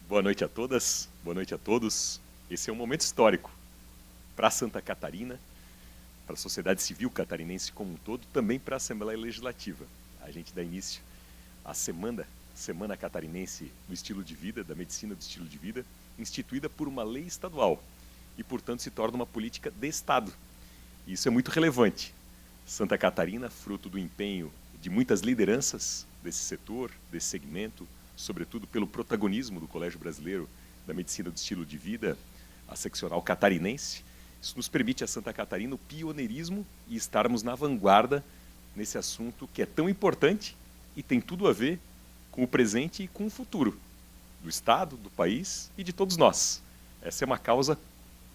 Boa noite a todas, boa noite a todos. Esse é um momento histórico para Santa Catarina, para a sociedade civil catarinense como um todo, também para a Assembleia Legislativa. A gente dá início à Semana Catarinense do Estilo de Vida, da Medicina do Estilo de Vida, instituída por uma lei estadual e, portanto, se torna uma política de Estado. Isso é muito relevante. Santa Catarina, fruto do empenho de muitas lideranças desse setor, desse segmento, sobretudo pelo protagonismo do Colégio Brasileiro da Medicina do Estilo de Vida, a seccional catarinense. Isso nos permite a Santa Catarina o pioneirismo e estarmos na vanguarda nesse assunto que é tão importante e tem tudo a ver com o presente e com o futuro do Estado, do país e de todos nós. Essa é uma causa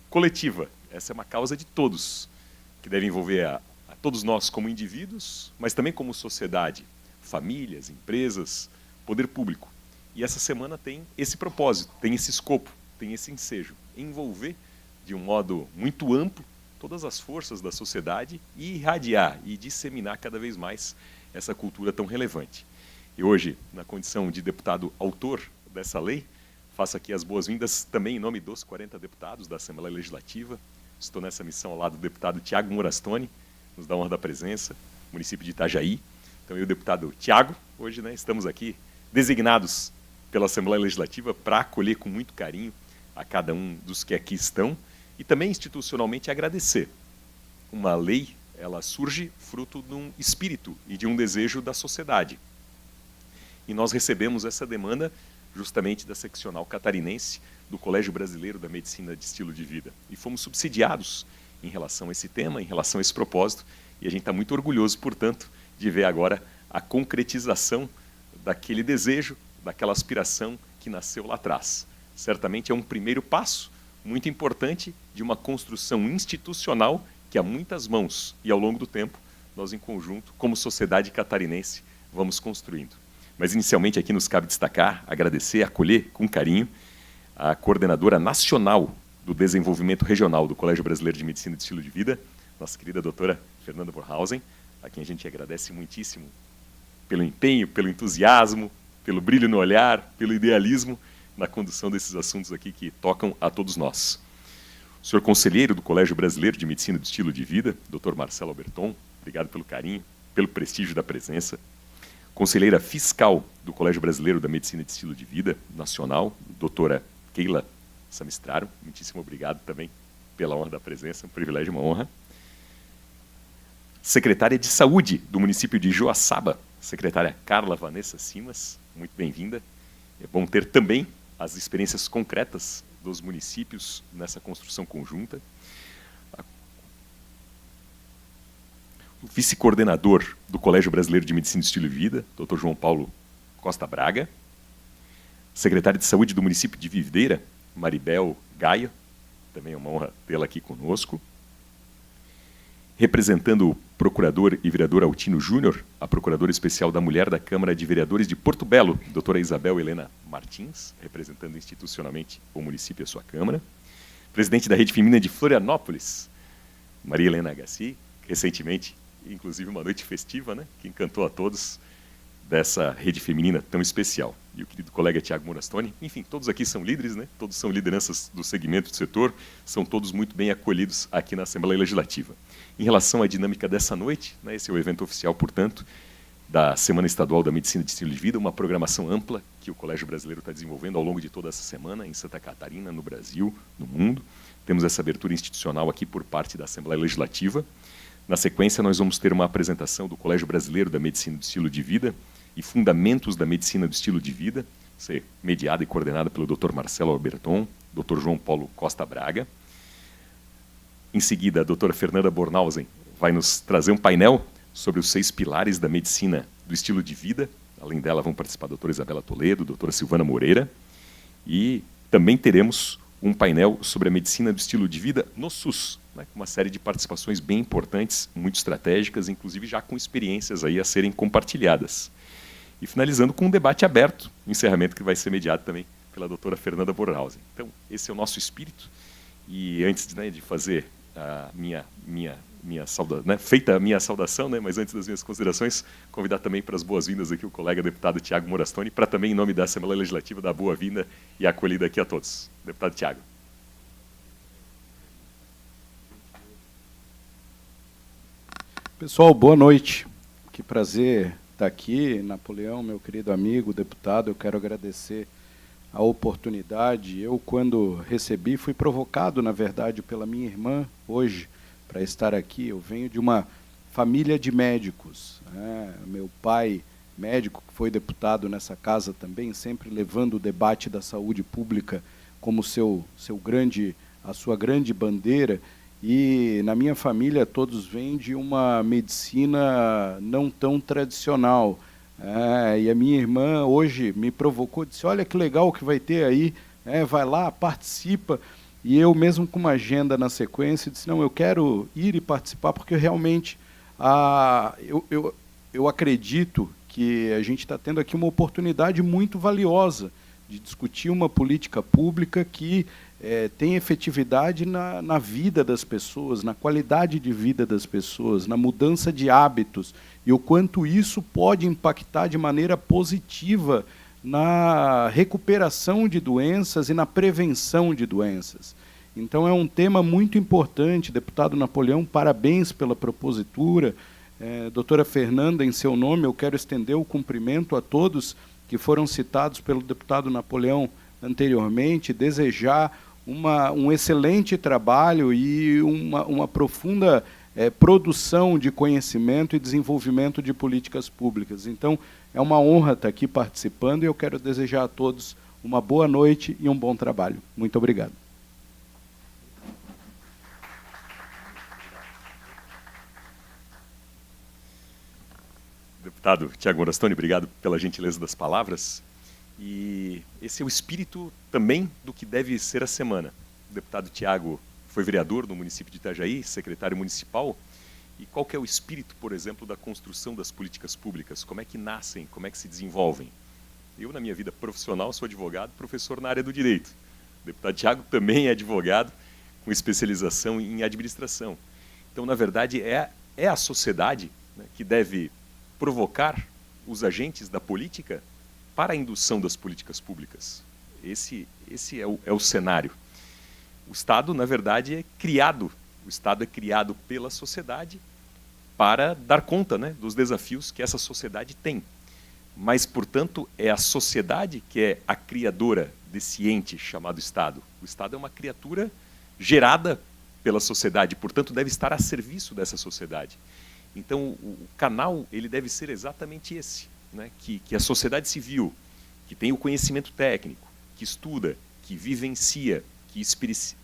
coletiva, essa é uma causa de todos, que deve envolver a todos nós como indivíduos, mas também como sociedade, famílias, empresas, poder público. E essa semana tem esse propósito, tem esse escopo, tem esse ensejo, envolver de um modo muito amplo todas as forças da sociedade e irradiar e disseminar cada vez mais essa cultura tão relevante. E hoje, na condição de deputado autor dessa lei, faço aqui as boas-vindas também em nome dos 40 deputados da Assembleia Legislativa. Estou nessa missão ao lado do deputado Tiago Morastoni, nos dá a honra da presença, município de Itajaí. Então, eu e o deputado Tiago, hoje estamos aqui designados pela Assembleia Legislativa para acolher com muito carinho a cada um dos que aqui estão e também institucionalmente agradecer. Uma lei, ela surge fruto de um espírito e de um desejo da sociedade. E nós recebemos essa demanda justamente da seccional catarinense do Colégio Brasileiro da Medicina de Estilo de Vida. E fomos subsidiados em relação a esse tema, em relação a esse propósito, e a gente está muito orgulhoso, portanto, de ver agora a concretização daquele desejo, daquela aspiração que nasceu lá atrás. Certamente é um primeiro passo muito importante de uma construção institucional que há muitas mãos e, ao longo do tempo, nós, em conjunto, como sociedade catarinense, vamos construindo. Mas, inicialmente, aqui nos cabe destacar, agradecer, acolher com carinho a coordenadora nacional do Desenvolvimento Regional do Colégio Brasileiro de Medicina de Estilo de Vida, nossa querida doutora Fernanda Bornhausen, a quem a gente agradece muitíssimo pelo empenho, pelo entusiasmo, pelo brilho no olhar, pelo idealismo na condução desses assuntos aqui que tocam a todos nós. O senhor conselheiro do Colégio Brasileiro de Medicina de Estilo de Vida, Dr. Marcelo Alberton, obrigado pelo carinho, pelo prestígio da presença. Conselheira fiscal do Colégio Brasileiro da Medicina de Estilo de Vida Nacional, doutora Keila Samistraro, muitíssimo obrigado também pela honra da presença, um privilégio e uma honra. Secretária de Saúde do município de Joaçaba, secretária Carla Vanessa Simas, muito bem-vinda. É bom ter também as experiências concretas dos municípios nessa construção conjunta. O vice-coordenador do Colégio Brasileiro de Medicina de Estilo de Vida, Dr. João Paulo Costa Braga. Secretária de Saúde do município de Videira, Maribel Gaia, também é uma honra tê-la aqui conosco. Representando o procurador e vereador Altino Júnior, a procuradora especial da Mulher da Câmara de Vereadores de Porto Belo, doutora Isabel Helena Martins, representando institucionalmente o município e a sua Câmara. Presidente da Rede Feminina de Florianópolis, Maria Helena Agassi, recentemente, inclusive uma noite festiva, que encantou a todos dessa rede feminina tão especial. E o querido colega Tiago Morastoni, enfim, todos aqui são líderes, todos são lideranças do segmento do setor, são todos muito bem acolhidos aqui na Assembleia Legislativa. Em relação à dinâmica dessa noite, esse é o evento oficial, portanto, da Semana Estadual da Medicina de Estilo de Vida, uma programação ampla que o Colégio Brasileiro está desenvolvendo ao longo de toda essa semana, em Santa Catarina, no Brasil, no mundo. Temos essa abertura institucional aqui por parte da Assembleia Legislativa. Na sequência, nós vamos ter uma apresentação do Colégio Brasileiro da Medicina do Estilo de Vida e Fundamentos da Medicina do Estilo de Vida, ser mediada e coordenada pelo Dr. Marcelo Alberton, Dr. João Paulo Costa Braga. Em seguida, a doutora Fernanda Bornhausen vai nos trazer um painel sobre os 6 pilares da medicina do estilo de vida. Além dela, vão participar a doutora Isabela Toledo, a doutora Silvana Moreira. E também teremos um painel sobre a medicina do estilo de vida no SUS, com uma série de participações bem importantes, muito estratégicas, inclusive já com experiências aí a serem compartilhadas. E finalizando com um debate aberto, um encerramento que vai ser mediado também pela doutora Fernanda Bornhausen. Então, esse é o nosso espírito. E antes de fazer feita a minha saudação, né, mas antes das minhas considerações, convidar também para as boas-vindas aqui o colega deputado Tiago Morastoni, para também, em nome da Assembleia Legislativa, dar boa-vinda e acolhida aqui a todos. Deputado Tiago. Pessoal, boa noite. Que prazer estar aqui. Napoleão, meu querido amigo, deputado, eu quero agradecer a oportunidade. Eu, quando recebi, fui provocado, na verdade, pela minha irmã, hoje, para estar aqui. Eu venho de uma família de médicos, né? Meu pai, médico, que foi deputado nessa casa também, sempre levando o debate da saúde pública como a sua grande bandeira. E na minha família todos vêm de uma medicina não tão tradicional. E a minha irmã hoje me provocou, disse, olha que legal que vai ter aí, vai lá, participa. E eu mesmo com uma agenda na sequência, disse, não, eu quero ir e participar, porque realmente eu acredito que a gente está tendo aqui uma oportunidade muito valiosa de discutir uma política pública que tem efetividade na vida das pessoas, na qualidade de vida das pessoas, na mudança de hábitos, e o quanto isso pode impactar de maneira positiva na recuperação de doenças e na prevenção de doenças. Então é um tema muito importante, deputado Napoleão, parabéns pela propositura. Doutora Fernanda, em seu nome, eu quero estender o cumprimento a todos que foram citados pelo deputado Napoleão anteriormente, desejar um excelente trabalho e uma profunda produção de conhecimento e desenvolvimento de políticas públicas. Então, é uma honra estar aqui participando e eu quero desejar a todos uma boa noite e um bom trabalho. Muito obrigado. Deputado Tiago Morastoni, obrigado pela gentileza das palavras. E esse é o espírito também do que deve ser a semana. O deputado Tiago foi vereador no município de Itajaí, secretário municipal. E qual que é o espírito, por exemplo, da construção das políticas públicas? Como é que nascem, como é que se desenvolvem? Eu, na minha vida profissional, sou advogado, professor na área do direito. O deputado Tiago também é advogado, com especialização em administração. Então, na verdade, é a sociedade, né, que deve provocar os agentes da política para a indução das políticas públicas. Esse é o cenário. O Estado, na verdade, é criado. O Estado é criado pela sociedade para dar conta, né, dos desafios que essa sociedade tem. Mas, portanto, é a sociedade que é a criadora desse ente chamado Estado. O Estado é uma criatura gerada pela sociedade, portanto, deve estar a serviço dessa sociedade. Então, o canal ele deve ser exatamente esse, né? Que a sociedade civil, que tem o conhecimento técnico, que estuda, que vivencia, que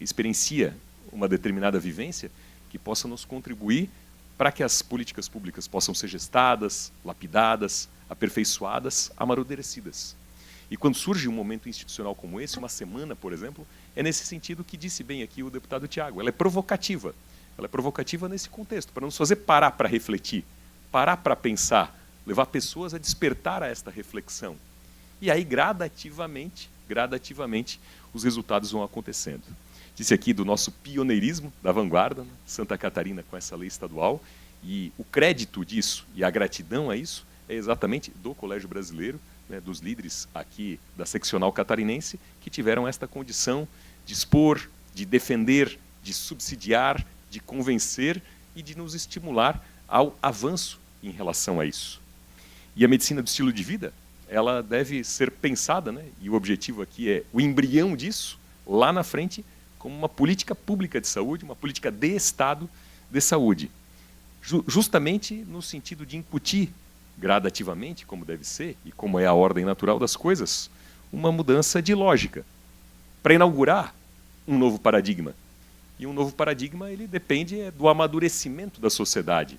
experiencia uma determinada vivência, que possa nos contribuir para que as políticas públicas possam ser gestadas, lapidadas, aperfeiçoadas, amadurecidas. E quando surge um momento institucional como esse, uma semana, por exemplo, é nesse sentido que disse bem aqui o deputado Tiago, ela é provocativa. Ela é provocativa nesse contexto, para nos fazer parar para refletir, parar para pensar, levar pessoas a despertar a esta reflexão. E aí, gradativamente, os resultados vão acontecendo. Disse aqui do nosso pioneirismo, da vanguarda, né? Santa Catarina com essa lei estadual, e o crédito disso e a gratidão a isso é exatamente do Colégio Brasileiro, né, dos líderes aqui da seccional catarinense, que tiveram esta condição de expor, de defender, de subsidiar, de convencer e de nos estimular ao avanço em relação a isso. E a medicina do estilo de vida, ela deve ser pensada, né, e o objetivo aqui é o embrião disso, lá na frente, como uma política pública de saúde, uma política de Estado de saúde. Justamente no sentido de incutir gradativamente, como deve ser, e como é a ordem natural das coisas, uma mudança de lógica, para inaugurar um novo paradigma. E um novo paradigma ele depende do amadurecimento da sociedade.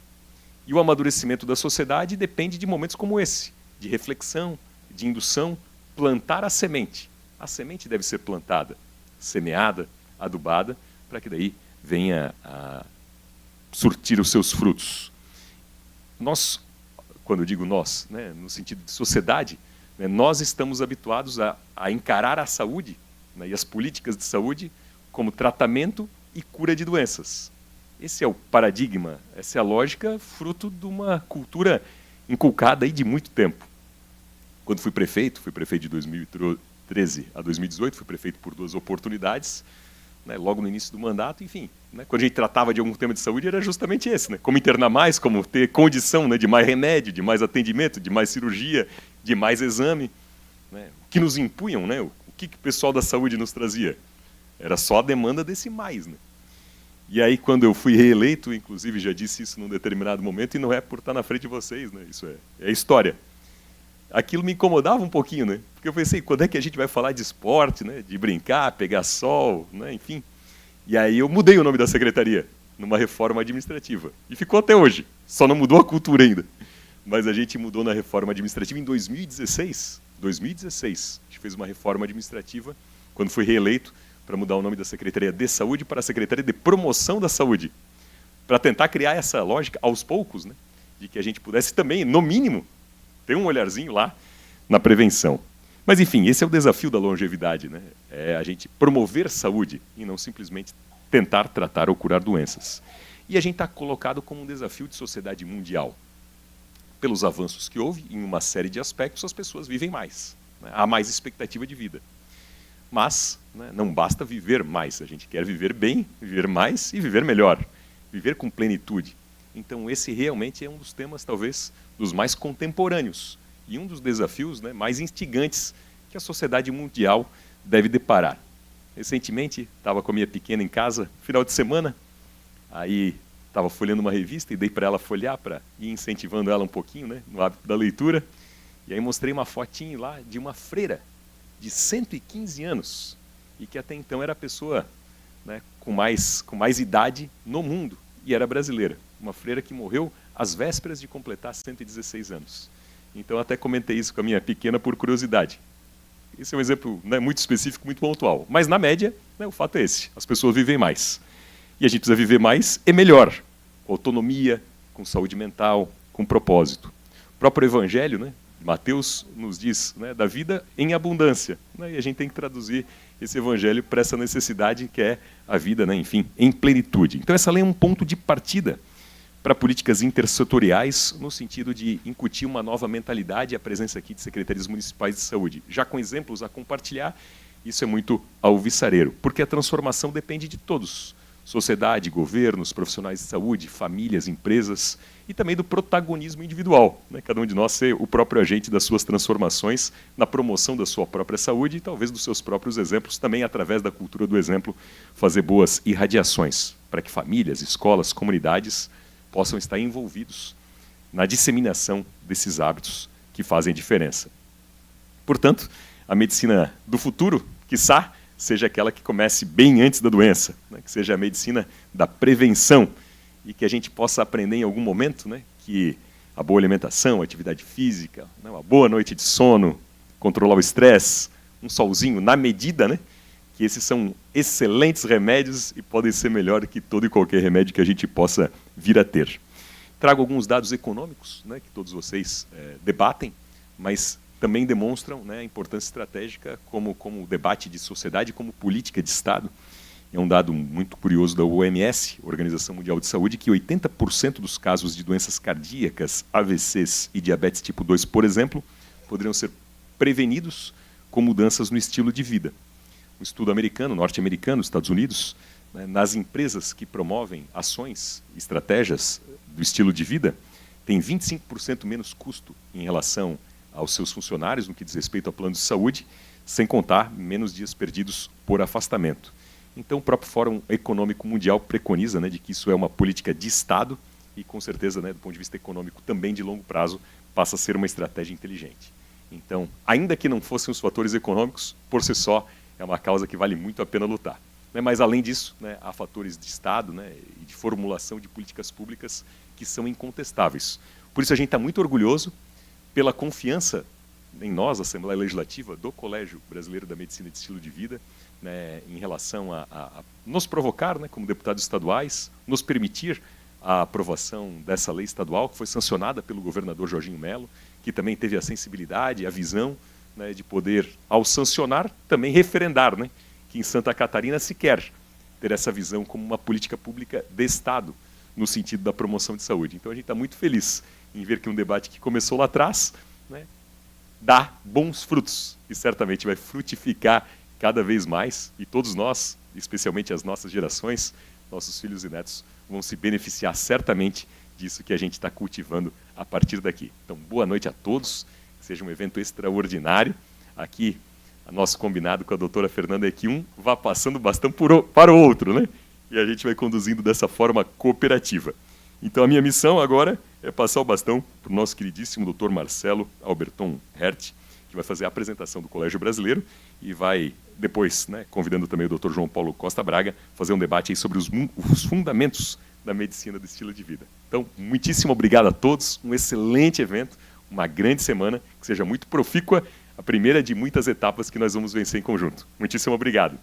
E o amadurecimento da sociedade depende de momentos como esse, de reflexão, de indução, plantar a semente. A semente deve ser plantada, semeada, adubada, para que daí venha a surtir os seus frutos. Nós, quando eu digo nós, né, no sentido de sociedade, né, nós estamos habituados a encarar a saúde, né, e as políticas de saúde como tratamento e cura de doenças. Esse é o paradigma, essa é a lógica fruto de uma cultura inculcada aí de muito tempo. Quando fui prefeito de 2013 a 2018, fui prefeito por 2 oportunidades, né, logo no início do mandato, enfim. Né, quando a gente tratava de algum tema de saúde, era justamente esse, né, como internar mais, como ter condição, né, de mais remédio, de mais atendimento, de mais cirurgia, de mais exame. Né, o que nos impunham, né, o que o pessoal da saúde nos trazia? Era só a demanda desse mais. Né? E aí, quando eu fui reeleito, inclusive já disse isso num determinado momento, e não é por estar na frente de vocês, né, isso é história. Aquilo me incomodava um pouquinho, né? Porque eu pensei, quando é que a gente vai falar de esporte, né? De brincar, pegar sol, né? Enfim. E aí eu mudei o nome da secretaria, numa reforma administrativa. E ficou até hoje. Só não mudou a cultura ainda. Mas a gente mudou na reforma administrativa em 2016. 2016. A gente fez uma reforma administrativa, quando fui reeleito, para mudar o nome da Secretaria de Saúde para a Secretaria de Promoção da Saúde. Para tentar criar essa lógica, aos poucos, né? De que a gente pudesse também, no mínimo, tem um olharzinho lá na prevenção. Mas, enfim, esse é o desafio da longevidade, né? É a gente promover saúde e não simplesmente tentar tratar ou curar doenças. E a gente está colocado como um desafio de sociedade mundial. Pelos avanços que houve, em uma série de aspectos, as pessoas vivem mais. Né? Há mais expectativa de vida. Mas, né, não basta viver mais. A gente quer viver bem, viver mais e viver melhor. Viver com plenitude. Então, esse realmente é um dos temas, talvez, dos mais contemporâneos e um dos desafios, né, mais instigantes que a sociedade mundial deve deparar. Recentemente, estava com a minha pequena em casa, final de semana, aí estava folheando uma revista e dei para ela folhear, para ir incentivando ela um pouquinho, né, no hábito da leitura, e aí mostrei uma fotinho lá de uma freira de 115 anos, e que até então era a pessoa, né, com mais idade no mundo, e era brasileira. Uma freira que morreu às vésperas de completar 116 anos. Então, até comentei isso com a minha pequena por curiosidade. Esse é um exemplo, né, muito específico, muito pontual. Mas, na média, né, o fato é esse. As pessoas vivem mais. E a gente precisa viver mais e melhor. Com autonomia, com saúde mental, com propósito. O próprio Evangelho, né, Mateus nos diz, né, da vida em abundância. Né, e a gente tem que traduzir esse Evangelho para essa necessidade que é a vida, né, enfim, em plenitude. Então, essa lei é um ponto de partida para políticas intersetoriais, no sentido de incutir uma nova mentalidade e a presença aqui de secretarias municipais de saúde. Já com exemplos a compartilhar, isso é muito alvissareiro, porque a transformação depende de todos. Sociedade, governos, profissionais de saúde, famílias, empresas, e também do protagonismo individual. Né? Cada um de nós ser o próprio agente das suas transformações, na promoção da sua própria saúde e talvez dos seus próprios exemplos, também através da cultura do exemplo, fazer boas irradiações, para que famílias, escolas, comunidades possam estar envolvidos na disseminação desses hábitos que fazem diferença. Portanto, a medicina do futuro, quiçá, seja aquela que comece bem antes da doença, né? Que seja a medicina da prevenção e que a gente possa aprender em algum momento, né, que a boa alimentação, a atividade física, né, uma boa noite de sono, controlar o estresse, um solzinho na medida, né, que esses são excelentes remédios e podem ser melhor que todo e qualquer remédio que a gente possa vir a ter. Trago alguns dados econômicos, né, que todos vocês debatem, mas também demonstram, né, a importância estratégica como debate de sociedade, como política de Estado. É um dado muito curioso da OMS, Organização Mundial de Saúde, que 80% dos casos de doenças cardíacas, AVCs e diabetes tipo 2, por exemplo, poderiam ser prevenidos com mudanças no estilo de vida. Um estudo americano, norte-americano, Estados Unidos, né, nas empresas que promovem ações, estratégias do estilo de vida, tem 25% menos custo em relação aos seus funcionários no que diz respeito ao plano de saúde, sem contar menos dias perdidos por afastamento. Então, o próprio Fórum Econômico Mundial preconiza, né, de que isso é uma política de Estado e, com certeza, né, do ponto de vista econômico, também de longo prazo, passa a ser uma estratégia inteligente. Então, ainda que não fossem os fatores econômicos, por si só, é uma causa que vale muito a pena lutar. Mas, além disso, né, há fatores de Estado, né, e de formulação de políticas públicas que são incontestáveis. Por isso, a gente está muito orgulhoso pela confiança em nós, Assembleia Legislativa, do Colégio Brasileiro da Medicina de Estilo de Vida, né, em relação a nos provocar, né, como deputados estaduais, nos permitir a aprovação dessa lei estadual, que foi sancionada pelo governador Jorginho Melo, que também teve a sensibilidade, a visão, né, de poder, ao sancionar, também referendar, né, que em Santa Catarina se quer ter essa visão como uma política pública de Estado, no sentido da promoção de saúde. Então a gente está muito feliz em ver que um debate que começou lá atrás, né, dá bons frutos e certamente vai frutificar cada vez mais, e todos nós, especialmente as nossas gerações, nossos filhos e netos, vão se beneficiar certamente disso que a gente está cultivando a partir daqui. Então, boa noite a todos, que seja um evento extraordinário. Aqui, a nosso combinado com a doutora Fernanda é que um vá passando o bastão para o outro, né? E a gente vai conduzindo dessa forma cooperativa. Então, a minha missão agora é passar o bastão para o nosso queridíssimo doutor Marcelo Alberton Herth, que vai fazer a apresentação do Colégio Brasileiro e vai, depois, né, convidando também o doutor João Paulo Costa Braga, fazer um debate aí sobre os fundamentos da medicina do estilo de vida. Então, muitíssimo obrigado a todos, um excelente evento, uma grande semana, que seja muito profícua, a primeira de muitas etapas que nós vamos vencer em conjunto. Muitíssimo obrigado.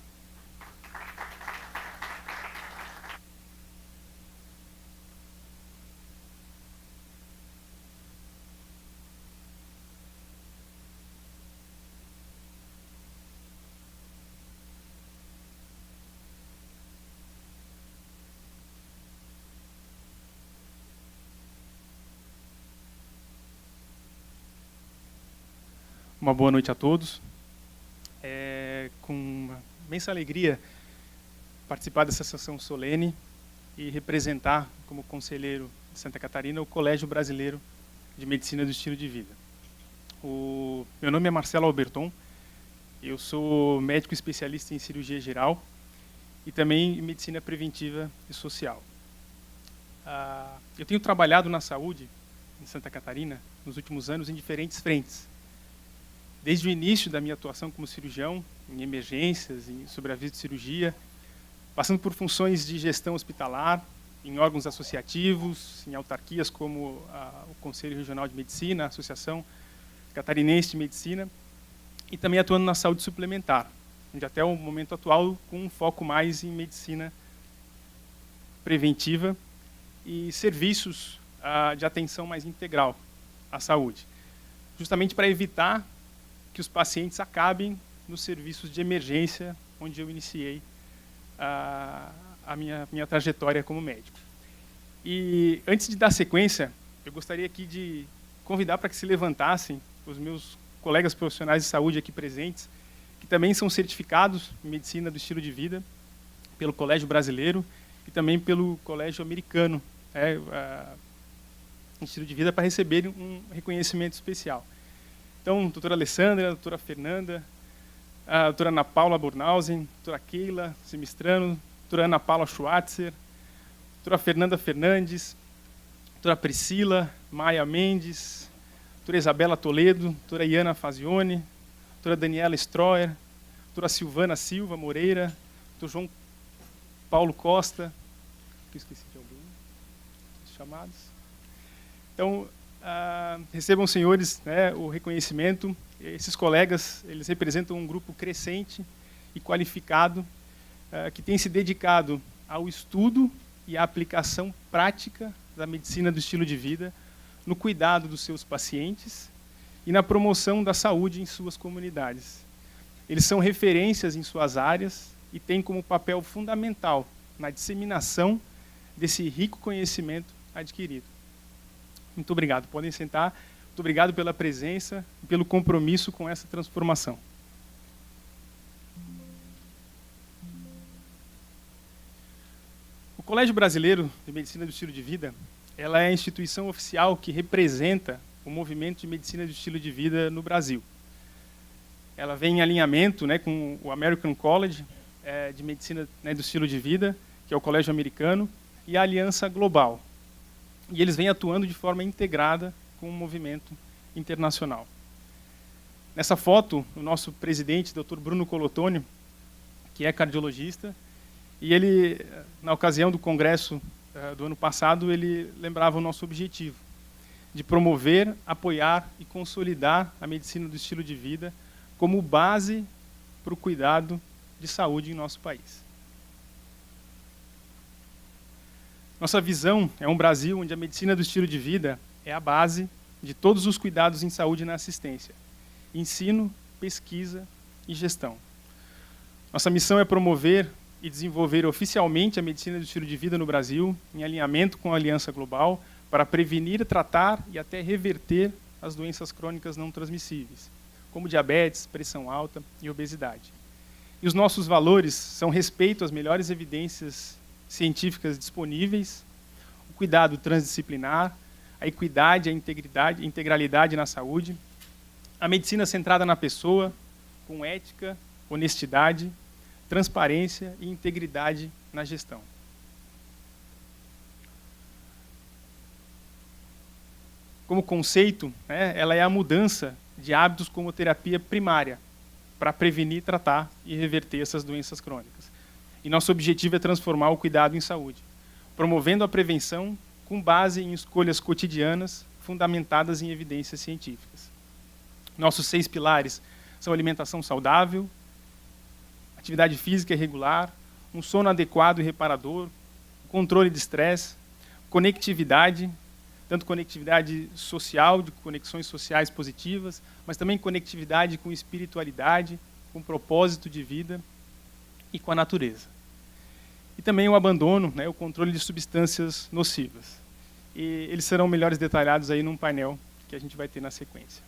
Uma boa noite a todos. É com uma imensa alegria participar dessa sessão solene e representar, como conselheiro de Santa Catarina, o Colégio Brasileiro de Medicina do Estilo de Vida. Meu nome é Marcelo Alberton, eu sou médico especialista em cirurgia geral e também em medicina preventiva e social. Eu tenho trabalhado na saúde em Santa Catarina nos últimos anos em diferentes frentes. Desde o início da minha atuação como cirurgião, em emergências, em sobreaviso de cirurgia, passando por funções de gestão hospitalar, em órgãos associativos, em autarquias como o Conselho Regional de Medicina, a Associação Catarinense de Medicina, e também atuando na saúde suplementar, onde até o momento atual com um foco mais em medicina preventiva e serviços de atenção mais integral à saúde, justamente para evitar que os pacientes acabem nos serviços de emergência, onde eu iniciei a minha trajetória como médico. E antes de dar sequência, eu gostaria aqui de convidar para que se levantassem os meus colegas profissionais de saúde aqui presentes, que também são certificados em medicina do estilo de vida pelo Colégio Brasileiro e também pelo Colégio Americano, estilo de vida, para receberem um reconhecimento especial. Então, doutora Alessandra, doutora Fernanda, a doutora Ana Paula Bornhausen, doutora Keila Semistrano, doutora Ana Paula Schwartzer, doutora Fernanda Fernandes, doutora Priscila Maia Mendes, doutora Isabela Toledo, doutora Iana Fazione, doutora Daniela Stroer, doutora Silvana Silva Moreira, doutor João Paulo Costa, que eu esqueci de alguém, os chamados. Então, recebam, senhores, né, o reconhecimento. Esses colegas, eles representam um grupo crescente e qualificado que tem se dedicado ao estudo e à aplicação prática da medicina do estilo de vida no cuidado dos seus pacientes e na promoção da saúde em suas comunidades. Eles são referências em suas áreas e têm como papel fundamental na disseminação desse rico conhecimento adquirido. Muito obrigado. Podem sentar. Muito obrigado pela presença e pelo compromisso com essa transformação. O Colégio Brasileiro de Medicina do Estilo de Vida, ela é a instituição oficial que representa o movimento de medicina do estilo de vida no Brasil. Ela vem em alinhamento, né, com o American College de Medicina, né, do Estilo de Vida, que é o Colégio Americano, e a Aliança Global. E eles vêm atuando de forma integrada com o movimento internacional. Nessa foto, o nosso presidente, Dr. Bruno Colotoni, que é cardiologista, e ele, na ocasião do congresso do ano passado, ele lembrava o nosso objetivo, de promover, apoiar e consolidar a medicina do estilo de vida como base para o cuidado de saúde em nosso país. Nossa visão é um Brasil onde a medicina do estilo de vida é a base de todos os cuidados em saúde e na assistência, ensino, pesquisa e gestão. Nossa missão é promover e desenvolver oficialmente a medicina do estilo de vida no Brasil, em alinhamento com a Aliança Global, para prevenir, tratar e até reverter as doenças crônicas não transmissíveis, como diabetes, pressão alta e obesidade. E os nossos valores são respeito às melhores evidências científicas disponíveis, o cuidado transdisciplinar, a equidade, a integridade, integralidade na saúde, a medicina centrada na pessoa, com ética, honestidade, transparência e integridade na gestão. Como conceito, ela é a mudança de hábitos como terapia primária para prevenir, tratar e reverter essas doenças crônicas. E nosso objetivo é transformar o cuidado em saúde, promovendo a prevenção com base em escolhas cotidianas fundamentadas em evidências científicas. Nossos 6 pilares são alimentação saudável, atividade física regular, um sono adequado e reparador, controle de estresse, conectividade, tanto conectividade social, de conexões sociais positivas, mas também conectividade com espiritualidade, com propósito de vida e com a natureza. E também o abandono, o controle de substâncias nocivas. E eles serão melhores detalhados aí num painel que a gente vai ter na sequência.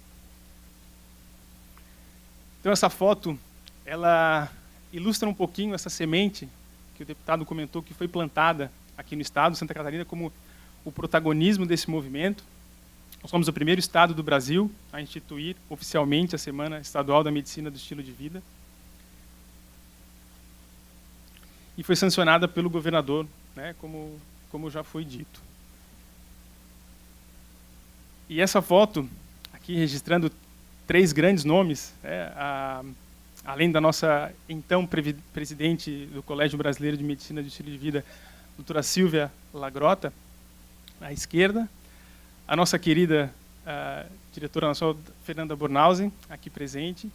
Então essa foto, ela ilustra um pouquinho essa semente que o deputado comentou que foi plantada aqui no estado de Santa Catarina como o protagonismo desse movimento. Nós somos o primeiro estado do Brasil a instituir oficialmente a Semana Estadual da Medicina do Estilo de Vida. E foi sancionada pelo governador, como já foi dito. E essa foto, aqui registrando 3 grandes nomes, além da nossa então presidente do Colégio Brasileiro de Medicina do Estilo de Vida, doutora Silvia Lagrota, à esquerda, a nossa querida diretora nacional, Fernanda Bornhausen, aqui presente,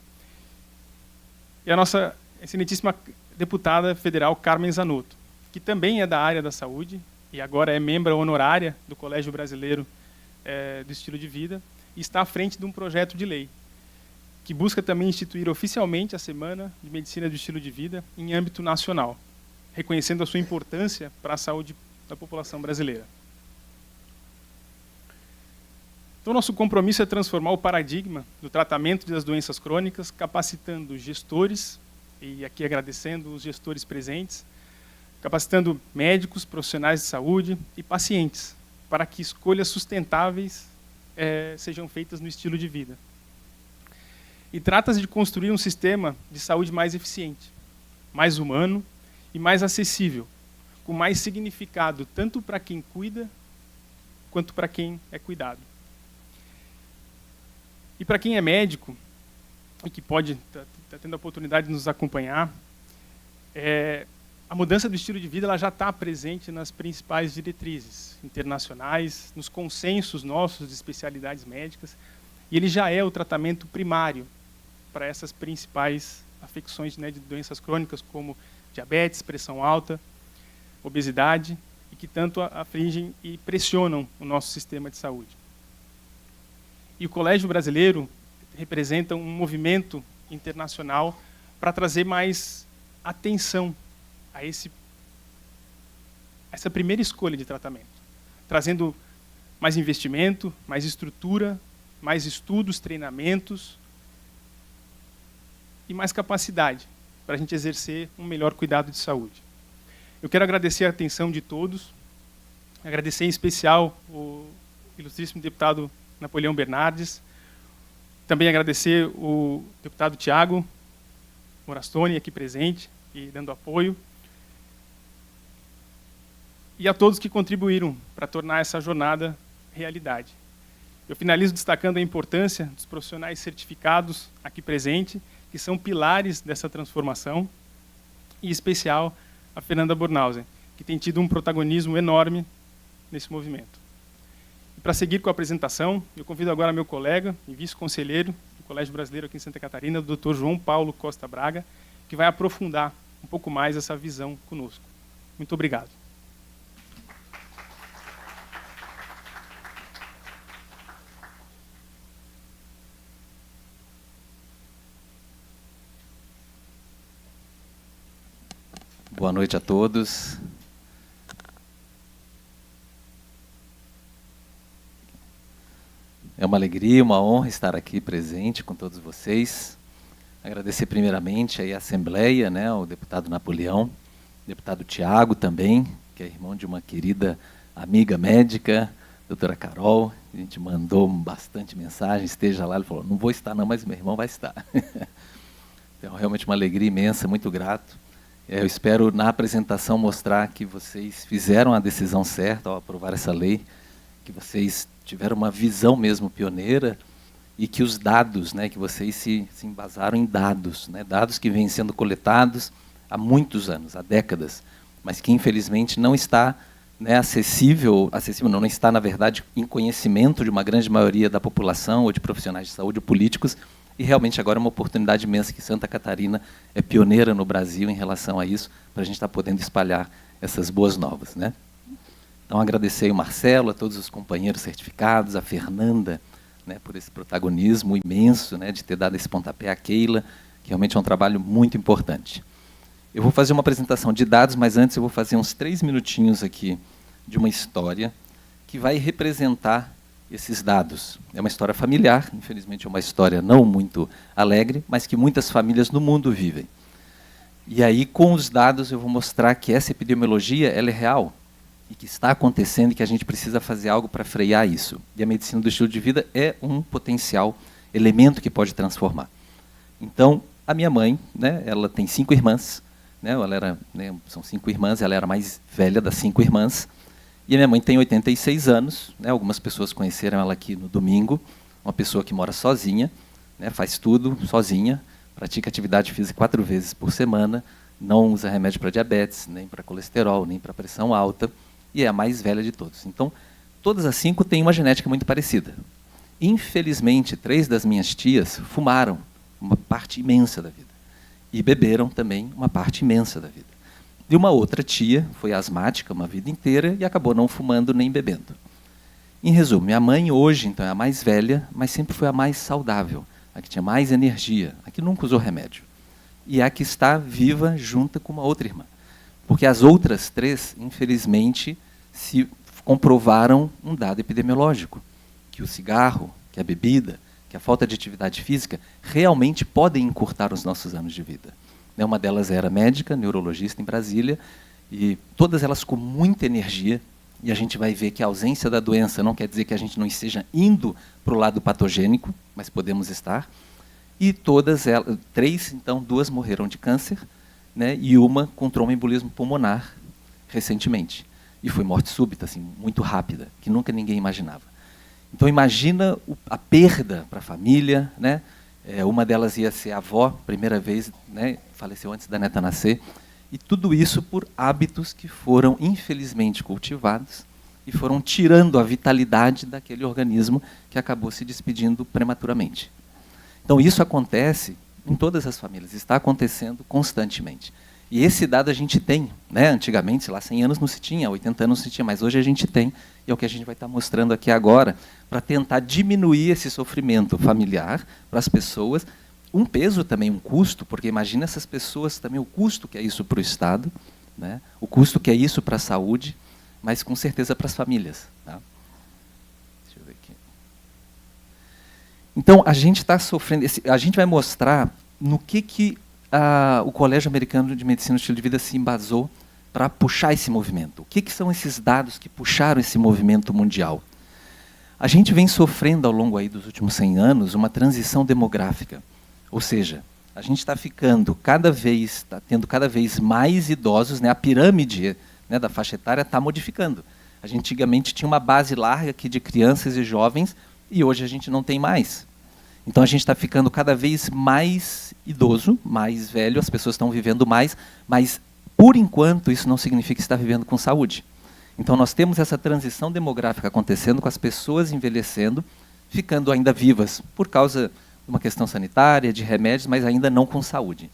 e a nossa excelentíssima deputada federal, Carmen Zanotto, que também é da área da saúde e agora é membro honorária do Colégio Brasileiro do Estilo de Vida e está à frente de um projeto de lei que busca também instituir oficialmente a Semana de Medicina do Estilo de Vida em âmbito nacional, reconhecendo a sua importância para a saúde da população brasileira. Então, nosso compromisso é transformar o paradigma do tratamento das doenças crônicas, capacitando gestores, e aqui agradecendo os gestores presentes, capacitando médicos, profissionais de saúde e pacientes, para que escolhas sustentáveis sejam feitas no estilo de vida. E trata-se de construir um sistema de saúde mais eficiente, mais humano e mais acessível, com mais significado tanto para quem cuida quanto para quem é cuidado. E para quem é médico e que pode estar tendo a oportunidade de nos acompanhar, a mudança do estilo de vida ela já está presente nas principais diretrizes internacionais, nos consensos nossos de especialidades médicas, e ele já é o tratamento primário para essas principais afecções de doenças crônicas como diabetes, pressão alta, obesidade, e que tanto afligem e pressionam o nosso sistema de saúde. E o Colégio Brasileiro representa um movimento internacional para trazer mais atenção a essa primeira escolha de tratamento, trazendo mais investimento, mais estrutura, mais estudos, treinamentos e mais capacidade para a gente exercer um melhor cuidado de saúde. Eu quero agradecer a atenção de todos, agradecer em especial o ilustríssimo deputado Napoleão Bernardes, também agradecer o deputado Tiago Morastoni, aqui presente e dando apoio, e a todos que contribuíram para tornar essa jornada realidade. Eu finalizo destacando a importância dos profissionais certificados aqui presentes, que são pilares dessa transformação, e em especial a Fernanda Bornhausen, que tem tido um protagonismo enorme nesse movimento. E para seguir com a apresentação, eu convido agora meu colega e vice-conselheiro do Colégio Brasileiro aqui em Santa Catarina, o Dr. João Paulo Costa Braga, que vai aprofundar um pouco mais essa visão conosco. Muito obrigado. Boa noite a todos. É uma alegria, uma honra estar aqui presente com todos vocês. Agradecer primeiramente aí a Assembleia, né, o deputado Napoleão, deputado Tiago também, que é irmão de uma querida amiga médica, doutora Carol. A gente mandou bastante mensagem, esteja lá. Ele falou, não vou estar não, mas meu irmão vai estar. Então, realmente uma alegria imensa, muito grato. Eu espero, na apresentação, mostrar que vocês fizeram a decisão certa ao aprovar essa lei, que vocês tiveram uma visão mesmo pioneira e que os dados, né, que vocês se embasaram em dados, né, dados que vêm sendo coletados há muitos anos, há décadas, mas que infelizmente não está, né, acessível não está, na verdade, em conhecimento de uma grande maioria da população, ou de profissionais de saúde, ou políticos, e realmente agora é uma oportunidade imensa que Santa Catarina é pioneira no Brasil em relação a isso, para a gente estar podendo espalhar essas boas novas, né? Então, agradecer ao Marcelo, a todos os companheiros certificados, a Fernanda, né, por esse protagonismo imenso, né, de ter dado esse pontapé, à Keila, que realmente é um trabalho muito importante. Eu vou fazer uma apresentação de dados, mas antes eu vou fazer uns 3 minutinhos aqui de uma história que vai representar esses dados. É uma história familiar, infelizmente é uma história não muito alegre, mas que muitas famílias no mundo vivem. E aí, com os dados, eu vou mostrar que essa epidemiologia ela é real, e que está acontecendo e que a gente precisa fazer algo para frear isso. E a medicina do estilo de vida é um potencial elemento que pode transformar. Então, a minha mãe, né, ela tem 5 irmãs, né, são 5 irmãs, ela era a mais velha das 5 irmãs, e a minha mãe tem 86 anos, né, algumas pessoas conheceram ela aqui no domingo, uma pessoa que mora sozinha, né, faz tudo sozinha, pratica atividade física 4 vezes por semana, não usa remédio para diabetes, nem para colesterol, nem para pressão alta, e é a mais velha de todos. Então, todas as 5 têm uma genética muito parecida. Infelizmente, 3 das minhas tias fumaram uma parte imensa da vida. E beberam também uma parte imensa da vida. E uma outra tia foi asmática uma vida inteira e acabou não fumando nem bebendo. Em resumo, minha mãe hoje então, é a mais velha, mas sempre foi a mais saudável, a que tinha mais energia, a que nunca usou remédio. E a que está viva junto com uma outra irmã. Porque as outras 3, infelizmente, se comprovaram um dado epidemiológico, que o cigarro, que a bebida, que a falta de atividade física realmente podem encurtar os nossos anos de vida. Uma delas era médica, neurologista em Brasília, e todas elas com muita energia, e a gente vai ver que a ausência da doença não quer dizer que a gente não esteja indo para o lado patogênico, mas podemos estar. E todas elas, 3, então, 2 morreram de câncer, né, e uma com tromboembolismo pulmonar recentemente. E foi morte súbita, assim, muito rápida, que nunca ninguém imaginava. Então, imagina a perda para a família, né? Uma delas ia ser avó, primeira vez, né, faleceu antes da neta nascer, e tudo isso por hábitos que foram, infelizmente, cultivados e foram tirando a vitalidade daquele organismo que acabou se despedindo prematuramente. Então, isso acontece em todas as famílias, está acontecendo constantemente. E esse dado a gente tem, né? Antigamente, sei lá, 100 anos não se tinha, 80 anos não se tinha, mas hoje a gente tem, e é o que a gente vai estar mostrando aqui agora, para tentar diminuir esse sofrimento familiar para as pessoas, um peso também, um custo, porque imagina essas pessoas também, o custo que é isso para o Estado, né? O custo que é isso para a saúde, mas com certeza para as famílias. Tá? Deixa eu ver aqui. Então, a gente está sofrendo, a gente vai mostrar no que o Colégio Americano de Medicina e Estilo de Vida se embasou para puxar esse movimento. O que são esses dados que puxaram esse movimento mundial? A gente vem sofrendo ao longo aí dos últimos 100 anos uma transição demográfica. Ou seja, a gente está tendo cada vez mais idosos, né? A pirâmide, né, da faixa etária está modificando. A gente antigamente tinha uma base larga aqui de crianças e jovens e hoje a gente não tem mais. Então a gente está ficando cada vez mais idoso, mais velho, as pessoas estão vivendo mais, mas por enquanto isso não significa que está vivendo com saúde. Então nós temos essa transição demográfica acontecendo com as pessoas envelhecendo, ficando ainda vivas por causa de uma questão sanitária, de remédios, mas ainda não com saúde.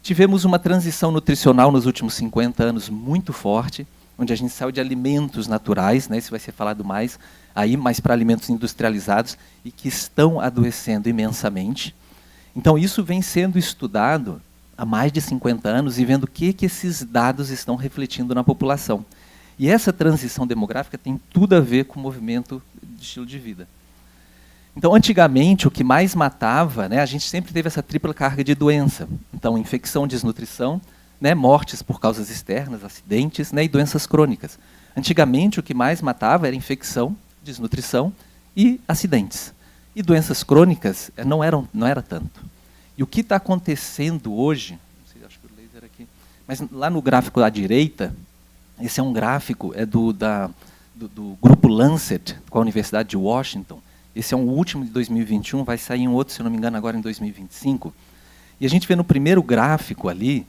Tivemos uma transição nutricional nos últimos 50 anos muito forte, onde a gente saiu de alimentos naturais, né, isso vai ser falado mais para alimentos industrializados e que estão adoecendo imensamente. Então isso vem sendo estudado há mais de 50 anos e vendo o que esses dados estão refletindo na população. E essa transição demográfica tem tudo a ver com o movimento de estilo de vida. Então, antigamente, o que mais matava, né, a gente sempre teve essa tripla carga de doença. Então, infecção, desnutrição, né, mortes por causas externas, acidentes, né, e doenças crônicas. Antigamente, o que mais matava era infecção, desnutrição e acidentes. E doenças crônicas não era tanto. E o que está acontecendo hoje, não sei, acho que o laser aqui, mas lá no gráfico à direita, esse é um gráfico do grupo Lancet, com a Universidade de Washington. Esse é o último de 2021, vai sair um outro, se não me engano, agora em 2025. E a gente vê no primeiro gráfico ali,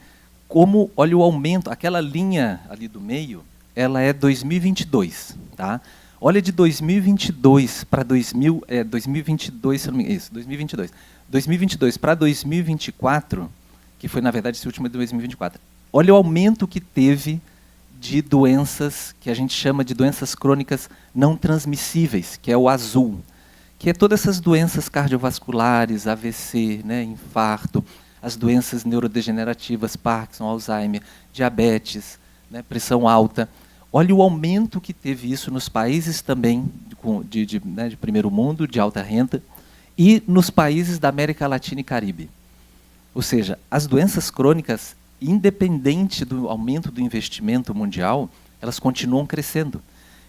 como, olha o aumento, aquela linha ali do meio, ela é 2022, tá? Olha de 2022 para 2022, se não me engano, isso, 2022. 2022 para 2024, que foi, na verdade, esse último de 2024. Olha o aumento que teve de doenças, que a gente chama de doenças crônicas não transmissíveis, que é o azul, que é todas essas doenças cardiovasculares, AVC, né, infarto, as doenças neurodegenerativas, Parkinson, Alzheimer, diabetes, né, pressão alta. Olha o aumento que teve isso nos países também de primeiro mundo, de alta renda, e nos países da América Latina e Caribe. Ou seja, as doenças crônicas, independente do aumento do investimento mundial, elas continuam crescendo.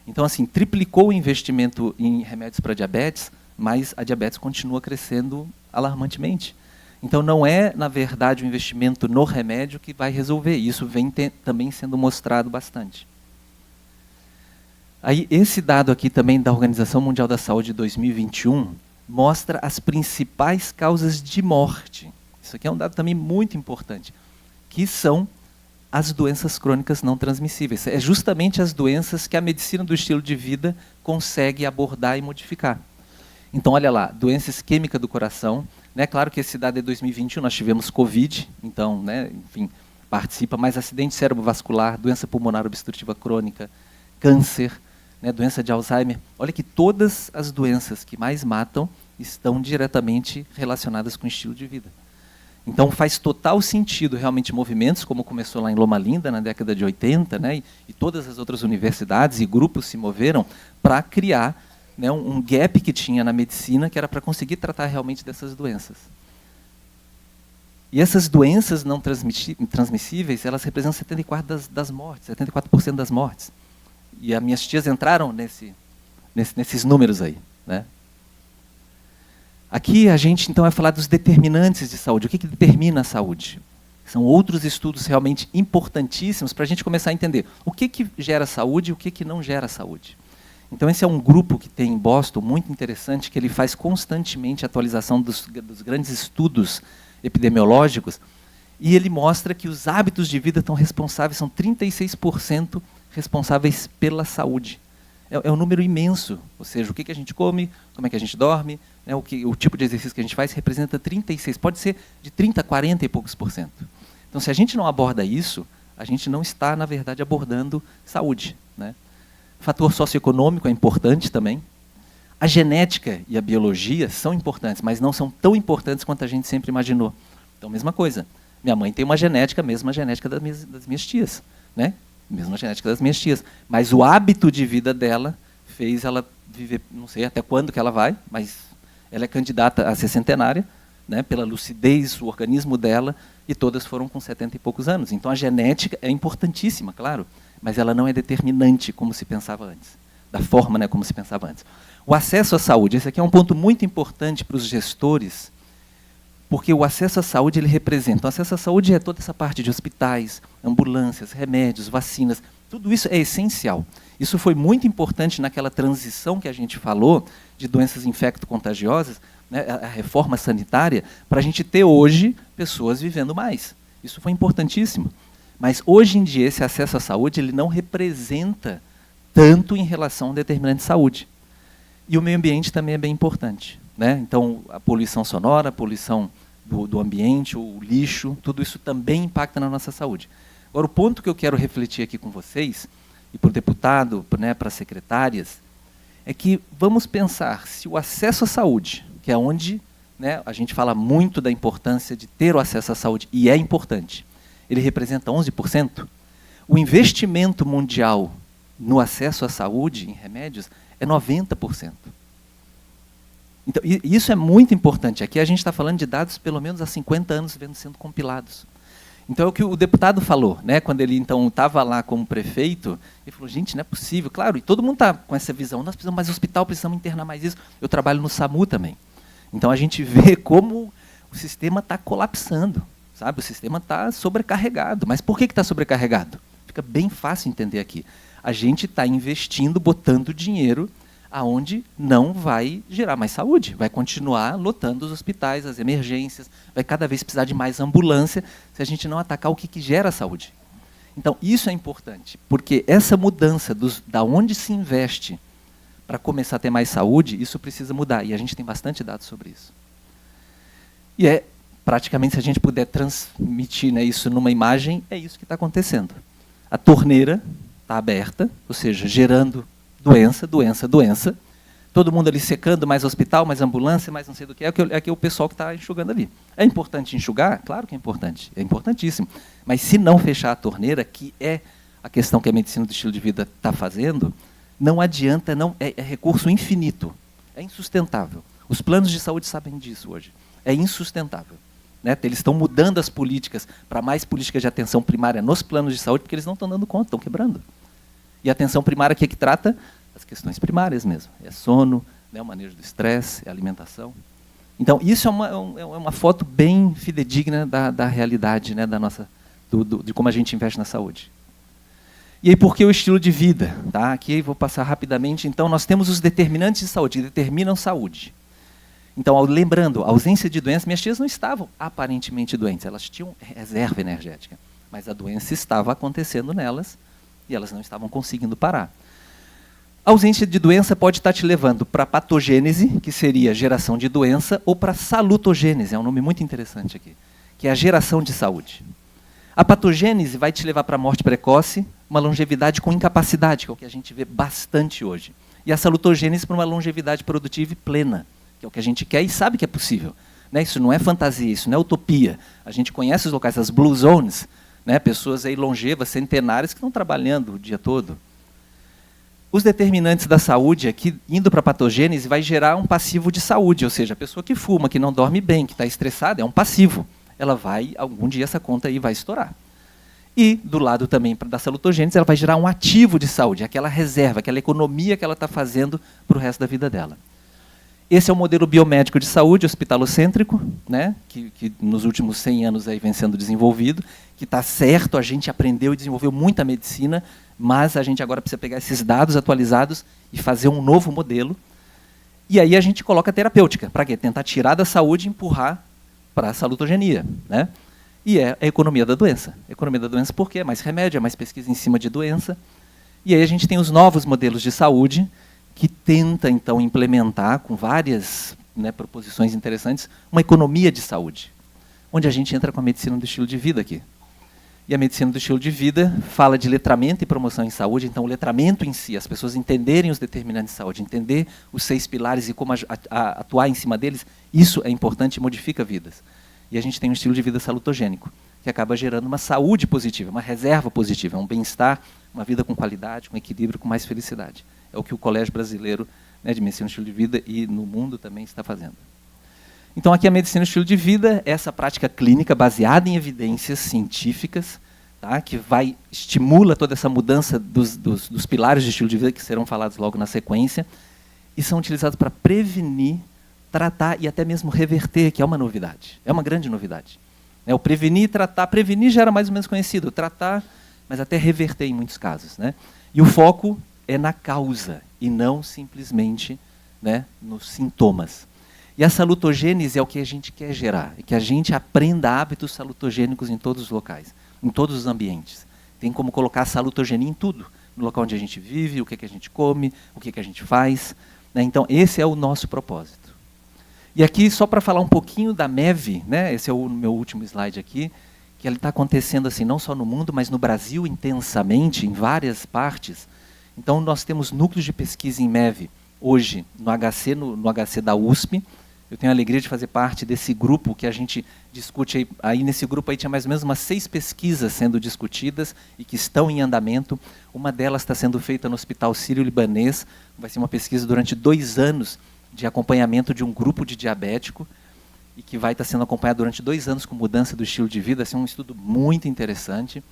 Então, assim, triplicou o investimento em remédios para diabetes, mas a diabetes continua crescendo alarmantemente. Então, não é, na verdade, o investimento no remédio que vai resolver. Isso vem também sendo mostrado bastante. Aí, esse dado aqui também da Organização Mundial da Saúde de 2021 mostra as principais causas de morte. Isso aqui é um dado também muito importante, que são as doenças crônicas não transmissíveis. É justamente as doenças que a medicina do estilo de vida consegue abordar e modificar. Então, olha lá, doença isquêmica do coração, né? Claro que esse dado é 2021, nós tivemos Covid, então, né, enfim, participa, mas acidente cerebrovascular, doença pulmonar obstrutiva crônica, câncer, né, doença de Alzheimer. Olha que todas as doenças que mais matam estão diretamente relacionadas com o estilo de vida. Então faz total sentido realmente movimentos, como começou lá em Loma Linda na década de 80, né, e todas as outras universidades e grupos se moveram para criar, né, um gap que tinha na medicina, que era para conseguir tratar realmente dessas doenças. E essas doenças não transmissíveis, elas representam 74% das mortes, 74% das mortes. E as minhas tias entraram nesses números aí, né? Aqui a gente, então, vai falar dos determinantes de saúde. O que determina a saúde? São outros estudos realmente importantíssimos para a gente começar a entender o que gera saúde e o que não gera saúde. Então, esse é um grupo que tem em Boston, muito interessante, que ele faz constantemente atualização dos grandes estudos epidemiológicos, e ele mostra que os hábitos de vida estão responsáveis, são 36% responsáveis pela saúde. É um número imenso, ou seja, o que a gente come, como é que a gente dorme, né, o tipo de exercício que a gente faz representa 36%, pode ser de 30%, 40% e poucos %. Então, se a gente não aborda isso, a gente não está, na verdade, abordando saúde, né? Fator socioeconômico é importante também. A genética e a biologia são importantes, mas não são tão importantes quanto a gente sempre imaginou. Então, mesma coisa. Minha mãe tem uma genética, mesma genética das minhas tias, né? Mesma genética das minhas tias. Mas o hábito de vida dela fez ela viver, não sei até quando que ela vai, mas ela é candidata a ser centenária, né, pela lucidez, o organismo dela, e todas foram com 70 e poucos anos. Então a genética é importantíssima, claro, mas ela não é determinante como se pensava antes, da forma, né, como se pensava antes. O acesso à saúde, esse aqui é um ponto muito importante para os gestores, porque o acesso à saúde ele representa. O acesso à saúde é toda essa parte de hospitais, ambulâncias, remédios, vacinas, tudo isso é essencial. Isso foi muito importante naquela transição que a gente falou de doenças infecto-contagiosas, né, a reforma sanitária, para a gente ter hoje pessoas vivendo mais. Isso foi importantíssimo. Mas hoje em dia esse acesso à saúde ele não representa tanto em relação a um determinante de saúde. E o meio ambiente também é bem importante, né? Então, a poluição sonora, a poluição do ambiente, o lixo, tudo isso também impacta na nossa saúde. Agora, o ponto que eu quero refletir aqui com vocês, e para o deputado, né, para as secretárias, é que vamos pensar se o acesso à saúde, que é onde né, a gente fala muito da importância de ter o acesso à saúde, e é importante. Ele representa 11%. O investimento mundial no acesso à saúde, em remédios, é 90%. Então, isso é muito importante. Aqui a gente está falando de dados, pelo menos há 50 anos, vendo sendo compilados. Então, é o que o deputado falou, né? Quando ele então estava lá como prefeito, ele falou, gente, não é possível. Claro, e todo mundo está com essa visão, nós precisamos mais hospital, precisamos internar mais isso. Eu trabalho no SAMU também. Então, a gente vê como o sistema está colapsando, sabe? O sistema está sobrecarregado. Mas por que está sobrecarregado? Fica bem fácil entender aqui. A gente está investindo, botando dinheiro aonde não vai gerar mais saúde. Vai continuar lotando os hospitais, as emergências, vai cada vez precisar de mais ambulância se a gente não atacar o que gera saúde. Então, isso é importante, porque essa mudança da onde se investe para começar a ter mais saúde, isso precisa mudar, e a gente tem bastante dados sobre isso. E praticamente, se a gente puder transmitir, né, isso numa imagem, é isso que está acontecendo. A torneira está aberta, ou seja, gerando doença, doença, doença. Todo mundo ali secando, mais hospital, mais ambulância, mais não sei do que. É o pessoal que está enxugando ali. É importante enxugar? Claro que é importante. É importantíssimo. Mas se não fechar a torneira, que é a questão que a medicina do estilo de vida está fazendo, não adianta, é recurso infinito. É insustentável. Os planos de saúde sabem disso hoje. É insustentável. Né? Eles estão mudando as políticas para mais políticas de atenção primária nos planos de saúde, porque eles não estão dando conta, estão quebrando. E a atenção primária aqui é que trata as questões primárias mesmo. É sono, né, o manejo do estresse, é alimentação. Então, isso é uma foto bem fidedigna da realidade, né, de como a gente investe na saúde. E aí, por que o estilo de vida? Tá? Aqui vou passar rapidamente. Então, nós temos os determinantes de saúde, que determinam saúde. Então, lembrando, a ausência de doença, minhas tias não estavam aparentemente doentes, elas tinham reserva energética, mas a doença estava acontecendo nelas, e elas não estavam conseguindo parar. A ausência de doença pode estar te levando para patogênese, que seria geração de doença, ou para salutogênese, é um nome muito interessante aqui, que é a geração de saúde. A patogênese vai te levar para a morte precoce, uma longevidade com incapacidade, que é o que a gente vê bastante hoje. E a salutogênese para uma longevidade produtiva e plena, que é o que a gente quer e sabe que é possível. Né? Isso não é fantasia, isso não é utopia. A gente conhece os locais, as blue zones, né, pessoas aí longevas, centenárias, que estão trabalhando o dia todo. Os determinantes da saúde, aqui, indo para a patogênese, vai gerar um passivo de saúde, ou seja, a pessoa que fuma, que não dorme bem, que está estressada, é um passivo. Ela vai, algum dia essa conta aí vai estourar. E, do lado também da salutogênese, ela vai gerar um ativo de saúde, aquela reserva, aquela economia que ela está fazendo para o resto da vida dela. Esse é o modelo biomédico de saúde hospitalocêntrico, né, que nos últimos 100 anos aí vem sendo desenvolvido, que está certo, a gente aprendeu e desenvolveu muita medicina, mas a gente agora precisa pegar esses dados atualizados e fazer um novo modelo. E aí a gente coloca a terapêutica. Para quê? Tentar tirar da saúde e empurrar para a salutogenia. Né? E é a economia da doença. A economia da doença por quê? É mais remédio, é mais pesquisa em cima de doença. E aí a gente tem os novos modelos de saúde, que tenta, então, implementar, com várias, né, proposições interessantes, uma economia de saúde, onde a gente entra com a medicina do estilo de vida aqui. E a medicina do estilo de vida fala de letramento e promoção em saúde, então o letramento em si, as pessoas entenderem os determinantes de saúde, entender os 6 pilares e como atuar em cima deles, isso é importante e modifica vidas. E a gente tem um estilo de vida salutogênico, que acaba gerando uma saúde positiva, uma reserva positiva, um bem-estar, uma vida com qualidade, com equilíbrio, com mais felicidade. É o que o Colégio Brasileiro, né, de Medicina do Estilo de Vida e no mundo também está fazendo. Então, aqui a medicina do estilo de vida é essa prática clínica baseada em evidências científicas, tá, que estimula toda essa mudança dos pilares de estilo de vida, que serão falados logo na sequência, e são utilizados para prevenir, tratar e até mesmo reverter, que é uma novidade, é uma grande novidade. O prevenir e tratar, prevenir já era mais ou menos conhecido, tratar, mas até reverter em muitos casos. Né? E o foco é na causa e não simplesmente, né, nos sintomas. E a salutogênese é o que a gente quer gerar, é que a gente aprenda hábitos salutogênicos em todos os locais, em todos os ambientes. Tem como colocar a salutogenia em tudo, no local onde a gente vive, o que a gente come, o que a gente faz. Né? Então, esse é o nosso propósito. E aqui, só para falar um pouquinho da MEV, né, esse é o meu último slide aqui, que ele está acontecendo assim, não só no mundo, mas no Brasil intensamente, em várias partes. Então, nós temos núcleos de pesquisa em MEV, hoje, no HC da USP, Eu tenho a alegria de fazer parte desse grupo que a gente discute. Aí nesse grupo aí tinha mais ou menos umas 6 pesquisas sendo discutidas e que estão em andamento. Uma delas está sendo feita no Hospital Sírio-Libanês. Vai ser uma pesquisa durante 2 anos de acompanhamento de um grupo de diabético e que vai estar sendo acompanhado durante 2 anos com mudança do estilo de vida. Assim, um estudo muito interessante.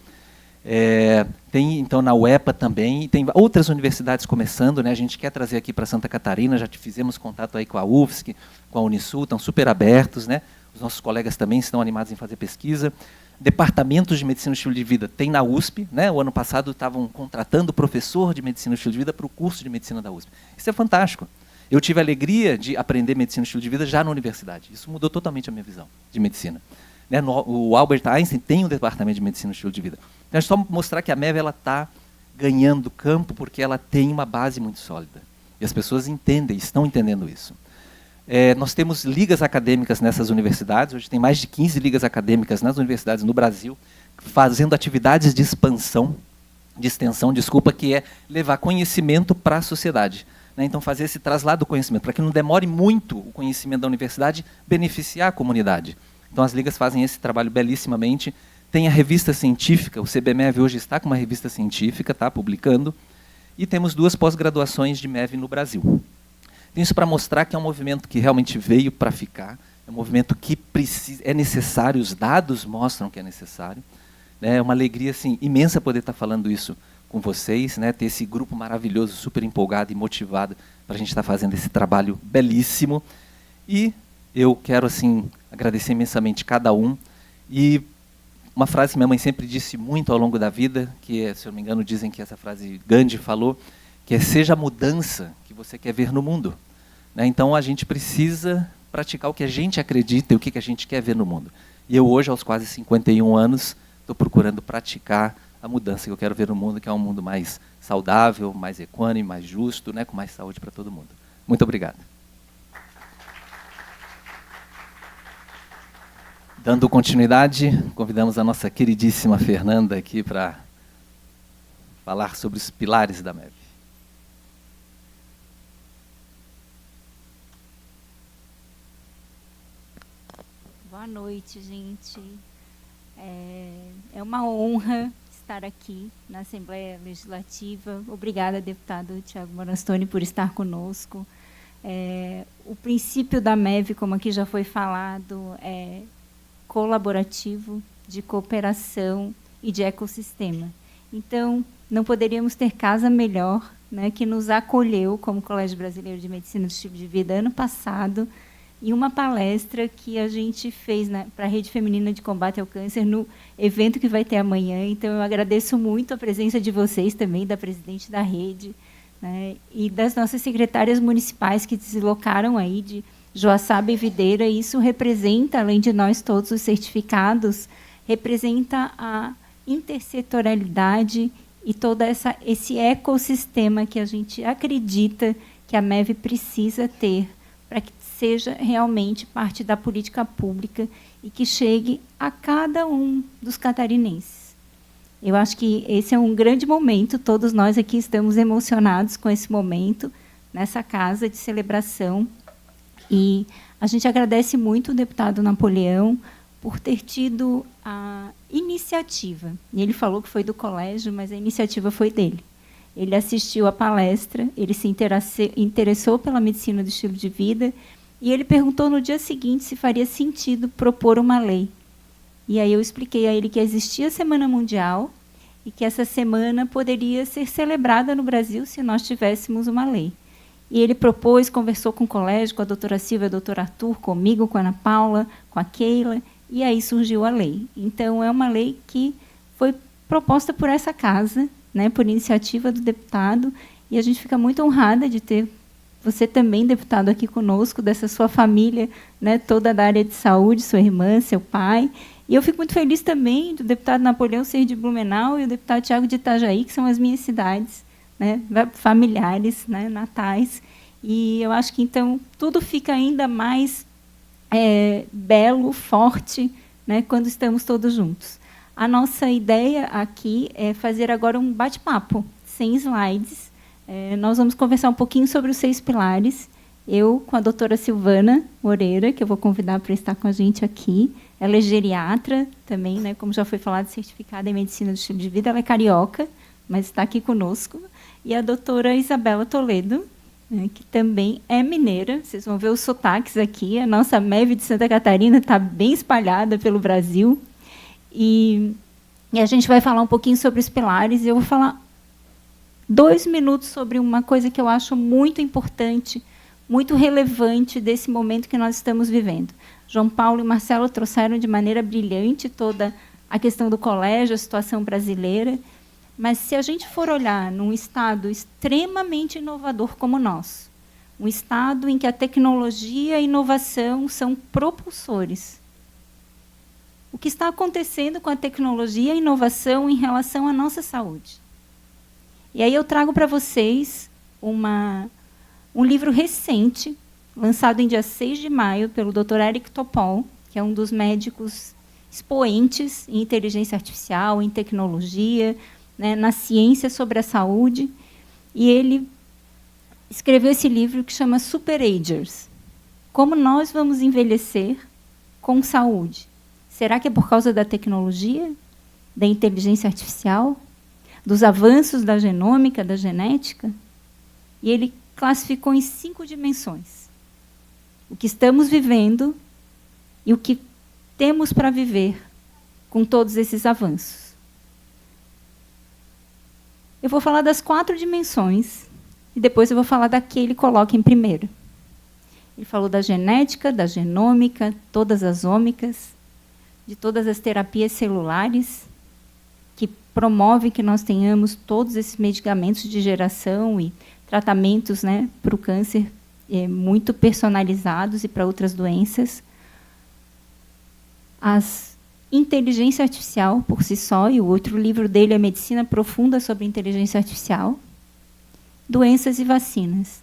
Tem, então, na UEPA também, e tem outras universidades começando, né? A gente quer trazer aqui para Santa Catarina, já fizemos contato aí com a UFSC, com a Unisul, estão super abertos, né? Os nossos colegas também estão animados em fazer pesquisa. Departamentos de Medicina e Estilo de Vida tem na USP, né? O ano passado estavam contratando professor de Medicina e Estilo de Vida para o curso de Medicina da USP. Isso é fantástico. Eu tive a alegria de aprender Medicina e Estilo de Vida já na universidade. Isso mudou totalmente a minha visão de medicina. Né? O Albert Einstein tem um departamento de Medicina e Estilo de Vida. Então, é só mostrar que a MEV está ganhando campo porque ela tem uma base muito sólida. E as pessoas entendem, estão entendendo isso. Nós temos ligas acadêmicas nessas universidades, hoje tem mais de 15 ligas acadêmicas nas universidades no Brasil, fazendo atividades de expansão, de extensão, desculpa, que é levar conhecimento para a sociedade. Né? Então, fazer esse traslado do conhecimento, para que não demore muito o conhecimento da universidade beneficiar a comunidade. Então, as ligas fazem esse trabalho belíssimamente. Tem a revista científica, o CBMEV hoje está com uma revista científica, está publicando, e temos 2 pós-graduações de MEV no Brasil. Tem isso para mostrar que é um movimento que realmente veio para ficar, é um movimento que é necessário, os dados mostram que é necessário. É uma alegria assim, imensa poder estar falando isso com vocês, né? Ter esse grupo maravilhoso, super empolgado e motivado para a gente estar fazendo esse trabalho belíssimo. E eu quero assim, agradecer imensamente cada um. E uma frase que minha mãe sempre disse muito ao longo da vida, que, se eu não me engano, dizem que essa frase Gandhi falou, que é: seja a mudança que você quer ver no mundo. Né? Então, a gente precisa praticar o que a gente acredita e o que a gente quer ver no mundo. E eu hoje, aos quase 51 anos, estou procurando praticar a mudança que eu quero ver no mundo, que é um mundo mais saudável, mais equânime, mais justo, né? Com mais saúde para todo mundo. Muito obrigado. Dando continuidade, convidamos a nossa queridíssima Fernanda aqui para falar sobre os pilares da MEV. Boa noite, gente. É uma honra estar aqui na Assembleia Legislativa. Obrigada, deputado Tiago Morastoni, por estar conosco. O princípio da MEV, como aqui já foi falado, é colaborativo, de cooperação e de ecossistema. Então, não poderíamos ter casa melhor, né, que nos acolheu como Colégio Brasileiro de Medicina do Estilo de Vida ano passado, em uma palestra que a gente fez para a Rede Feminina de Combate ao Câncer, no evento que vai ter amanhã. Então, eu agradeço muito a presença de vocês também, da presidente da rede, né, e das nossas secretárias municipais que deslocaram aí de Joaçaba e Videira. Isso representa, além de nós todos os certificados, representa a intersetorialidade e todo esse ecossistema que a gente acredita que a MEV precisa ter para que seja realmente parte da política pública e que chegue a cada um dos catarinenses. Eu acho que esse é um grande momento, todos nós aqui estamos emocionados com esse momento, nessa casa de celebração. E a gente agradece muito o deputado Napoleão por ter tido a iniciativa. E ele falou que foi do colégio, mas a iniciativa foi dele. Ele assistiu à palestra, ele se interessou pela medicina do estilo de vida e ele perguntou no dia seguinte se faria sentido propor uma lei. E aí eu expliquei a ele que existia a Semana Mundial e que essa semana poderia ser celebrada no Brasil se nós tivéssemos uma lei. E ele propôs, conversou com o colégio, com a doutora Silvia, o doutor Arthur, comigo, com a Ana Paula, com a Keila, e aí surgiu a lei. Então, é uma lei que foi proposta por essa casa, né, por iniciativa do deputado, e a gente fica muito honrada de ter você também, deputado, aqui conosco, dessa sua família, né, toda da área de saúde, sua irmã, seu pai. E eu fico muito feliz também do deputado Napoleão ser de Blumenau e o deputado Tiago de Itajaí, que são as minhas cidades, né, familiares, né, natais. E eu acho que, então, tudo fica ainda mais belo, forte, né, quando estamos todos juntos. A nossa ideia aqui é fazer agora um bate-papo, sem slides. Nós vamos conversar um pouquinho sobre os 6 pilares, eu com a doutora Silvana Moreira, que eu vou convidar para estar com a gente aqui. Ela é geriatra também, né, como já foi falado, certificada em medicina do estilo de vida. Ela é carioca, mas está aqui conosco. E a doutora Isabela Toledo, né, que também é mineira. Vocês vão ver os sotaques aqui. A nossa MEV de Santa Catarina está bem espalhada pelo Brasil. E a gente vai falar um pouquinho sobre os pilares. E eu vou falar 2 minutos sobre uma coisa que eu acho muito importante, muito relevante desse momento que nós estamos vivendo. João Paulo e Marcelo trouxeram de maneira brilhante toda a questão do colégio, a situação brasileira. Mas, se a gente for olhar num Estado extremamente inovador como o nosso, um Estado em que a tecnologia e a inovação são propulsores, o que está acontecendo com a tecnologia e a inovação em relação à nossa saúde? E aí eu trago para vocês um livro recente, lançado em dia 6 de maio, pelo Dr. Eric Topol, que é um dos médicos expoentes em inteligência artificial, em tecnologia, né, na ciência sobre a saúde. E ele escreveu esse livro que chama Super Agers. Como nós vamos envelhecer com saúde? Será que é por causa da tecnologia, da inteligência artificial, dos avanços da genômica, da genética? E ele classificou em 5 dimensões. O que estamos vivendo e o que temos para viver com todos esses avanços. Eu vou falar das 4 dimensões e depois eu vou falar da que ele coloca em primeiro. Ele falou da genética, da genômica, todas as ômicas, de todas as terapias celulares que promovem que nós tenhamos todos esses medicamentos de geração e tratamentos, né, para o câncer muito personalizados e para outras doenças. As inteligência artificial por si só, e o outro livro dele é Medicina Profunda sobre Inteligência Artificial, doenças e vacinas.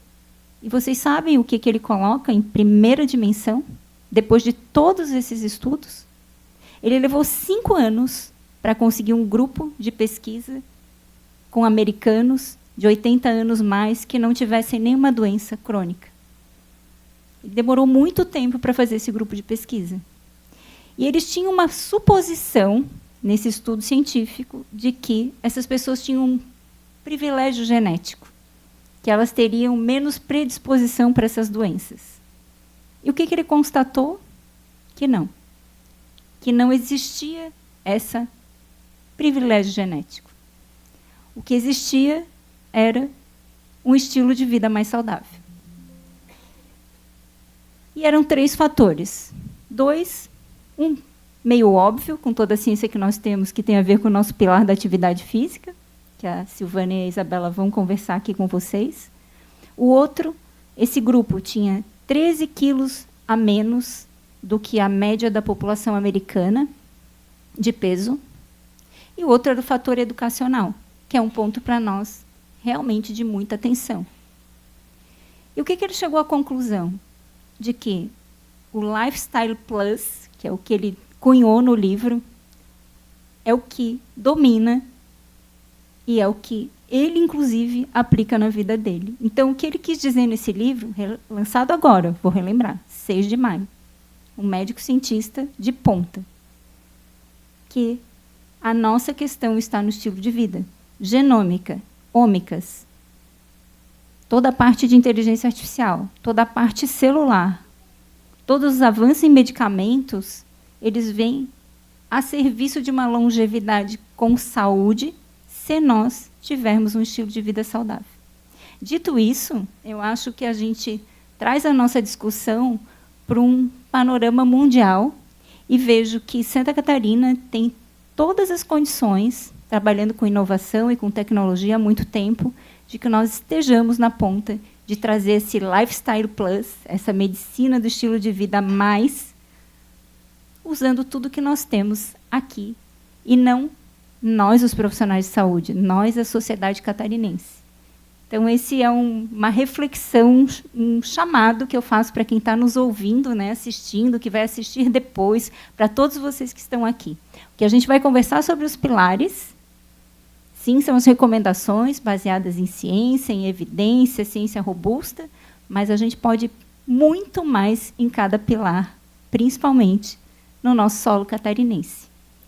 E vocês sabem o que ele coloca em primeira dimensão, depois de todos esses estudos? Ele levou 5 anos para conseguir um grupo de pesquisa com americanos de 80 anos mais que não tivessem nenhuma doença crônica. Ele demorou muito tempo para fazer esse grupo de pesquisa. E eles tinham uma suposição, nesse estudo científico, de que essas pessoas tinham um privilégio genético, que elas teriam menos predisposição para essas doenças. E o que ele constatou? Que não existia esse privilégio genético. O que existia era um estilo de vida mais saudável. E eram 3 fatores. 2, um meio óbvio, com toda a ciência que nós temos, que tem a ver com o nosso pilar da atividade física, que a Silvana e a Isabela vão conversar aqui com vocês. O outro, esse grupo tinha 13 quilos a menos do que a média da população americana de peso. E o outro era o fator educacional, que é um ponto para nós realmente de muita atenção. E o que ele chegou à conclusão? De que o Lifestyle Plus, que é o que ele cunhou no livro, é o que domina e é o que ele, inclusive, aplica na vida dele. Então, o que ele quis dizer nesse livro, lançado agora, vou relembrar, 6 de maio, um médico cientista de ponta, que a nossa questão está no estilo de vida. Genômica, ômicas, toda a parte de inteligência artificial, toda a parte celular, todos os avanços em medicamentos, eles vêm a serviço de uma longevidade com saúde, se nós tivermos um estilo de vida saudável. Dito isso, eu acho que a gente traz a nossa discussão para um panorama mundial e vejo que Santa Catarina tem todas as condições, trabalhando com inovação e com tecnologia há muito tempo, de que nós estejamos na ponta de trazer esse Lifestyle Plus, essa medicina do estilo de vida a mais, usando tudo que nós temos aqui, e não nós, os profissionais de saúde, nós, a sociedade catarinense. Então, esse é uma reflexão, um chamado que eu faço para quem está nos ouvindo, né, assistindo, que vai assistir depois, para todos vocês que estão aqui. O que a gente vai conversar sobre os pilares, sim, são as recomendações baseadas em ciência, em evidência, ciência robusta, mas a gente pode ir muito mais em cada pilar, principalmente no nosso solo catarinense.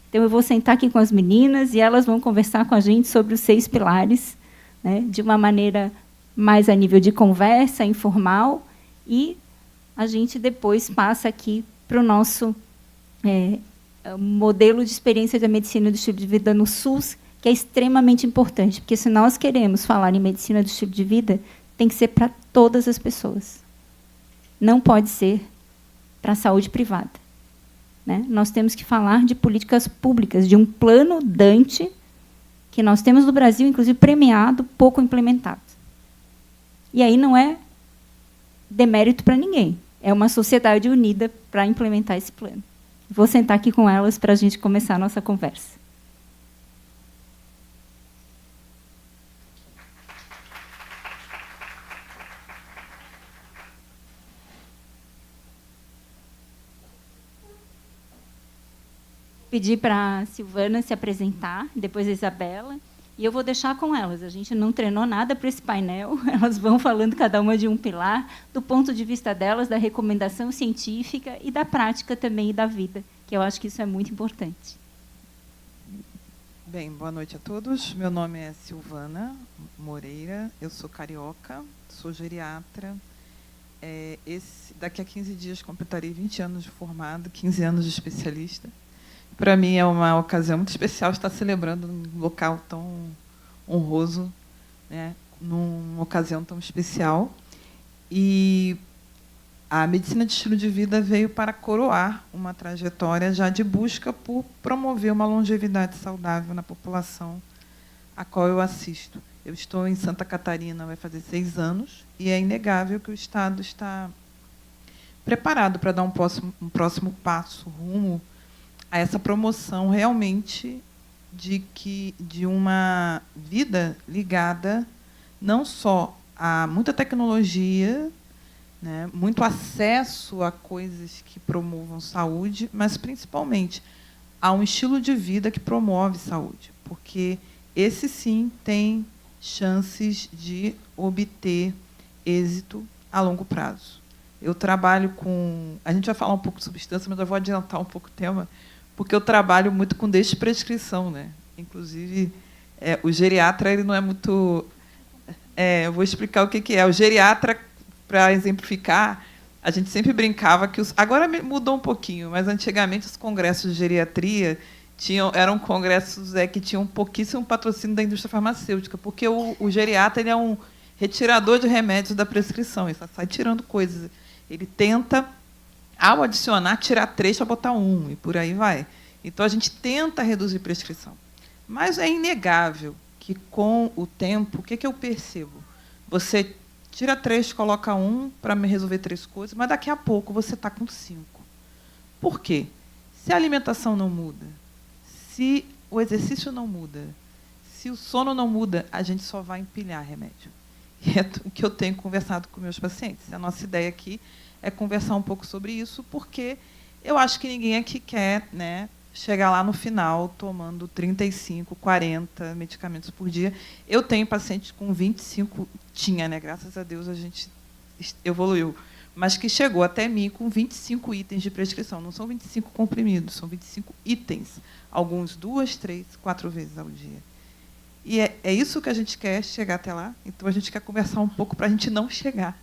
Então, eu vou sentar aqui com as meninas e elas vão conversar com a gente sobre os 6 pilares, né, de uma maneira mais a nível de conversa, informal, e a gente depois passa aqui para o nosso modelo de experiência da medicina do estilo de vida no SUS, que é extremamente importante, porque se nós queremos falar em medicina do estilo de vida, tem que ser para todas as pessoas. Não pode ser para a saúde privada, né? Nós temos que falar de políticas públicas, de um plano Dante, que nós temos no Brasil, inclusive premiado, pouco implementado. E aí não é demérito para ninguém, é uma sociedade unida para implementar esse plano. Vou sentar aqui com elas para a gente começar a nossa conversa. Pedir para a Silvana se apresentar, depois a Isabela, e eu vou deixar com elas. A gente não treinou nada para esse painel, elas vão falando cada uma de um pilar, do ponto de vista delas, da recomendação científica e da prática também e da vida, que eu acho que isso é muito importante. Bem, boa noite a todos. Meu nome é Silvana Moreira, eu sou carioca, sou geriatra. Daqui a 15 dias completarei 20 anos de formado, 15 anos de especialista. Para mim é uma ocasião muito especial estar celebrando num local tão honroso, né, numa ocasião tão especial. E a medicina de estilo de vida veio para coroar uma trajetória já de busca por promover uma longevidade saudável na população a qual eu assisto. Eu estou em Santa Catarina, vai fazer 6 anos, e é inegável que o Estado está preparado para dar um próximo passo rumo a essa promoção realmente de uma vida ligada não só a muita tecnologia, né, muito acesso a coisas que promovam saúde, mas, principalmente, a um estilo de vida que promove saúde, porque esse, sim, tem chances de obter êxito a longo prazo. Eu trabalho com... A gente vai falar um pouco de substância, mas eu vou adiantar um pouco o tema, porque eu trabalho muito com desprescrição, né? Inclusive, o geriatra ele não é muito... eu vou explicar o que é. O geriatra, para exemplificar, a gente sempre brincava que... Agora mudou um pouquinho, mas antigamente os congressos de geriatria eram congressos que tinham pouquíssimo patrocínio da indústria farmacêutica, porque o geriatra ele é um retirador de remédios da prescrição, ele só sai tirando coisas. Ele tenta, ao adicionar, tirar 3 para botar 1, e por aí vai. Então, a gente tenta reduzir prescrição. Mas é inegável que, com o tempo, o que eu percebo? Você tira 3, coloca 1 para me resolver 3 coisas, mas daqui a pouco você está com 5. Por quê? Se a alimentação não muda, se o exercício não muda, se o sono não muda, a gente só vai empilhar remédio. E é o que eu tenho conversado com meus pacientes. A nossa ideia aqui é conversar um pouco sobre isso, porque eu acho que ninguém aqui quer, né, chegar lá no final tomando 35, 40 medicamentos por dia. Eu tenho pacientes com 25, né, graças a Deus a gente evoluiu, mas que chegou até mim com 25 itens de prescrição. Não são 25 comprimidos, são 25 itens. Alguns 2, 3, 4 vezes ao dia. E é isso que a gente quer, chegar até lá. Então, a gente quer conversar um pouco para a gente não chegar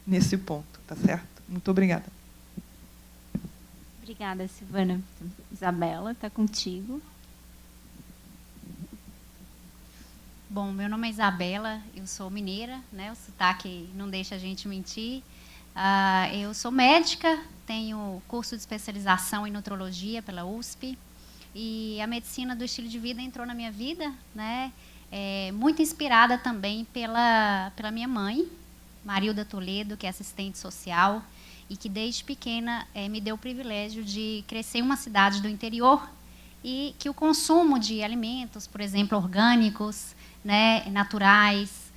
nesse ponto. Tá certo? Muito obrigada. Obrigada, Silvana. Isabela, está contigo. Bom, meu nome é Isabela, eu sou mineira, né? O sotaque não deixa a gente mentir. Eu sou médica, tenho curso de especialização em nutrologia pela USP, e a medicina do estilo de vida entrou na minha vida, né? Muito inspirada também pela minha mãe, Marilda Toledo, que é assistente social, e que desde pequena me deu o privilégio de crescer em uma cidade do interior, e que o consumo de alimentos, por exemplo, orgânicos, né, naturais,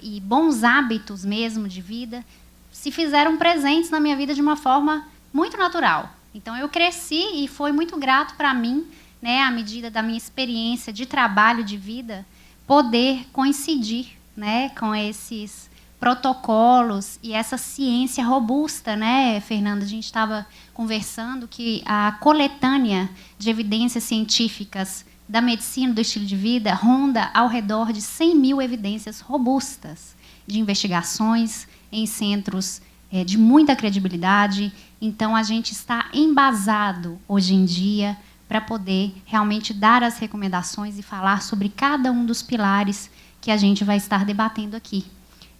e bons hábitos mesmo de vida, se fizeram presentes na minha vida de uma forma muito natural. Então, eu cresci e foi muito grato para mim, né, à medida da minha experiência de trabalho, de vida, poder coincidir, né, com esses protocolos e essa ciência robusta, né, Fernanda? A gente estava conversando que a coletânea de evidências científicas da medicina do estilo de vida ronda ao redor de 100 mil evidências robustas de investigações em centros de muita credibilidade. Então, a gente está embasado hoje em dia para poder realmente dar as recomendações e falar sobre cada um dos pilares que a gente vai estar debatendo aqui.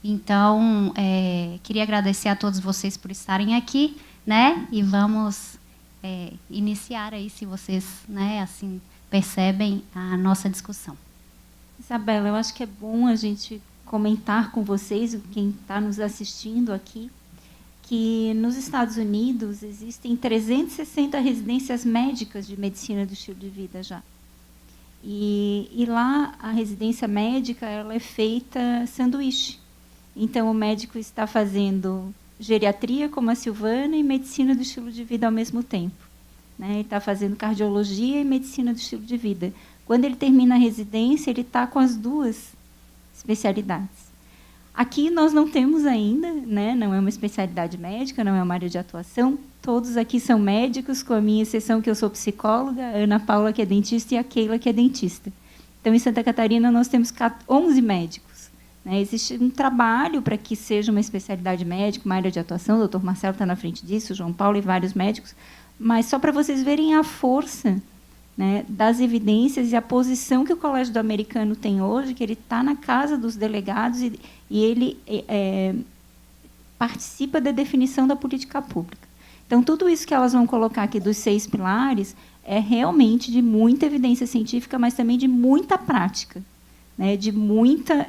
Então, queria agradecer a todos vocês por estarem aqui, né? E vamos iniciar aí, se vocês, né, assim, percebem a nossa discussão. Isabela, eu acho que é bom a gente comentar com vocês, quem está nos assistindo aqui, que nos Estados Unidos existem 360 residências médicas de medicina do estilo de vida já. E lá a residência médica ela é feita sanduíche. Então o médico está fazendo geriatria como a Silvana e medicina do estilo de vida ao mesmo tempo, né? Ele está fazendo cardiologia e medicina do estilo de vida. Quando ele termina a residência, ele está com as duas especialidades. Aqui nós não temos ainda, né? Não é uma especialidade médica, não é uma área de atuação. Todos aqui são médicos, com a minha exceção que eu sou psicóloga, a Ana Paula, que é dentista, e a Keila, que é dentista. Então, em Santa Catarina, nós temos 11 médicos, né? Existe um trabalho para que seja uma especialidade médica, uma área de atuação. O doutor Marcelo está na frente disso, o João Paulo e vários médicos. Mas só para vocês verem a força, né, das evidências e a posição que o Colégio do Americano tem hoje, que ele está na casa dos delegados e ele participa da definição da política pública. Então, tudo isso que elas vão colocar aqui dos 6 pilares é realmente de muita evidência científica, mas também de muita prática, né, de muita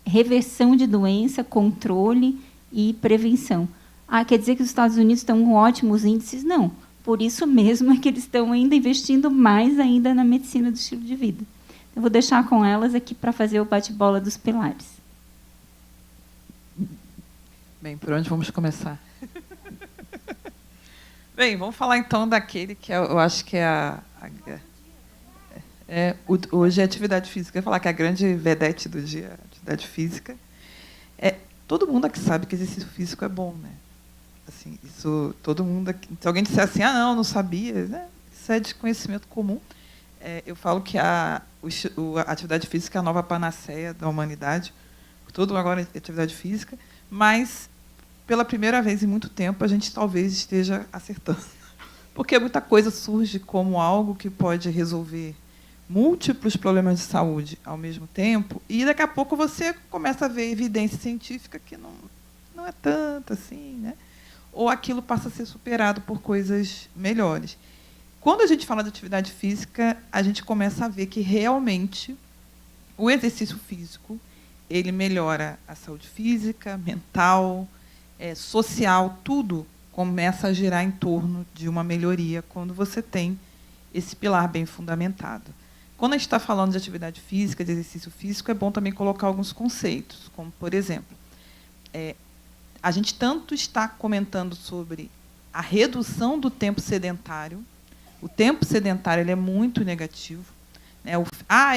reversão de doença, controle e prevenção. Quer dizer que os Estados Unidos estão com ótimos índices? Não. Por isso mesmo é que eles estão ainda investindo mais ainda na medicina do estilo de vida. Eu vou deixar com elas aqui para fazer o bate-bola dos pilares. Bem, por onde vamos começar? Bem, vamos falar então daquele que eu acho que hoje é atividade física. Eu ia falar que é a grande vedete do dia, atividade física. Todo mundo aqui sabe que exercício físico é bom, né? Assim, isso todo mundo aqui, se alguém disser assim, não sabia, né? Isso é de conhecimento comum. Eu falo que a atividade física é a nova panaceia da humanidade. Tudo agora é atividade física, mas pela primeira vez em muito tempo a gente talvez esteja acertando, porque muita coisa surge como algo que pode resolver múltiplos problemas de saúde ao mesmo tempo, e daqui a pouco você começa a ver evidência científica que não é tanto assim, né? Ou aquilo passa a ser superado por coisas melhores. Quando a gente fala de atividade física, a gente começa a ver que realmente o exercício físico ele melhora a saúde física, mental, social, tudo começa a girar em torno de uma melhoria quando você tem esse pilar bem fundamentado. Quando a gente está falando de atividade física, de exercício físico, é bom também colocar alguns conceitos, como, por exemplo, a gente tanto está comentando sobre a redução do tempo sedentário. O tempo sedentário ele é muito negativo, né?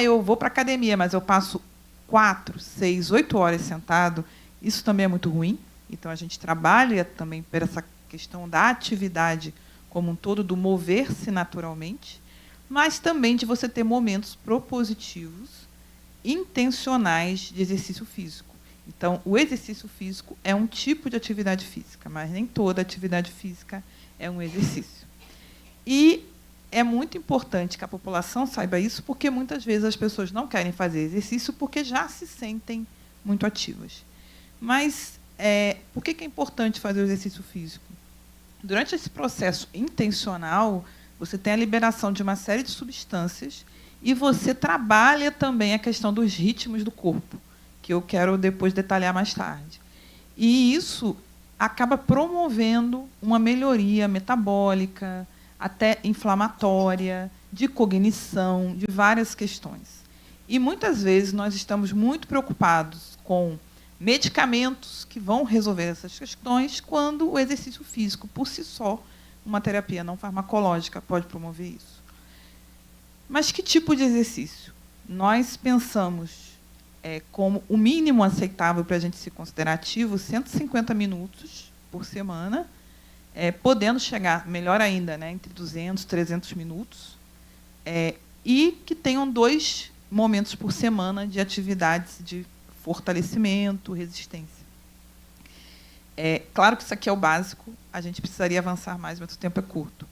Eu vou para a academia, mas eu passo 4, 6, 8 horas sentado. Isso também é muito ruim. Então, a gente trabalha também por essa questão da atividade como um todo, do mover-se naturalmente, mas também de você ter momentos propositivos, intencionais de exercício físico. Então, o exercício físico é um tipo de atividade física, mas nem toda atividade física é um exercício. E é muito importante que a população saiba isso, porque muitas vezes as pessoas não querem fazer exercício porque já se sentem muito ativas. Mas por que é importante fazer o exercício físico? Durante esse processo intencional, você tem a liberação de uma série de substâncias e você trabalha também a questão dos ritmos do corpo, que eu quero depois detalhar mais tarde. E isso acaba promovendo uma melhoria metabólica, até inflamatória, de cognição, de várias questões. E, muitas vezes, nós estamos muito preocupados com medicamentos que vão resolver essas questões, quando o exercício físico, por si só, uma terapia não farmacológica pode promover isso. Mas que tipo de exercício? Nós pensamos como o mínimo aceitável para a gente se considerar ativo, 150 minutos por semana, podendo chegar, melhor ainda, né, entre 200 e 300 minutos, e que tenham 2 momentos por semana de atividades de fortalecimento, resistência. Claro que isso aqui é o básico, a gente precisaria avançar mais, mas o tempo é curto.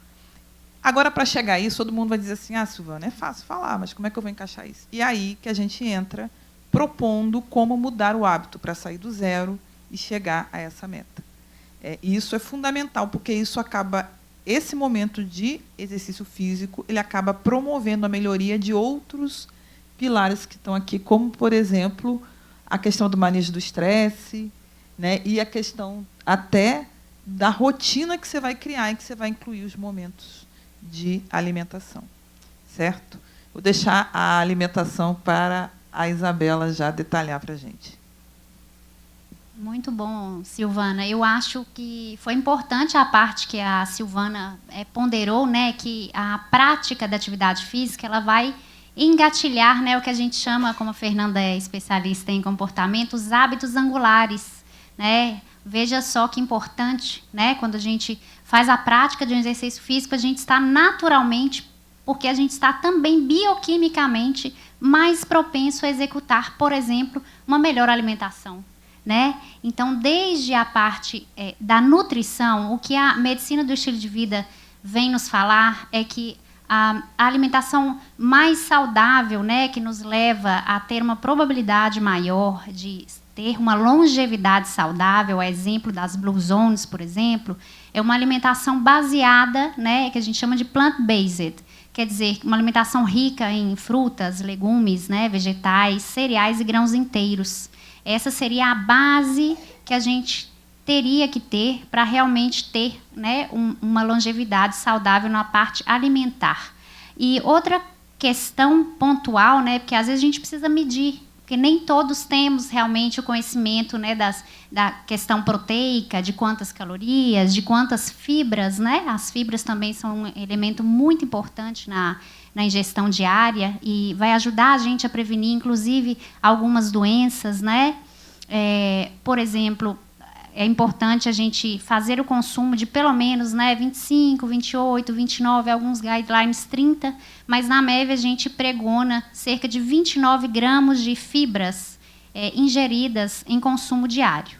Agora, para chegar a isso, todo mundo vai dizer assim, Silvana, é fácil falar, mas como é que eu vou encaixar isso? E aí que a gente entra propondo como mudar o hábito para sair do zero e chegar a essa meta. E isso é fundamental, porque isso acaba, esse momento de exercício físico, ele acaba promovendo a melhoria de outros pilares que estão aqui, como, por exemplo, a questão do manejo do estresse, né, e a questão até da rotina que você vai criar e que você vai incluir os momentos de alimentação. Certo? Vou deixar a alimentação para a Isabela já detalhar para a gente. Muito bom, Silvana. Eu acho que foi importante a parte que a Silvana ponderou, né, que a prática da atividade física ela vai engatilhar, né, o que a gente chama, como a Fernanda é especialista em comportamento, os hábitos angulares, né? Veja só que importante, né, quando a gente faz a prática de um exercício físico, a gente está naturalmente, porque a gente está também bioquimicamente mais propenso a executar, por exemplo, uma melhor alimentação, né? Então, desde a parte da nutrição, o que a medicina do estilo de vida vem nos falar é que a alimentação mais saudável, né, que nos leva a ter uma probabilidade maior de ter uma longevidade saudável, a exemplo das Blue Zones, por exemplo, é uma alimentação baseada, né, que a gente chama de plant-based, quer dizer, uma alimentação rica em frutas, legumes, né, vegetais, cereais e grãos inteiros. Essa seria a base que a gente teria que ter para realmente ter, né, uma longevidade saudável na parte alimentar. E outra questão pontual, né, porque às vezes a gente precisa medir, porque nem todos temos realmente o conhecimento, né, da questão proteica, de quantas calorias, de quantas fibras, né? As fibras também são um elemento muito importante na ingestão diária e vai ajudar a gente a prevenir, inclusive, algumas doenças, né? Por exemplo, é importante a gente fazer o consumo de pelo menos, né, 25, 28, 29, alguns guidelines 30, mas na MEV a gente pregona cerca de 29 gramas de fibras ingeridas em consumo diário.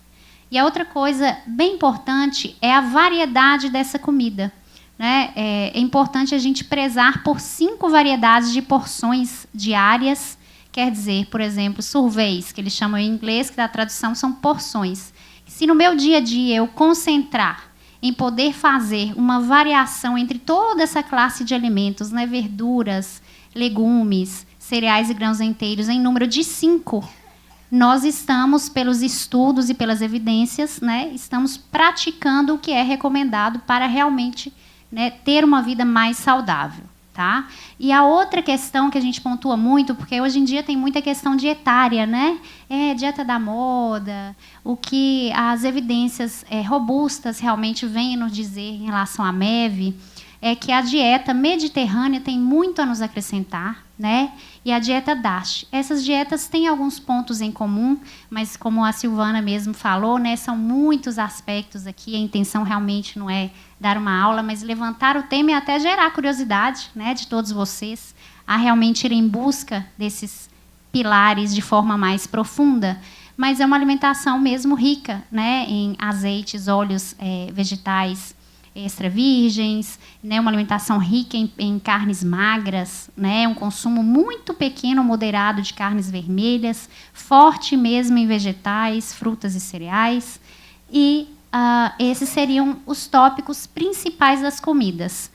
E a outra coisa bem importante é a variedade dessa comida, né? É importante a gente prezar por 5 variedades de porções diárias, quer dizer, por exemplo, surveys, que eles chamam em inglês, que da tradução são porções. Se no meu dia a dia eu concentrar em poder fazer uma variação entre toda essa classe de alimentos, né, verduras, legumes, cereais e grãos inteiros, em número de 5, nós estamos, pelos estudos e pelas evidências, né, estamos praticando o que é recomendado para realmente, né, ter uma vida mais saudável. Tá? E a outra questão que a gente pontua muito, porque hoje em dia tem muita questão dietária, né? Dieta da moda, o que as evidências robustas realmente vêm nos dizer em relação à MEV, é que a dieta mediterrânea tem muito a nos acrescentar, né? E a dieta DASH. Essas dietas têm alguns pontos em comum, mas como a Silvana mesmo falou, né, são muitos aspectos aqui, a intenção realmente não é dar uma aula, mas levantar o tema e até gerar curiosidade, né, de todos vocês a realmente ir em busca desses pilares de forma mais profunda. Mas é uma alimentação mesmo rica, né, em azeites, óleos vegetais extra virgens, né, uma alimentação rica em carnes magras, né, um consumo muito pequeno, moderado de carnes vermelhas, forte mesmo em vegetais, frutas e cereais. E esses seriam os tópicos principais das comidas.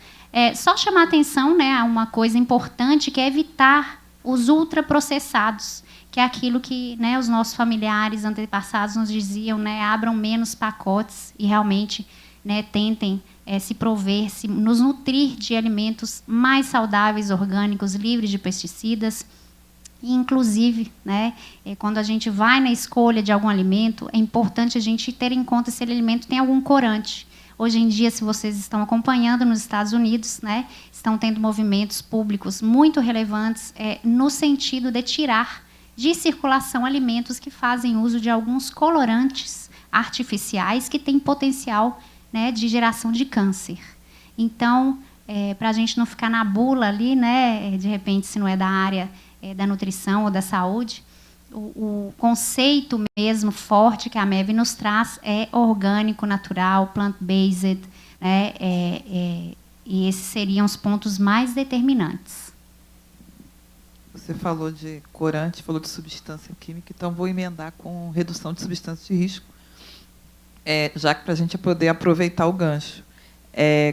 Só chamar atenção, né, a uma coisa importante, que é evitar os ultraprocessados, que é aquilo que, né, os nossos familiares antepassados nos diziam, né, abram menos pacotes e realmente, né, tentem se prover, nos nutrir de alimentos mais saudáveis, orgânicos, livres de pesticidas. E, inclusive, né, quando a gente vai na escolha de algum alimento, é importante a gente ter em conta se esse alimento tem algum corante. Hoje em dia, se vocês estão acompanhando nos Estados Unidos, né, estão tendo movimentos públicos muito relevantes no sentido de tirar de circulação alimentos que fazem uso de alguns colorantes artificiais que têm potencial, né, de geração de câncer. Então, para a gente não ficar na bula ali, né, de repente, se não é da área da nutrição ou da saúde, o conceito mesmo forte que a MEV nos traz é orgânico, natural, plant-based, né, e esses seriam os pontos mais determinantes. Você falou de corante, falou de substância química, então vou emendar com redução de substâncias de risco, já que para a gente poder aproveitar o gancho.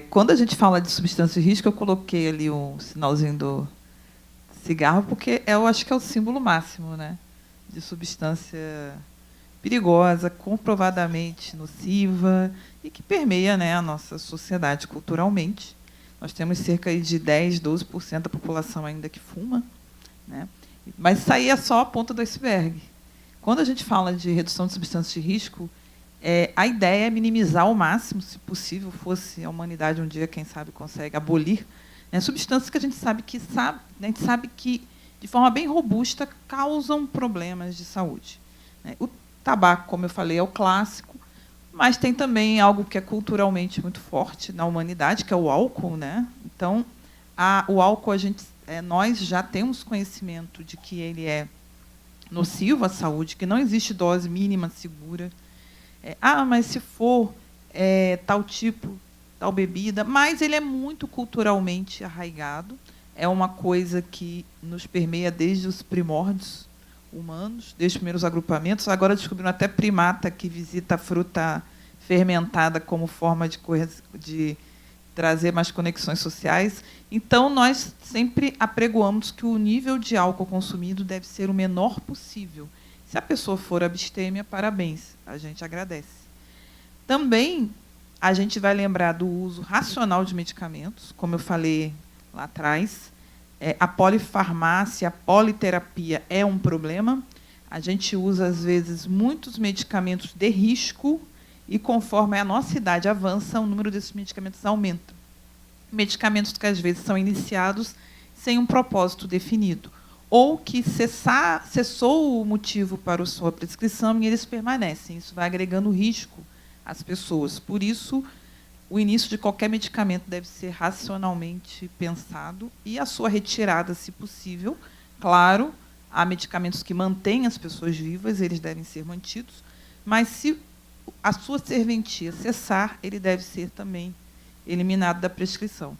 Quando a gente fala de substância de risco, eu coloquei ali o sinalzinho do cigarro, porque eu acho que é o símbolo máximo, né, de substância perigosa, comprovadamente nociva e que permeia, né, a nossa sociedade culturalmente. Nós temos cerca de 10%, 12% da população ainda que fuma, né? Mas isso aí é só a ponta do iceberg. Quando a gente fala de redução de substâncias de risco, a ideia é minimizar ao máximo, se possível, fosse a humanidade um dia, quem sabe, consegue abolir, né, substâncias que a gente sabe que, de forma bem robusta, causam problemas de saúde. O tabaco, como eu falei, é o clássico, mas tem também algo que é culturalmente muito forte na humanidade, que é o álcool, né? Então, o álcool, nós já temos conhecimento de que ele é nocivo à saúde, que não existe dose mínima segura. Mas se for tal tipo, tal bebida, mas ele é muito culturalmente arraigado, é uma coisa que nos permeia desde os primórdios humanos, desde os primeiros agrupamentos, agora descobriram até primata que visita a fruta fermentada como forma de trazer mais conexões sociais. Então, nós sempre apregoamos que o nível de álcool consumido deve ser o menor possível. Se a pessoa for abstêmia, parabéns, a gente agradece. Também, a gente vai lembrar do uso racional de medicamentos, como eu falei lá atrás. A polifarmácia, a politerapia é um problema. A gente usa, às vezes, muitos medicamentos de risco e, conforme a nossa idade avança, o número desses medicamentos aumenta. Medicamentos que, às vezes, são iniciados sem um propósito definido, ou que cessou o motivo para a sua prescrição e eles permanecem. Isso vai agregando risco às pessoas. Por isso, o início de qualquer medicamento deve ser racionalmente pensado e a sua retirada, se possível. Claro, há medicamentos que mantêm as pessoas vivas, eles devem ser mantidos, mas se a sua serventia cessar, ele deve ser também eliminado da prescrição.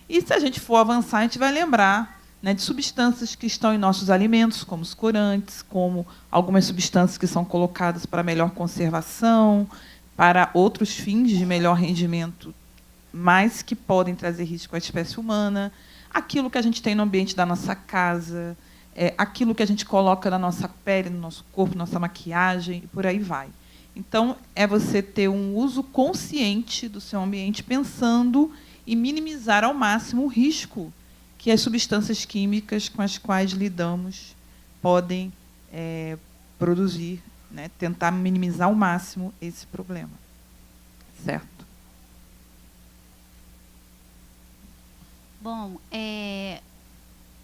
E se a gente for avançar, a gente vai lembrar, né, de substâncias que estão em nossos alimentos, como os corantes, como algumas substâncias que são colocadas para melhor conservação, para outros fins de melhor rendimento, mas que podem trazer risco à espécie humana, aquilo que a gente tem no ambiente da nossa casa, aquilo que a gente coloca na nossa pele, no nosso corpo, nossa maquiagem, e por aí vai. Então, é você ter um uso consciente do seu ambiente, pensando em minimizar ao máximo o risco que as substâncias químicas com as quais lidamos podem produzir, né, tentar minimizar ao máximo esse problema. Certo? Bom,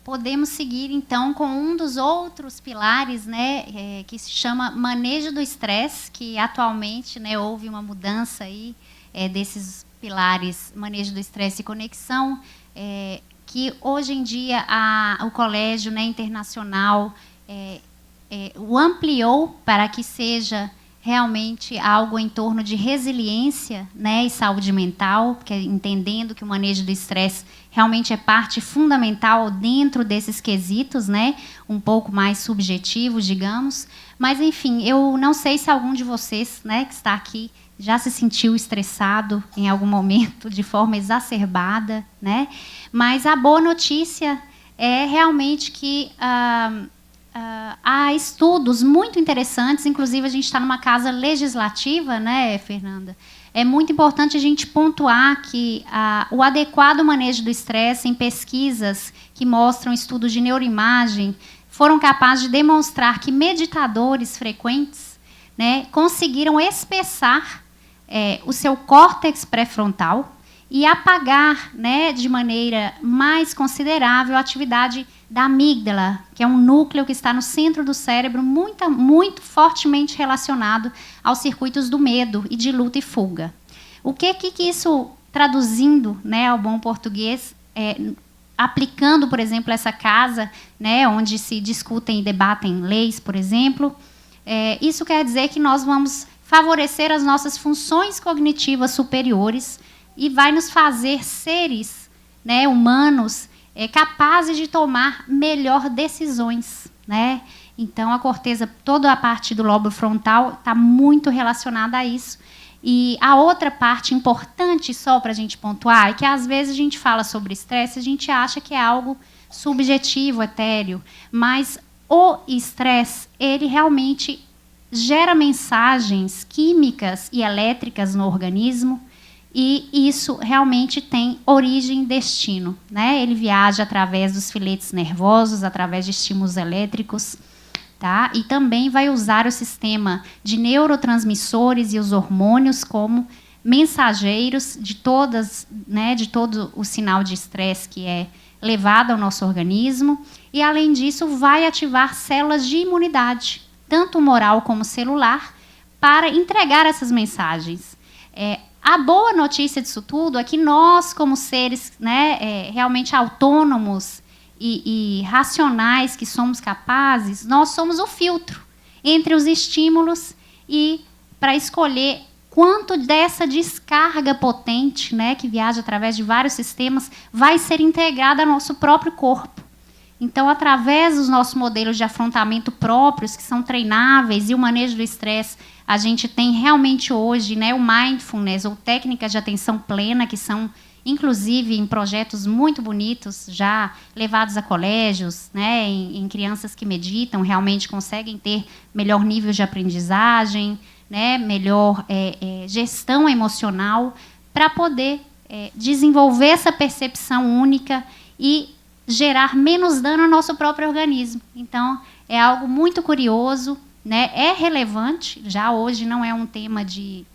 podemos seguir, então, com um dos outros pilares, né, que se chama manejo do estresse, que atualmente, né, houve uma mudança aí, desses pilares, manejo do estresse e conexão, que hoje em dia o Colégio, né, Internacional o ampliou para que seja realmente algo em torno de resiliência, né, e saúde mental, porque entendendo que o manejo do estresse realmente é parte fundamental dentro desses quesitos, né, um pouco mais subjetivos, digamos. Mas, enfim, eu não sei se algum de vocês, né, que está aqui já se sentiu estressado em algum momento de forma exacerbada, né? Mas a boa notícia é realmente que há estudos muito interessantes, inclusive a gente está numa casa legislativa, né, Fernanda? É muito importante a gente pontuar que o adequado manejo do estresse em pesquisas que mostram estudos de neuroimagem foram capazes de demonstrar que meditadores frequentes, né, conseguiram espessar o seu córtex pré-frontal e apagar, né, de maneira mais considerável a atividade da amígdala, que é um núcleo que está no centro do cérebro, muito fortemente relacionado aos circuitos do medo e de luta e fuga. O que isso, traduzindo, né, ao bom português, aplicando, por exemplo, essa casa, né, onde se discutem e debatem leis, por exemplo, isso quer dizer que nós vamos favorecer as nossas funções cognitivas superiores e vai nos fazer seres, né, humanos, capazes de tomar melhor decisões, né? Então, a corteza, toda a parte do lobo frontal está muito relacionada a isso. E a outra parte importante, só para a gente pontuar, é que às vezes a gente fala sobre estresse, a gente acha que é algo subjetivo, etéreo, mas o estresse, ele realmente gera mensagens químicas e elétricas no organismo, e isso realmente tem origem e destino, né? Ele viaja através dos filetes nervosos, através de estímulos elétricos, tá? E também vai usar o sistema de neurotransmissores e os hormônios como mensageiros de de todo o sinal de estresse que é levado ao nosso organismo, e além disso vai ativar células de imunidade, tanto humoral como celular, para entregar essas mensagens. A boa notícia disso tudo é que nós, como seres, né, realmente autônomos e racionais que somos capazes, nós somos o filtro entre os estímulos e para escolher quanto dessa descarga potente, né, que viaja através de vários sistemas, vai ser integrada ao nosso próprio corpo. Então, através dos nossos modelos de afrontamento próprios, que são treináveis, e o manejo do estresse, a gente tem realmente hoje, né, o mindfulness, ou técnicas de atenção plena, que são, inclusive, em projetos muito bonitos, já levados a colégios, né, em crianças que meditam, realmente conseguem ter melhor nível de aprendizagem, né, melhor gestão emocional, para poder desenvolver essa percepção única e gerar menos dano ao nosso próprio organismo. Então, é algo muito curioso, né? É relevante, já hoje não é um tema de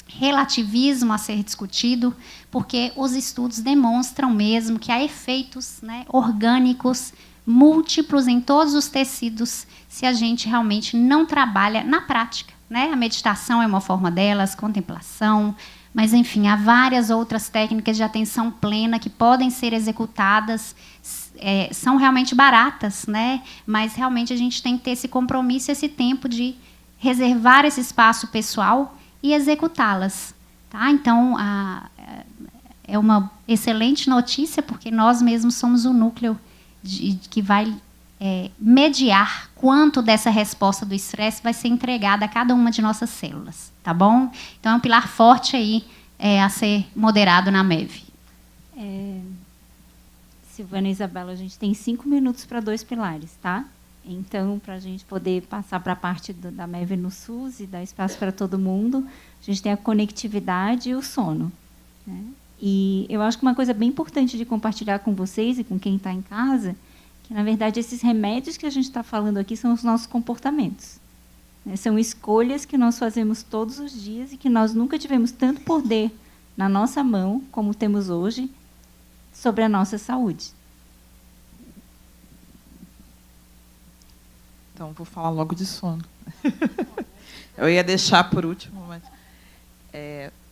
relativismo a ser discutido, porque os estudos demonstram mesmo que há efeitos, né, orgânicos múltiplos em todos os tecidos se a gente realmente não trabalha na prática, né? A meditação é uma forma delas, contemplação, mas, enfim, há várias outras técnicas de atenção plena que podem ser executadas, são realmente baratas, né? Mas realmente a gente tem que ter esse compromisso, esse tempo de reservar esse espaço pessoal e executá-las. Tá? Então, é uma excelente notícia, porque nós mesmos somos o núcleo que vai mediar quanto dessa resposta do estresse vai ser entregada a cada uma de nossas células. Tá bom? Então, é um pilar forte aí a ser moderado na MEV. Silvana e Isabela, a gente tem 5 minutos para 2 pilares, tá? Então, para a gente poder passar para a parte da MEV no SUS e dar espaço para todo mundo, a gente tem a conectividade e o sono, né? E eu acho que uma coisa bem importante de compartilhar com vocês e com quem está em casa, que, na verdade, esses remédios que a gente está falando aqui são os nossos comportamentos, né? São escolhas que nós fazemos todos os dias e que nós nunca tivemos tanto poder na nossa mão como temos hoje sobre a nossa saúde. Então, vou falar logo de sono. Eu ia deixar por último, mas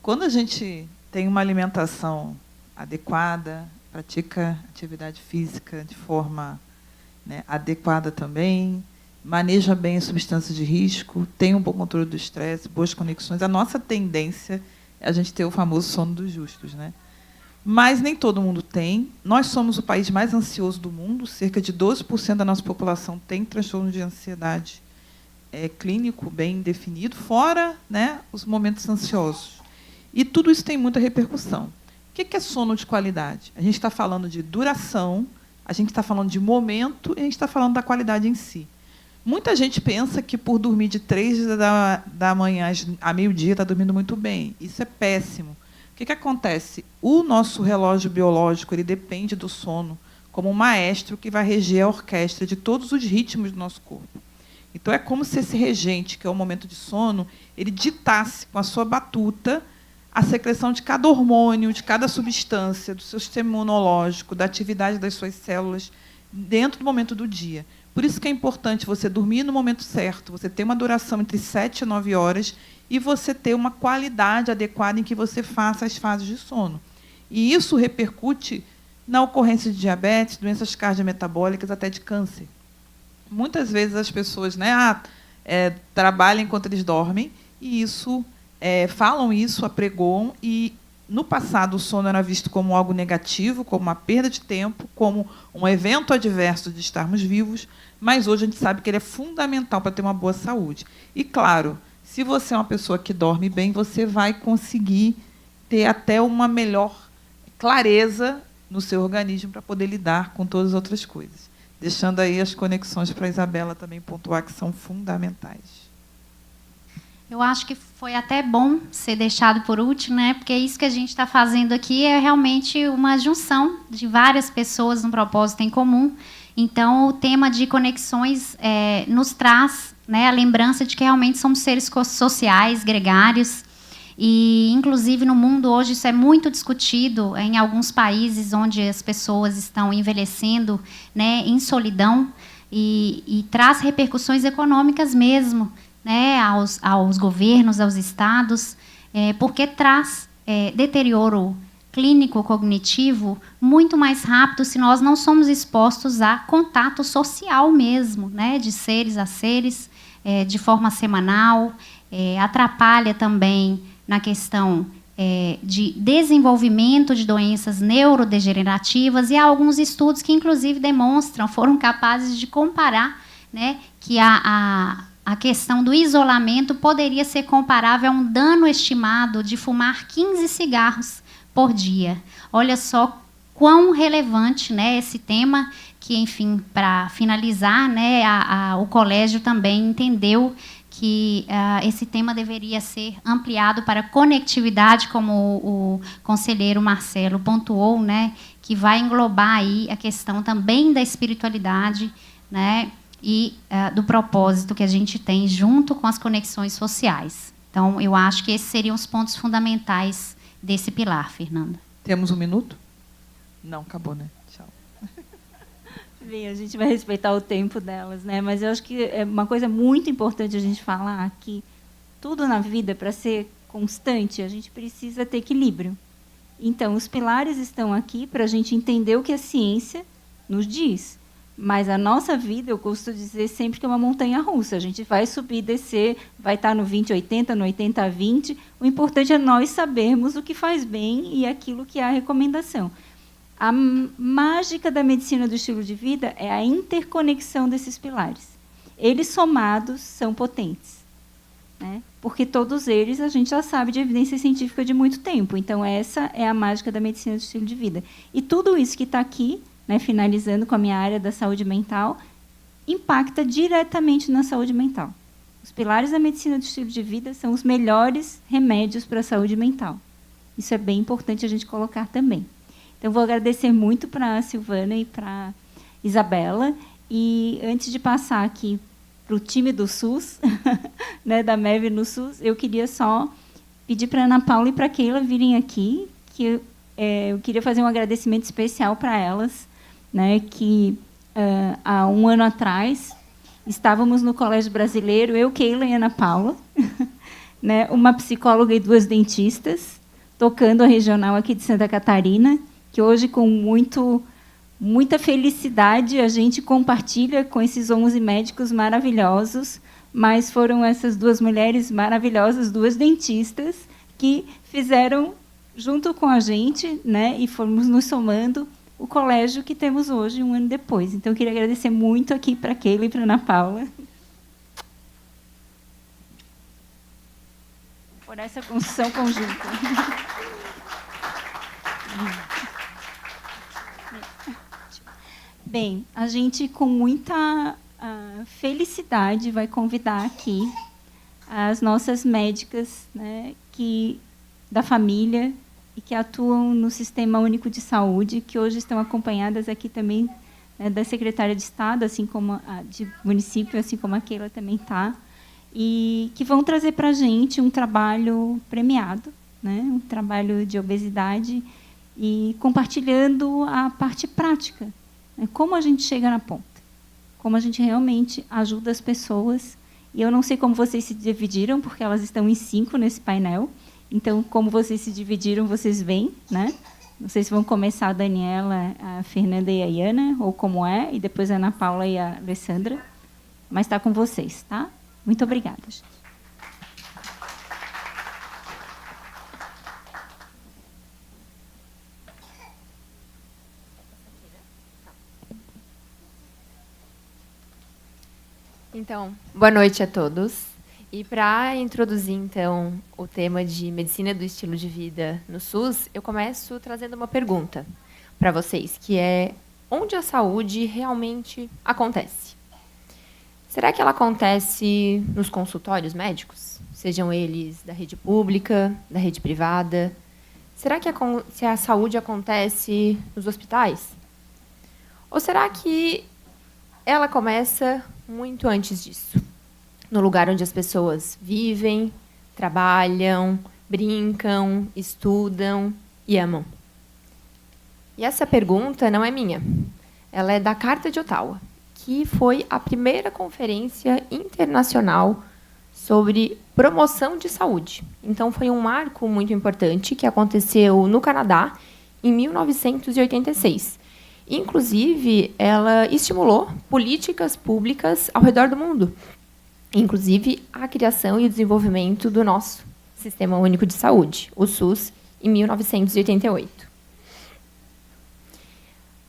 quando a gente tem uma alimentação adequada, pratica atividade física de forma, né, adequada também, maneja bem as substâncias de risco, tem um bom controle do estresse, boas conexões, a nossa tendência é a gente ter o famoso sono dos justos, né? Mas nem todo mundo tem. Nós somos o país mais ansioso do mundo. Cerca de 12% da nossa população tem transtorno de ansiedade clínico bem definido, fora, né, os momentos ansiosos. E tudo isso tem muita repercussão. O que é sono de qualidade? A gente está falando de duração, a gente está falando de momento e a gente está falando da qualidade em si. Muita gente pensa que, por dormir de 3 da manhã a meio-dia, está dormindo muito bem. Isso é péssimo. O que acontece? O nosso relógio biológico ele depende do sono como um maestro que vai reger a orquestra de todos os ritmos do nosso corpo. Então, é como se esse regente, que é o momento de sono, ele ditasse com a sua batuta a secreção de cada hormônio, de cada substância, do seu sistema imunológico, da atividade das suas células dentro do momento do dia. Por isso que é importante você dormir no momento certo, você ter uma duração entre 7 e 9 horas e você ter uma qualidade adequada em que você faça as fases de sono. E isso repercute na ocorrência de diabetes, doenças cardiometabólicas, até de câncer. Muitas vezes as pessoas, né, trabalham enquanto eles dormem e isso falam isso, apregoam, e no passado o sono era visto como algo negativo, como uma perda de tempo, como um evento adverso de estarmos vivos, mas hoje a gente sabe que ele é fundamental para ter uma boa saúde. E, claro, se você é uma pessoa que dorme bem, você vai conseguir ter até uma melhor clareza no seu organismo para poder lidar com todas as outras coisas. Deixando aí as conexões para a Isabela também pontuar, que são fundamentais. Eu acho que foi até bom ser deixado por último, né? Porque isso que a gente está fazendo aqui é realmente uma junção de várias pessoas num propósito em comum. Então, o tema de conexões nos traz, né, a lembrança de que realmente somos seres sociais, gregários. E, inclusive, no mundo hoje isso é muito discutido em alguns países onde as pessoas estão envelhecendo, né, em solidão, e traz repercussões econômicas mesmo, né, aos governos, aos estados, porque traz deterioro clínico cognitivo muito mais rápido se nós não somos expostos a contato social mesmo, né, de seres a seres, de forma semanal. Atrapalha também na questão de desenvolvimento de doenças neurodegenerativas, e há alguns estudos que, inclusive, foram capazes de comparar, né, que a questão do isolamento poderia ser comparável a um dano estimado de fumar 15 cigarros por dia. Olha só quão relevante, né, esse tema, que, enfim, para finalizar, né, o colégio também entendeu que esse tema deveria ser ampliado para conectividade, como o conselheiro Marcelo pontuou, né, que vai englobar aí a questão também da espiritualidade, né, e do propósito que a gente tem junto com as conexões sociais. Então, eu acho que esses seriam os pontos fundamentais desse pilar, Fernanda. Temos um minuto? Não, acabou, né? Tchau. Bem, a gente vai respeitar o tempo delas, né? Mas eu acho que é uma coisa muito importante a gente falar que tudo na vida, para ser constante, a gente precisa ter equilíbrio. Então, os pilares estão aqui para a gente entender o que a ciência nos diz. Mas a nossa vida, eu costumo dizer sempre que é uma montanha-russa. A gente vai subir e descer, vai estar no 20-80, no 80-20. O importante é nós sabermos o que faz bem e aquilo que é a recomendação. A mágica da medicina do estilo de vida é a interconexão desses pilares. Eles somados são potentes, né? Porque todos eles a gente já sabe de evidência científica de muito tempo. Então, essa é a mágica da medicina do estilo de vida. E tudo isso que está aqui, né, finalizando com a minha área da saúde mental, impacta diretamente na saúde mental. Os pilares da medicina do estilo de vida são os melhores remédios para a saúde mental. Isso é bem importante a gente colocar também. Então, vou agradecer muito para a Silvana e para a Isabela. E, antes de passar aqui para o time do SUS, né, da MEV no SUS, eu queria só pedir para a Ana Paula e para a Keila virem aqui, que eu queria fazer um agradecimento especial para elas, né, que há um ano atrás estávamos no Colégio Brasileiro, eu, Keila e Ana Paula, né, uma psicóloga e 2 dentistas, tocando a regional aqui de Santa Catarina, que hoje, com muita felicidade, a gente compartilha com esses 11 médicos maravilhosos, mas foram essas 2 mulheres maravilhosas, 2 dentistas, que fizeram, junto com a gente, né, e fomos nos somando, o colégio que temos hoje, um ano depois. Então, eu queria agradecer muito aqui para a Keila e para a Ana Paula por essa construção conjunta. Bem, a gente, com muita felicidade, vai convidar aqui as nossas médicas, né, da família e que atuam no Sistema Único de Saúde, que hoje estão acompanhadas aqui também, né, da Secretária de Estado, assim como a de município, assim como a Keila também está, e que vão trazer para a gente um trabalho premiado, né, um trabalho de obesidade, e compartilhando a parte prática, né? Como a gente chega na ponta? Como a gente realmente ajuda as pessoas? E eu não sei como vocês se dividiram, porque elas estão em 5 nesse painel. Então, como vocês se dividiram, vocês veem, né? Não sei se vão começar a Daniela, a Fernanda e a Iana, ou como é, e depois a Ana Paula e a Alessandra. Mas está com vocês, tá? Muito obrigada, gente. Então, boa noite a todos. E para introduzir, então, o tema de medicina do estilo de vida no SUS, eu começo trazendo uma pergunta para vocês, que é: onde a saúde realmente acontece? Será que ela acontece nos consultórios médicos? Sejam eles da rede pública, da rede privada? Será que a saúde acontece nos hospitais? Ou será que ela começa muito antes disso? No lugar onde as pessoas vivem, trabalham, brincam, estudam e amam. E essa pergunta não é minha. Ela é da Carta de Ottawa, que foi a primeira conferência internacional sobre promoção de saúde. Então, foi um marco muito importante que aconteceu no Canadá em 1986. Inclusive, ela estimulou políticas públicas ao redor do mundo, inclusive a criação e o desenvolvimento do nosso Sistema Único de Saúde, o SUS, em 1988.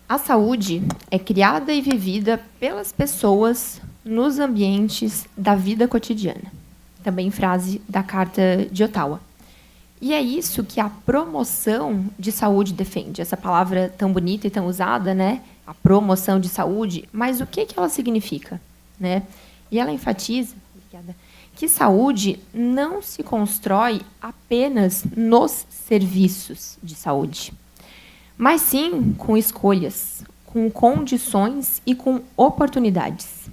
A saúde é criada e vivida pelas pessoas nos ambientes da vida cotidiana. Também frase da Carta de Ottawa. E é isso que a promoção de saúde defende. Essa palavra tão bonita e tão usada, né? A promoção de saúde. Mas o que ela significa, né? E ela enfatiza que saúde não se constrói apenas nos serviços de saúde, mas sim com escolhas, com condições e com oportunidades.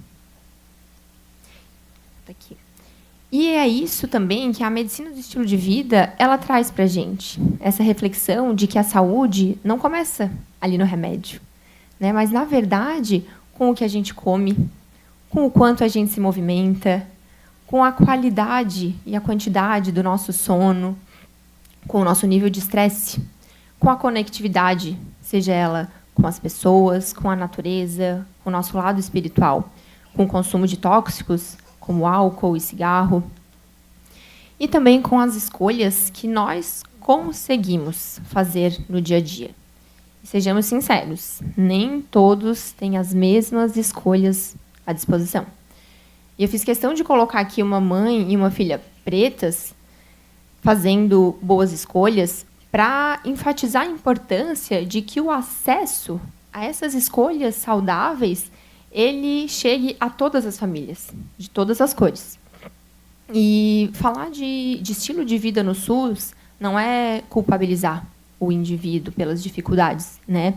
Tá aqui. E é isso também que a medicina do estilo de vida ela traz para a gente, essa reflexão de que a saúde não começa ali no remédio, né? Mas, na verdade, com o que a gente come, com o quanto a gente se movimenta, com a qualidade e a quantidade do nosso sono, com o nosso nível de estresse, com a conectividade, seja ela com as pessoas, com a natureza, com o nosso lado espiritual, com o consumo de tóxicos, como álcool e cigarro, e também com as escolhas que nós conseguimos fazer no dia a dia. E sejamos sinceros, nem todos têm as mesmas escolhas à disposição. E eu fiz questão de colocar aqui uma mãe e uma filha pretas fazendo boas escolhas para enfatizar a importância de que o acesso a essas escolhas saudáveis ele chegue a todas as famílias, de todas as cores. E falar de estilo de vida no SUS não é culpabilizar o indivíduo pelas dificuldades, né?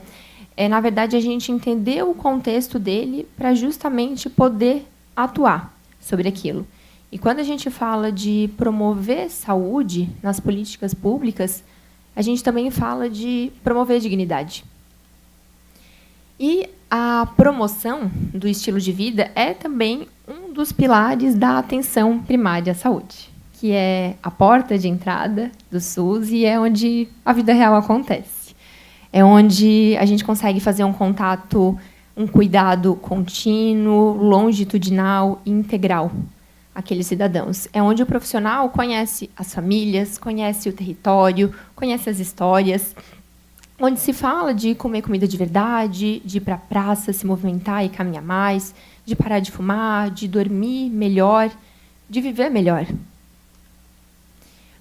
É, na verdade, a gente entender o contexto dele para justamente poder atuar sobre aquilo. E quando a gente fala de promover saúde nas políticas públicas, a gente também fala de promover dignidade. E a promoção do estilo de vida é também um dos pilares da atenção primária à saúde, que é a porta de entrada do SUS e é onde a vida real acontece. É onde a gente consegue fazer um contato, um cuidado contínuo, longitudinal e integral àqueles cidadãos. É onde o profissional conhece as famílias, conhece o território, conhece as histórias, onde se fala de comer comida de verdade, de ir para a praça, se movimentar e caminhar mais, de parar de fumar, de dormir melhor, de viver melhor.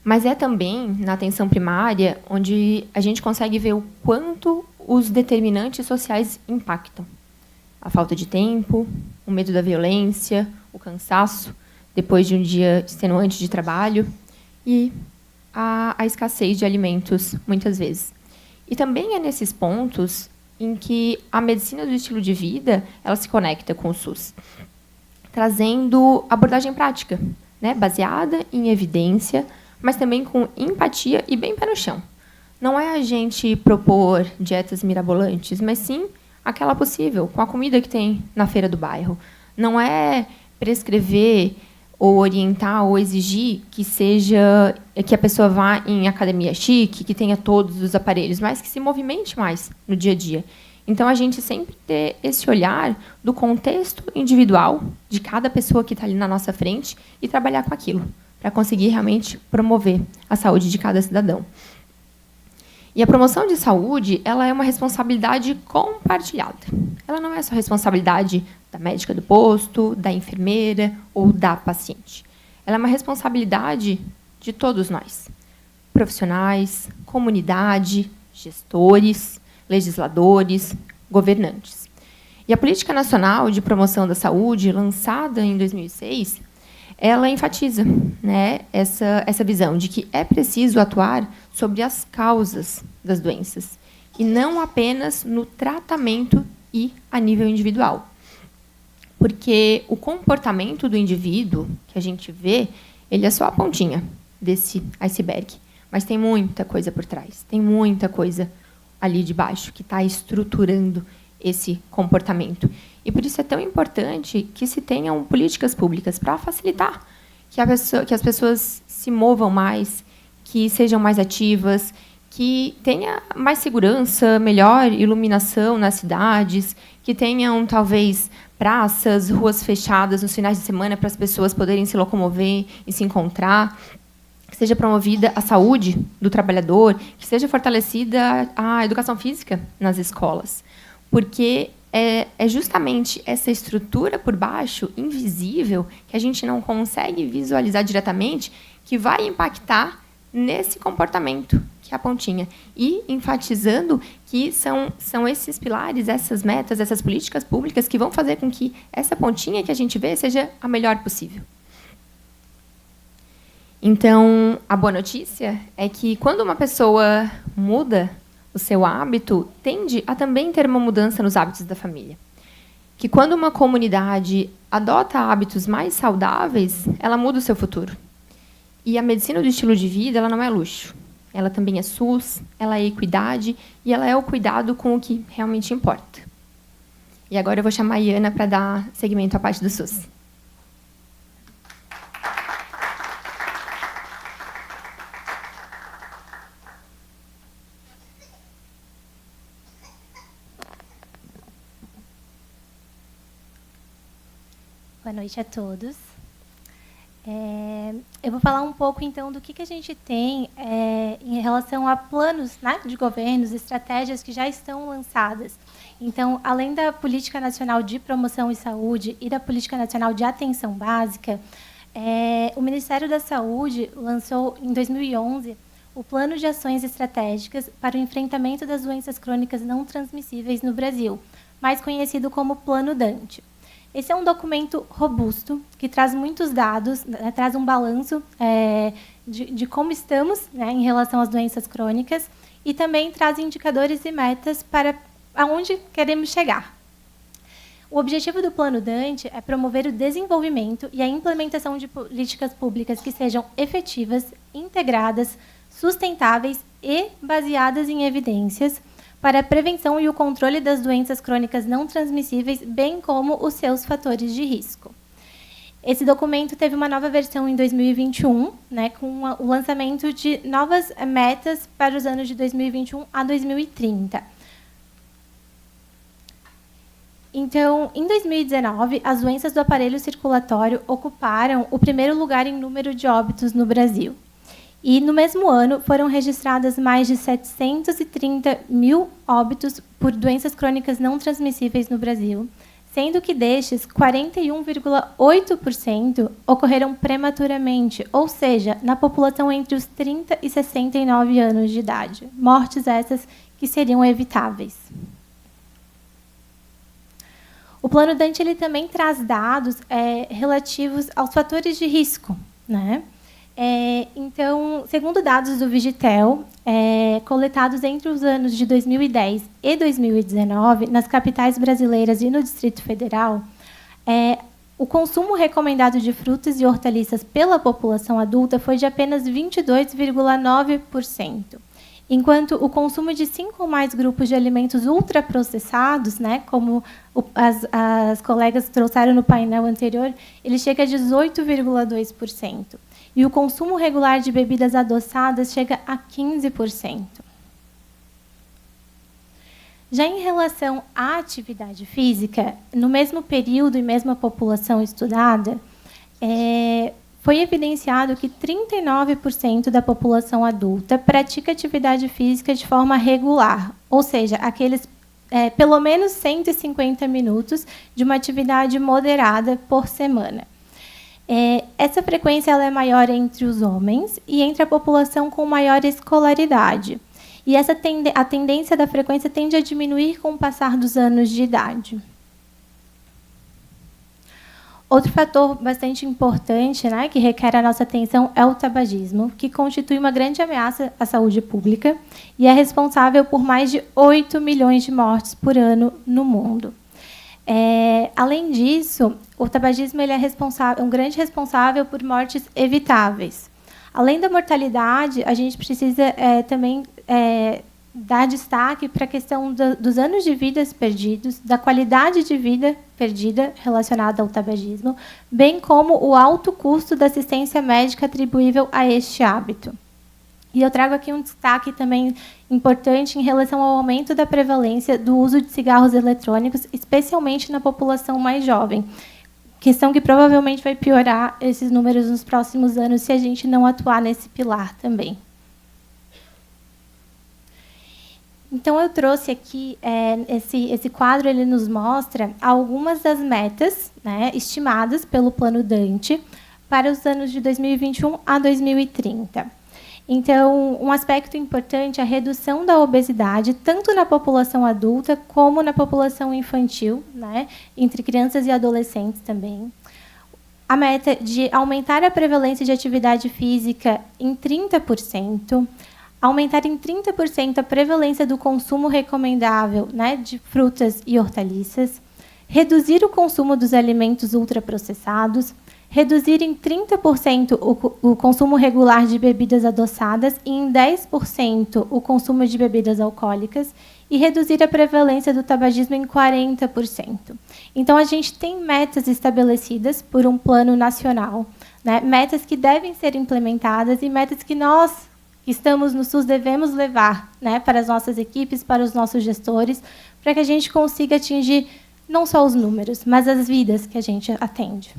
Mas é também na atenção primária onde a gente consegue ver o quanto os determinantes sociais impactam. A falta de tempo, o medo da violência, o cansaço depois de um dia extenuante de trabalho e a escassez de alimentos, muitas vezes. E também é nesses pontos em que a medicina do estilo de vida ela se conecta com o SUS, trazendo abordagem prática, né, baseada em evidência, mas também com empatia e bem pé no chão. Não é a gente propor dietas mirabolantes, mas sim aquela possível, com a comida que tem na feira do bairro. Não é prescrever ou orientar ou exigir que a pessoa vá em academia chique, que tenha todos os aparelhos, mas que se movimente mais no dia a dia. Então, a gente sempre ter esse olhar do contexto individual de cada pessoa que está ali na nossa frente e trabalhar com aquilo, para conseguir realmente promover a saúde de cada cidadão. E a promoção de saúde, ela é uma responsabilidade compartilhada. Ela não é só responsabilidade da médica do posto, da enfermeira ou da paciente. Ela é uma responsabilidade de todos nós, profissionais, comunidade, gestores, legisladores, governantes. E a Política Nacional de Promoção da Saúde, lançada em 2006, ela enfatiza, né, essa visão de que é preciso atuar sobre as causas das doenças, e não apenas no tratamento e a nível individual. Porque o comportamento do indivíduo que a gente vê, ele é só a pontinha desse iceberg, mas tem muita coisa por trás, tem muita coisa ali de baixo que está estruturando esse comportamento. E por isso é tão importante que se tenham políticas públicas para facilitar que as pessoas se movam mais, que sejam mais ativas, que tenha mais segurança, melhor iluminação nas cidades, que tenham, talvez, praças, ruas fechadas nos finais de semana para as pessoas poderem se locomover e se encontrar, que seja promovida a saúde do trabalhador, que seja fortalecida a educação física nas escolas. Porque é justamente essa estrutura por baixo, invisível, que a gente não consegue visualizar diretamente, que vai impactar nesse comportamento, que é a pontinha. E enfatizando que são esses pilares, essas metas, essas políticas públicas que vão fazer com que essa pontinha que a gente vê seja a melhor possível. Então, a boa notícia é que, quando uma pessoa muda o seu hábito, tende a também ter uma mudança nos hábitos da família. Que, quando uma comunidade adota hábitos mais saudáveis, ela muda o seu futuro. E a medicina do estilo de vida, ela não é luxo. Ela também é SUS, ela é equidade e ela é o cuidado com o que realmente importa. E agora eu vou chamar a Iana para dar seguimento à parte do SUS. Boa noite a todos. Eu vou falar um pouco, então, do que a gente tem em relação a planos, né, de governos, estratégias que já estão lançadas. Então, além da Política Nacional de Promoção e Saúde e da Política Nacional de Atenção Básica, o Ministério da Saúde lançou, em 2011, o Plano de Ações Estratégicas para o Enfrentamento das Doenças Crônicas Não Transmissíveis no Brasil, mais conhecido como Plano Dante. Esse é um documento robusto, que traz muitos dados, né, traz um balanço de como estamos, né, em relação às doenças crônicas, e também traz indicadores e metas para aonde queremos chegar. O objetivo do Plano Dante é promover o desenvolvimento e a implementação de políticas públicas que sejam efetivas, integradas, sustentáveis e baseadas em evidências, para a prevenção e o controle das doenças crônicas não transmissíveis, bem como os seus fatores de risco. Esse documento teve uma nova versão em 2021, né, com o lançamento de novas metas para os anos de 2021 a 2030. Então, em 2019, as doenças do aparelho circulatório ocuparam o primeiro lugar em número de óbitos no Brasil. E, no mesmo ano, foram registradas mais de 730 mil óbitos por doenças crônicas não transmissíveis no Brasil, sendo que destes, 41,8% ocorreram prematuramente, ou seja, na população entre os 30 e 69 anos de idade. Mortes essas que seriam evitáveis. O Plano Dante ele também traz dados relativos aos fatores de risco, né? Então, segundo dados do Vigitel, coletados entre os anos de 2010 e 2019, nas capitais brasileiras e no Distrito Federal, o consumo recomendado de frutas e hortaliças pela população adulta foi de apenas 22,9%. enquanto o consumo de 5 ou mais grupos de alimentos ultraprocessados, né, como as colegas trouxeram no painel anterior, ele chega a 18,2%. E o consumo regular de bebidas adoçadas chega a 15%. Já em relação à atividade física, no mesmo período e mesma população estudada, foi evidenciado que 39% da população adulta pratica atividade física de forma regular, ou seja, aqueles pelo menos 150 minutos de uma atividade moderada por semana. Essa frequência ela é maior entre os homens e entre a população com maior escolaridade. E a tendência da frequência tende a diminuir com o passar dos anos de idade. Outro fator bastante importante, né, que requer a nossa atenção é o tabagismo, que constitui uma grande ameaça à saúde pública e é responsável por mais de 8 milhões de mortes por ano no mundo. Além disso, o tabagismo ele é um grande responsável por mortes evitáveis. Além da mortalidade, a gente precisa também dar destaque para a questão dos anos de vida perdidos, da qualidade de vida perdida relacionada ao tabagismo, bem como o alto custo da assistência médica atribuível a este hábito. E eu trago aqui um destaque também importante em relação ao aumento da prevalência do uso de cigarros eletrônicos, especialmente na população mais jovem. Questão que provavelmente vai piorar esses números nos próximos anos se a gente não atuar nesse pilar também. Então, eu trouxe aqui, esse quadro ele nos mostra algumas das metas, né, estimadas pelo Plano Dante para os anos de 2021 a 2030. Então, um aspecto importante é a redução da obesidade, tanto na população adulta como na população infantil, né, entre crianças e adolescentes também. A meta de aumentar a prevalência de atividade física em 30%, aumentar em 30% a prevalência do consumo recomendável, né, de frutas e hortaliças, reduzir o consumo dos alimentos ultraprocessados, reduzir em 30% o consumo regular de bebidas adoçadas e em 10% o consumo de bebidas alcoólicas e reduzir a prevalência do tabagismo em 40%. Então, a gente tem metas estabelecidas por um plano nacional, né, metas que devem ser implementadas e metas que nós, que estamos no SUS, devemos levar, né, para as nossas equipes, para os nossos gestores, para que a gente consiga atingir não só os números, mas as vidas que a gente atende.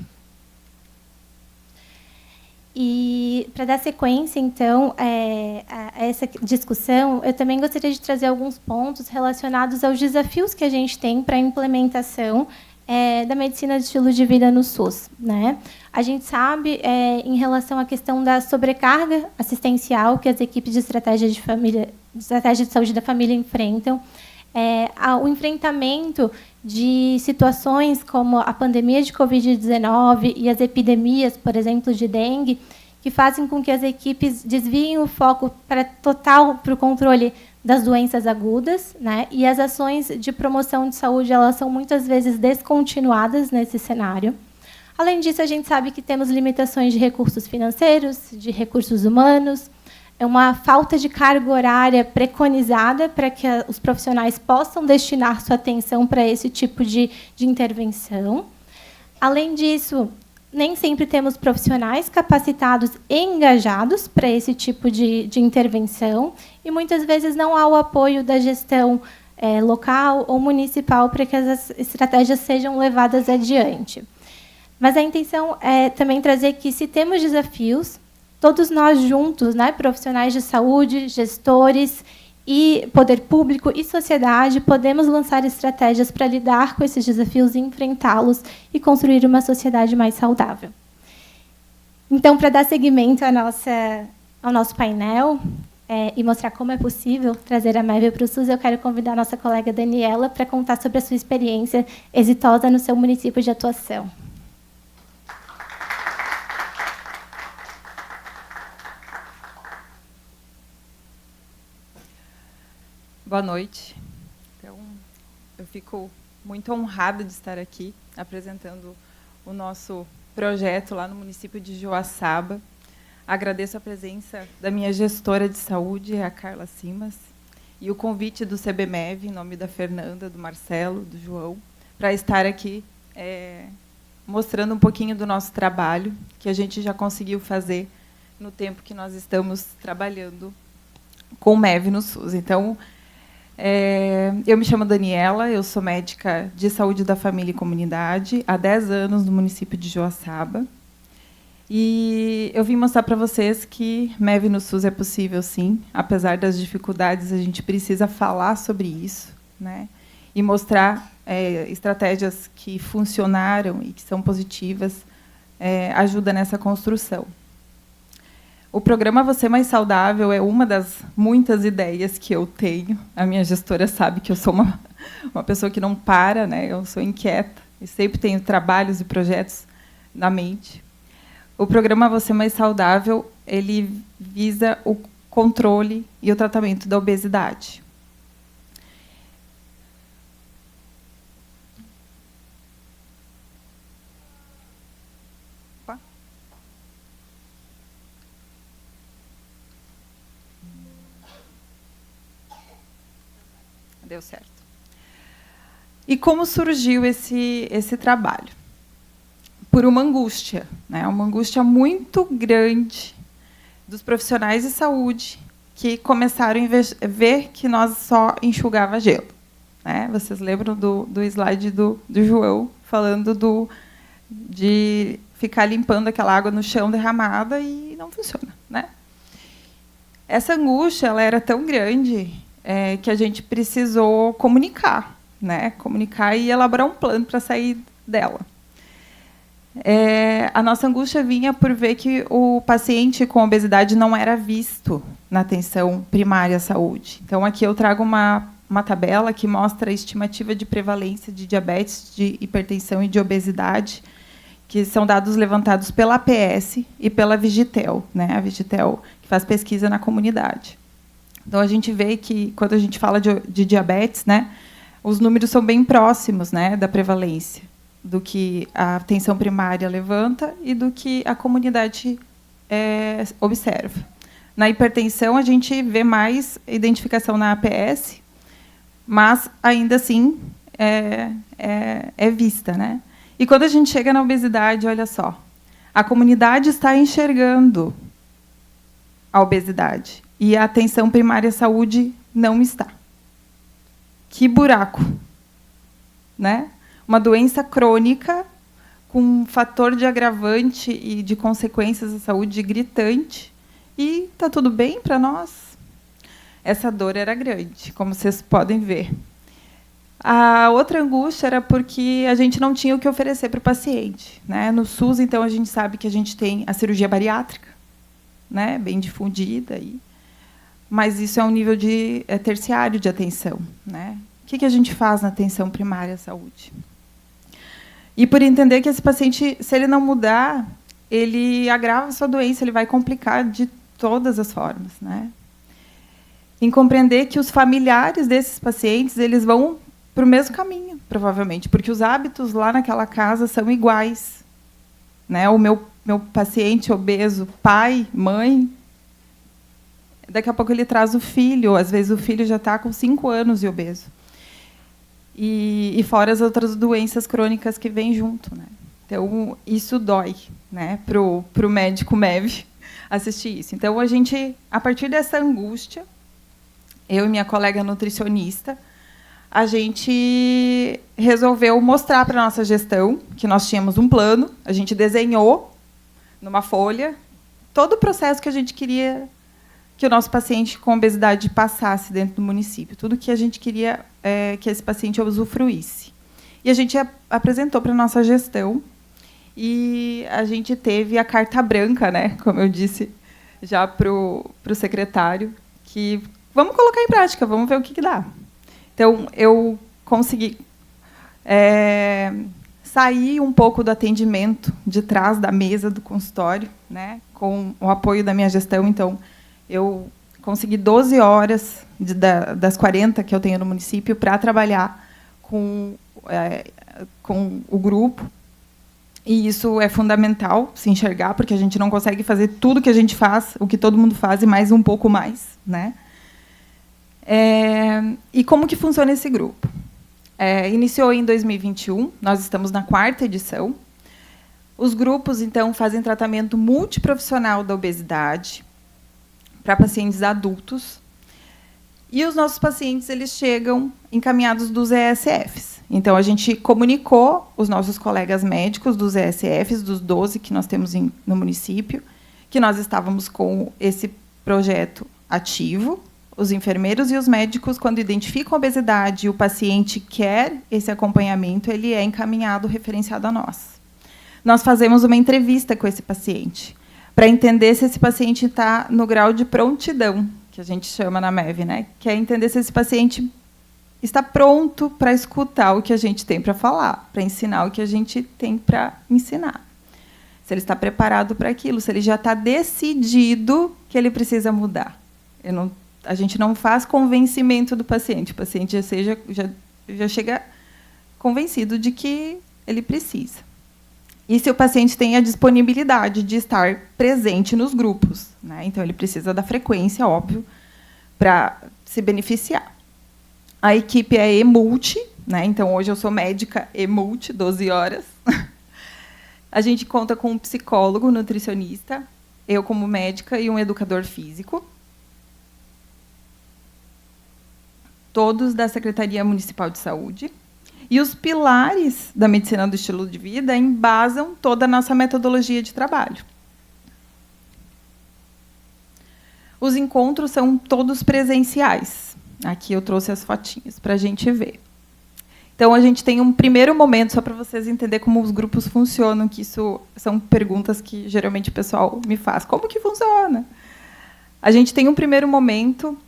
E, para dar sequência, então, a essa discussão, eu também gostaria de trazer alguns pontos relacionados aos desafios que a gente tem para a implementação da medicina de estilo de vida no SUS, né? A gente sabe, em relação à questão da sobrecarga assistencial que as equipes de estratégia de saúde da família enfrentam, o enfrentamento de situações como a pandemia de Covid-19 e as epidemias, por exemplo, de dengue, que fazem com que as equipes desviem o foco para o controle das doenças agudas, né? E as ações de promoção de saúde elas são muitas vezes descontinuadas nesse cenário. Além disso, a gente sabe que temos limitações de recursos financeiros, de recursos humanos, uma falta de carga horária preconizada para que os profissionais possam destinar sua atenção para esse tipo de intervenção. Além disso, nem sempre temos profissionais capacitados e engajados para esse tipo de intervenção e, muitas vezes, não há o apoio da gestão local ou municipal para que as estratégias sejam levadas adiante. Mas a intenção é também trazer que, se temos desafios, todos nós juntos, né, profissionais de saúde, gestores e poder público e sociedade, podemos lançar estratégias para lidar com esses desafios e enfrentá-los e construir uma sociedade mais saudável. Então, para dar seguimento ao nosso painel e mostrar como é possível trazer a MEV para o SUS, eu quero convidar a nossa colega Daniela para contar sobre a sua experiência exitosa no seu município de atuação. Boa noite. Então, eu fico muito honrada de estar aqui apresentando o nosso projeto lá no município de Joaçaba. Agradeço a presença da minha gestora de saúde, a Carla Simas, e o convite do CBMEV, em nome da Fernanda, do Marcelo, do João, para estar aqui mostrando um pouquinho do nosso trabalho, que a gente já conseguiu fazer no tempo que nós estamos trabalhando com o MEV no SUS. Então, eu me chamo Daniela, eu sou médica de saúde da família e comunidade, há 10 anos no município de Joaçaba. E eu vim mostrar para vocês que MEV no SUS é possível, sim. Apesar das dificuldades, a gente precisa falar sobre isso, né? E mostrar estratégias que funcionaram e que são positivas, ajuda nessa construção. O programa Você Mais Saudável é uma das muitas ideias que eu tenho. A minha gestora sabe que eu sou uma pessoa que não para, né? Eu sou inquieta e sempre tenho trabalhos e projetos na mente. O programa Você Mais Saudável, ele visa o controle e o tratamento da obesidade. Opa. Deu certo. E como surgiu esse trabalho? Por uma angústia, né? Uma angústia muito grande dos profissionais de saúde que começaram a ver que nós só enxugava gelo, né? Vocês lembram do slide do João falando de ficar limpando aquela água no chão derramada e não funciona, né? Essa angústia ela era tão grande que a gente precisou comunicar, né? Comunicar e elaborar um plano para sair dela. A nossa angústia vinha por ver que o paciente com obesidade não era visto na atenção primária à saúde. Então, aqui eu trago uma tabela que mostra a estimativa de prevalência de diabetes, de hipertensão e de obesidade, que são dados levantados pela APS e pela Vigitel, né? A Vigitel, que faz pesquisa na comunidade. Então, a gente vê que, quando a gente fala de diabetes, né, os números são bem próximos, né, da prevalência, do que a atenção primária levanta e do que a comunidade observa. Na hipertensão, a gente vê mais identificação na APS, mas, ainda assim, é vista, né? E, quando a gente chega na obesidade, olha só, a comunidade está enxergando a obesidade e a atenção primária à saúde não está. Que buraco, né? Uma doença crônica com um fator de agravante e de consequências à saúde gritante. E está tudo bem para nós? Essa dor era grande, como vocês podem ver. A outra angústia era porque a gente não tinha o que oferecer para o paciente, né? No SUS, então, a gente sabe que a gente tem a cirurgia bariátrica, né? Bem difundida, mas isso é um nível terciário de atenção, né? O que a gente faz na atenção primária à saúde? E por entender que esse paciente, se ele não mudar, ele agrava a sua doença, ele vai complicar de todas as formas, né? Em compreender que os familiares desses pacientes, eles vão para o mesmo caminho, provavelmente, porque os hábitos lá naquela casa são iguais, né? O meu paciente obeso, pai, mãe, daqui a pouco ele traz o filho, ou às vezes o filho já está com 5 anos e obeso. E fora as outras doenças crônicas que vêm junto, né? Então, isso dói, né, para o médico MEV assistir isso. Então, a gente, a partir dessa angústia, eu e minha colega nutricionista, a gente resolveu mostrar para a nossa gestão que nós tínhamos um plano, a gente desenhou numa folha todo o processo que a gente queria que o nosso paciente com obesidade passasse dentro do município, tudo que a gente queria que esse paciente usufruísse. E a gente apresentou para a nossa gestão e a gente teve a carta branca, né, como eu disse já para o secretário, que vamos colocar em prática, vamos ver o que dá. Então, eu consegui sair um pouco do atendimento de trás da mesa do consultório, né, com o apoio da minha gestão. Então, eu consegui 12 horas das 40 que eu tenho no município para trabalhar com o grupo E isso é fundamental, se enxergar, porque a gente não consegue fazer tudo que a gente faz, o que todo mundo faz, e mais um pouco mais, né? E como que funciona esse grupo? Iniciou em 2021, nós estamos na 4ª edição. Os grupos, então, fazem tratamento multiprofissional da obesidade para pacientes adultos. E os nossos pacientes, eles chegam encaminhados dos ESFs. Então, a gente comunicou os nossos colegas médicos dos ESFs, dos 12 que nós temos no município, que nós estávamos com esse projeto ativo. Os enfermeiros e os médicos, quando identificam a obesidade e o paciente quer esse acompanhamento, ele é encaminhado, referenciado a nós. Nós fazemos uma entrevista com esse paciente, para entender se esse paciente está no grau de prontidão, que a gente chama na MEV, né? Que é entender se esse paciente está pronto para escutar o que a gente tem para falar, para ensinar o que a gente tem para ensinar. Se ele está preparado para aquilo, se ele já está decidido que ele precisa mudar. A gente não faz convencimento do paciente. O paciente já chega convencido de que ele precisa. E se o paciente tem a disponibilidade de estar presente nos grupos, né? Então, ele precisa da frequência, óbvio, para se beneficiar. A equipe é E-Multi, né? Então, hoje eu sou médica E-Multi, 12 horas. A gente conta com um psicólogo, nutricionista, eu como médica e um educador físico. Todos da Secretaria Municipal de Saúde. E os pilares da medicina do estilo de vida embasam toda a nossa metodologia de trabalho. Os encontros são todos presenciais. Aqui eu trouxe as fotinhas para a gente ver. Então, a gente tem um primeiro momento, só para vocês entenderem como os grupos funcionam, que isso são perguntas que, geralmente, o pessoal me faz. Como que funciona? A gente tem um primeiro momento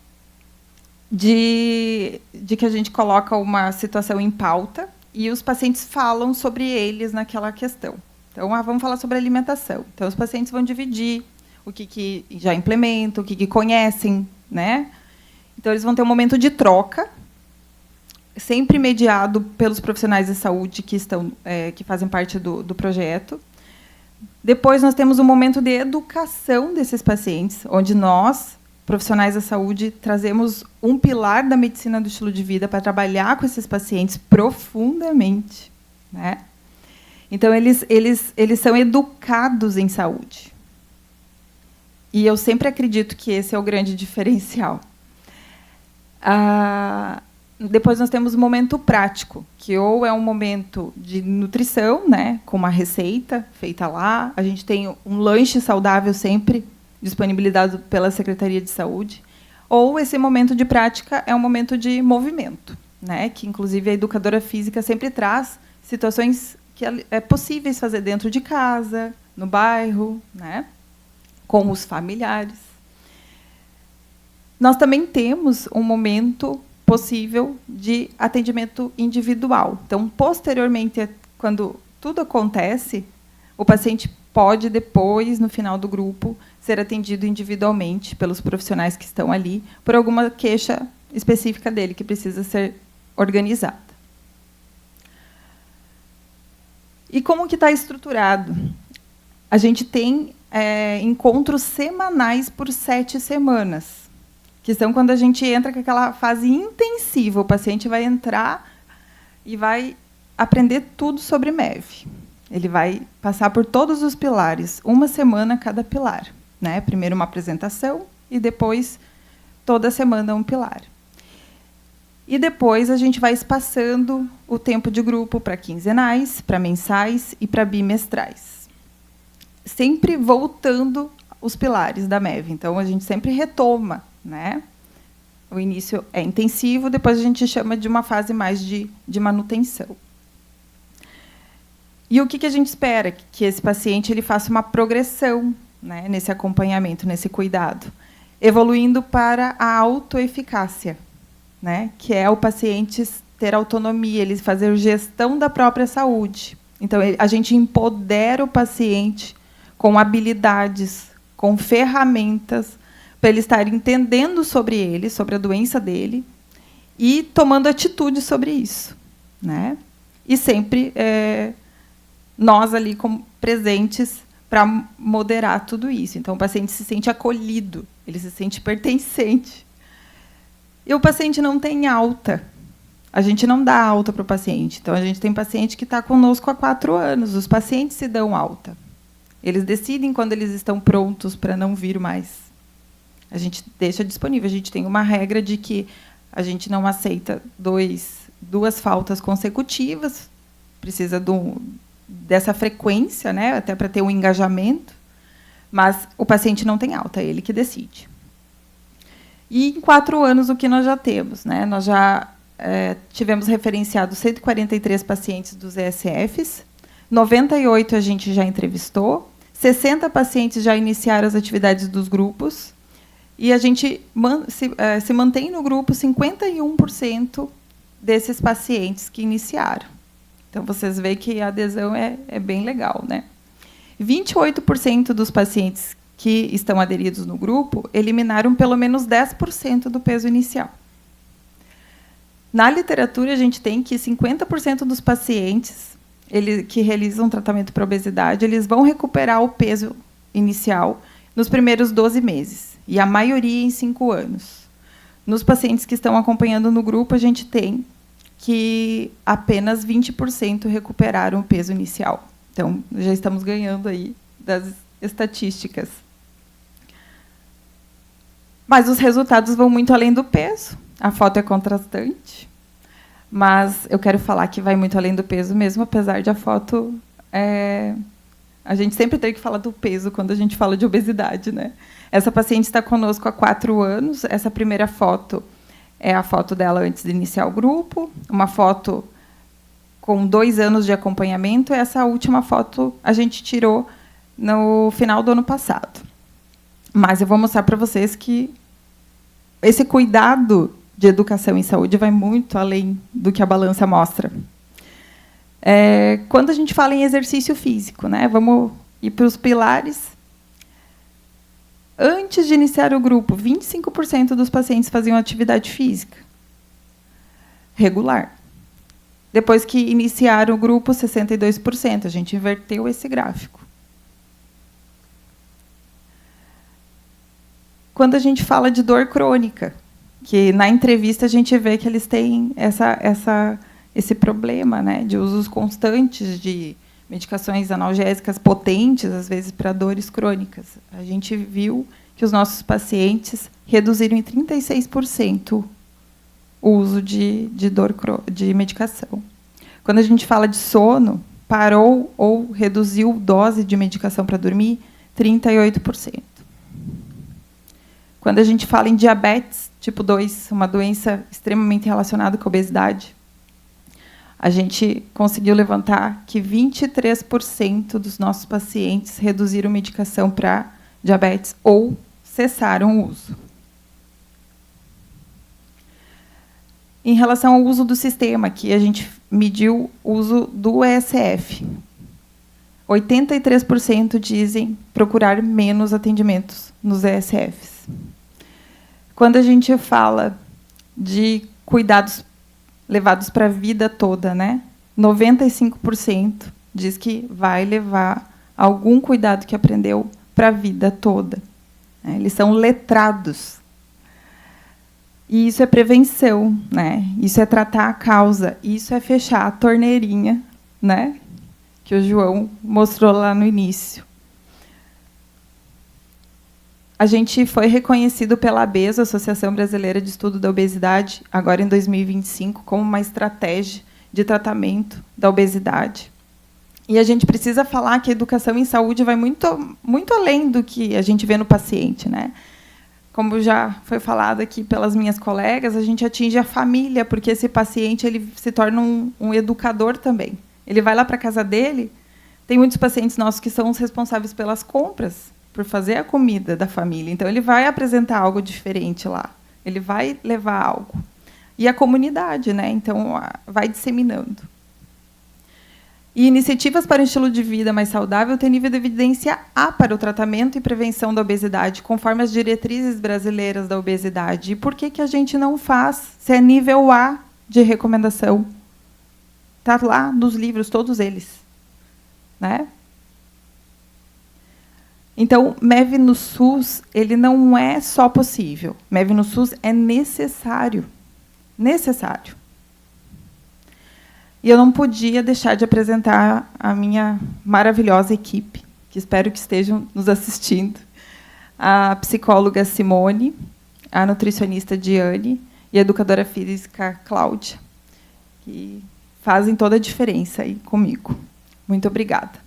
de que a gente coloca uma situação em pauta e os pacientes falam sobre eles naquela questão. Então, vamos falar sobre alimentação. Então, os pacientes vão dividir o que já implementam, o que conhecem, né? Então, eles vão ter um momento de troca, sempre mediado pelos profissionais de saúde que fazem parte do projeto. Depois, nós temos um momento de educação desses pacientes, onde nós, profissionais da saúde, trazemos um pilar da medicina do estilo de vida para trabalhar com esses pacientes profundamente, né? Então, eles são educados em saúde. E eu sempre acredito que esse é o grande diferencial. Depois, nós temos o momento prático, que ou é um momento de nutrição, né, com uma receita feita lá. A gente tem um lanche saudável sempre disponibilizado pela Secretaria de Saúde, ou esse momento de prática é um momento de movimento, né? Que, inclusive, a educadora física sempre traz situações que é possíveis fazer dentro de casa, no bairro, né? Com os familiares. Nós também temos um momento possível de atendimento individual. Então, posteriormente, quando tudo acontece, o paciente pode, depois, no final do grupo, ser atendido individualmente pelos profissionais que estão ali, por alguma queixa específica dele, que precisa ser organizada. E como que está estruturado? A gente tem encontros semanais por 7 semanas, que são quando a gente entra com aquela fase intensiva. O paciente vai entrar e vai aprender tudo sobre MEV. Ele vai passar por todos os pilares, uma semana cada pilar, né? Primeiro uma apresentação e depois, toda semana, um pilar. E depois a gente vai espaçando o tempo de grupo para quinzenais, para mensais e para bimestrais. Sempre voltando os pilares da MEV. Então, a gente sempre retoma, né? O início é intensivo, depois a gente chama de uma fase mais de manutenção. E o que a gente espera? Que esse paciente ele faça uma progressão, né, nesse acompanhamento, nesse cuidado, evoluindo para a autoeficácia, né, que é o paciente ter autonomia, ele fazer gestão da própria saúde. Então, a gente empodera o paciente com habilidades, com ferramentas, para ele estar entendendo sobre ele, sobre a doença dele, e tomando atitude sobre isso, né? E sempre nós ali como presentes para moderar tudo isso. Então, o paciente se sente acolhido, ele se sente pertencente. E o paciente não tem alta. A gente não dá alta para o paciente. Então, a gente tem paciente que está conosco há 4 anos. Os pacientes se dão alta. Eles decidem quando eles estão prontos para não vir mais. A gente deixa disponível. A gente tem uma regra de que a gente não aceita 2 faltas consecutivas. Precisa dessa frequência, né, até para ter um engajamento. Mas o paciente não tem alta, é ele que decide. E em 4 anos, o que nós já temos? Né? Nós já tivemos referenciados 143 pacientes dos ESFs, 98 a gente já entrevistou, 60 pacientes já iniciaram as atividades dos grupos, e a gente se mantém no grupo 51% desses pacientes que iniciaram. Então, vocês veem que a adesão é bem legal, né? 28% dos pacientes que estão aderidos no grupo eliminaram pelo menos 10% do peso inicial. Na literatura, a gente tem que 50% dos pacientes que realizam tratamento para obesidade, eles vão recuperar o peso inicial nos primeiros 12 meses, e a maioria em 5 anos. Nos pacientes que estão acompanhando no grupo, a gente tem que apenas 20% recuperaram o peso inicial. Então, já estamos ganhando aí das estatísticas. Mas os resultados vão muito além do peso. A foto é contrastante, mas eu quero falar que vai muito além do peso mesmo, apesar de a foto... a gente sempre tem que falar do peso quando a gente fala de obesidade, né? Essa paciente está conosco há 4 anos. Essa primeira foto é a foto dela antes de iniciar o grupo, uma foto com 2 anos de acompanhamento. Essa última foto a gente tirou no final do ano passado. Mas eu vou mostrar para vocês que esse cuidado de educação em saúde vai muito além do que a balança mostra. Quando a gente fala em exercício físico, né, vamos ir para os pilares. Antes de iniciar o grupo, 25% dos pacientes faziam atividade física regular. Depois que iniciaram o grupo, 62%. A gente inverteu esse gráfico. Quando a gente fala de dor crônica, que na entrevista a gente vê que eles têm esse problema, né, de usos constantes de medicações analgésicas potentes, às vezes para dores crônicas. A gente viu que os nossos pacientes reduziram em 36% o uso de medicação. Quando a gente fala de sono, parou ou reduziu dose de medicação para dormir, 38%. Quando a gente fala em diabetes tipo 2, uma doença extremamente relacionada com a obesidade, a gente conseguiu levantar que 23% dos nossos pacientes reduziram medicação para diabetes ou cessaram o uso. Em relação ao uso do sistema, aqui a gente mediu o uso do ESF. 83% dizem procurar menos atendimentos nos ESFs. Quando a gente fala de cuidados levados para a vida toda, né, 95% diz que vai levar algum cuidado que aprendeu para a vida toda. Eles são letrados. E isso é prevenção, né? Isso é tratar a causa, isso é fechar a torneirinha, né, que o João mostrou lá no início. A gente foi reconhecido pela ABES, Associação Brasileira de Estudo da Obesidade, agora em 2025, como uma estratégia de tratamento da obesidade. E a gente precisa falar que a educação em saúde vai muito além do que a gente vê no paciente, né? Como já foi falado aqui pelas minhas colegas, a gente atinge a família, porque esse paciente ele se torna um educador também. Ele vai lá para a casa dele, tem muitos pacientes nossos que são os responsáveis pelas compras, por fazer a comida da família. Então, ele vai apresentar algo diferente lá. Ele vai levar algo. E a comunidade, né? Então, vai disseminando. E iniciativas para um estilo de vida mais saudável têm nível de evidência A para o tratamento e prevenção da obesidade, conforme as diretrizes brasileiras da obesidade. E por que a gente não faz, se é nível A de recomendação? Está lá nos livros, todos eles. né? Então, MEV no SUS, ele não é só possível. MEV no SUS é necessário. Necessário. E eu não podia deixar de apresentar a minha maravilhosa equipe, que espero que estejam nos assistindo. A psicóloga Simone, a nutricionista Diane e a educadora física Cláudia, que fazem toda a diferença aí comigo. Muito obrigada.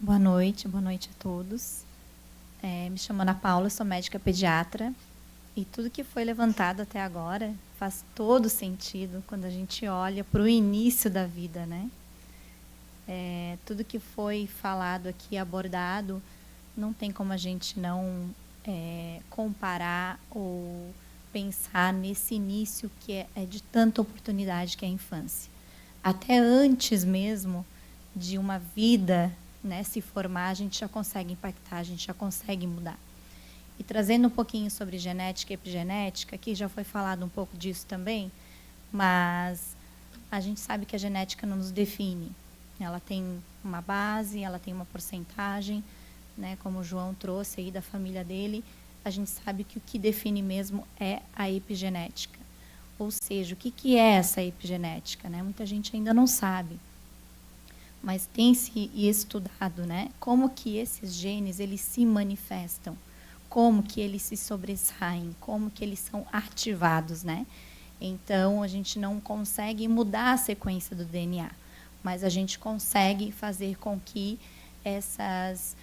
Boa noite a todos. Me chamo Ana Paula, sou médica pediatra, e tudo que foi levantado até agora faz todo sentido quando a gente olha para o início da vida, né? Tudo que foi falado aqui, abordado, não tem como a gente não comparar ou pensar nesse início que é de tanta oportunidade que é a infância. Até antes mesmo de uma vida, né, se formar, a gente já consegue impactar, a gente já consegue mudar. E trazendo um pouquinho sobre genética e epigenética, aqui já foi falado um pouco disso também, mas a gente sabe que a genética não nos define. Ela tem uma base, ela tem uma porcentagem, né, como o João trouxe aí da família dele, a gente sabe que o que define mesmo é a epigenética. Ou seja, o que é essa epigenética, né? Muita gente ainda não sabe. Mas tem-se estudado, né, como que esses genes eles se manifestam, como que eles se sobressaem, como que eles são ativados, né? Então, a gente não consegue mudar a sequência do DNA, mas a gente consegue fazer com que esses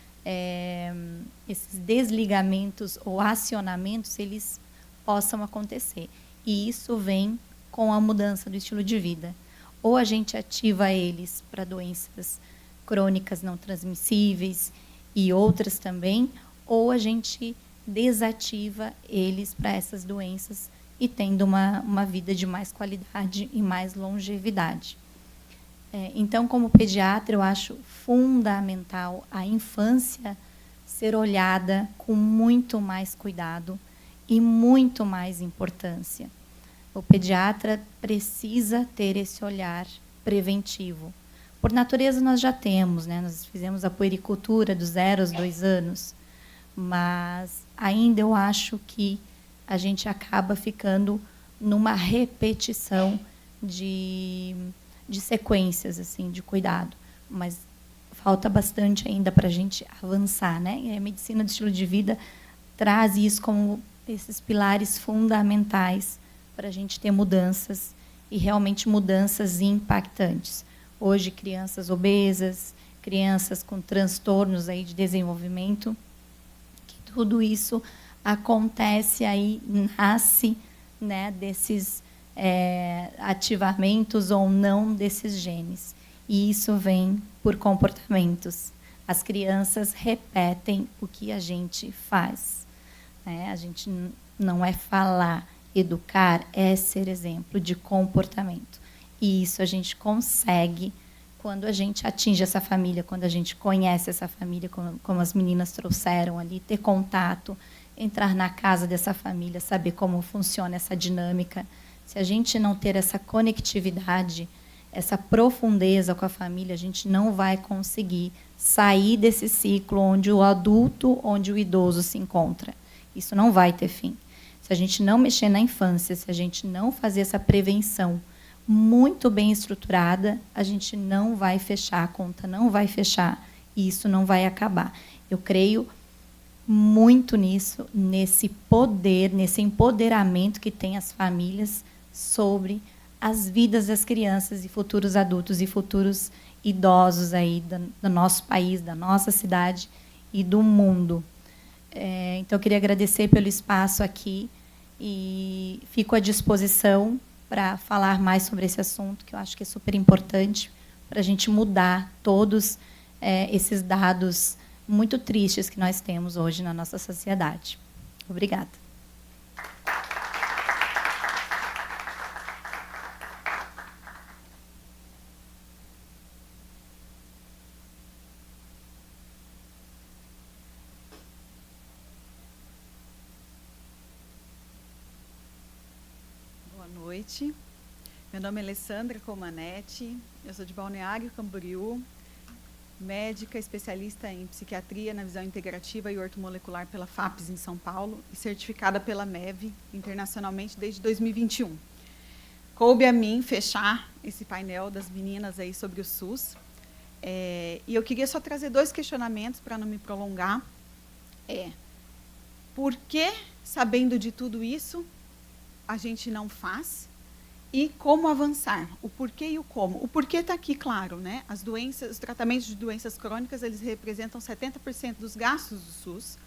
desligamentos ou acionamentos eles possam acontecer. E isso vem com a mudança do estilo de vida. Ou a gente ativa eles para doenças crônicas não transmissíveis e outras também, ou a gente desativa eles para essas doenças e tendo uma vida de mais qualidade e mais longevidade. Então, como pediatra, eu acho fundamental a infância ser olhada com muito mais cuidado e muito mais importância. O pediatra precisa ter esse olhar preventivo. Por natureza, nós já temos, né? Nós fizemos a puericultura dos 0 aos 2 anos, mas ainda eu acho que a gente acaba ficando numa repetição de sequências assim, de cuidado. Mas falta bastante ainda para a gente avançar, né? E a medicina do estilo de vida traz isso como esses pilares fundamentais para a gente ter mudanças, e realmente mudanças impactantes. Hoje, crianças obesas, crianças com transtornos aí de desenvolvimento, que tudo isso acontece aí, nasce, né, desses ativamentos ou não desses genes. E isso vem por comportamentos. As crianças repetem o que a gente faz, né? A gente não é falar. Educar é ser exemplo de comportamento. E isso a gente consegue quando a gente atinge essa família, quando a gente conhece essa família, como as meninas trouxeram ali, ter contato, entrar na casa dessa família, saber como funciona essa dinâmica. Se a gente não ter essa conectividade, essa profundeza com a família, a gente não vai conseguir sair desse ciclo onde o adulto, onde o idoso se encontra. Isso não vai ter fim. Se a gente não mexer na infância, se a gente não fazer essa prevenção muito bem estruturada, a gente não vai fechar a conta, não vai fechar, e isso não vai acabar. Eu creio muito nisso, nesse poder, nesse empoderamento que tem as famílias sobre as vidas das crianças e futuros adultos e futuros idosos aí do nosso país, da nossa cidade e do mundo. Então, eu queria agradecer pelo espaço aqui e fico à disposição para falar mais sobre esse assunto, que eu acho que é super importante para a gente mudar todos esses dados muito tristes que nós temos hoje na nossa sociedade. Obrigada. Boa noite. Meu nome é Alessandra Comanetti, eu sou de Balneário Camboriú, médica especialista em psiquiatria na visão integrativa e ortomolecular pela FAPES em São Paulo e certificada pela MEV internacionalmente desde 2021. Coube a mim fechar esse painel das meninas aí sobre o SUS. E eu queria só trazer 2 questionamentos para não me prolongar. Por que, sabendo de tudo isso, a gente não faz? E como avançar? O porquê e o como. O porquê está aqui, claro, né? As doenças, os tratamentos de doenças crônicas, eles representam 70% dos gastos do SUS.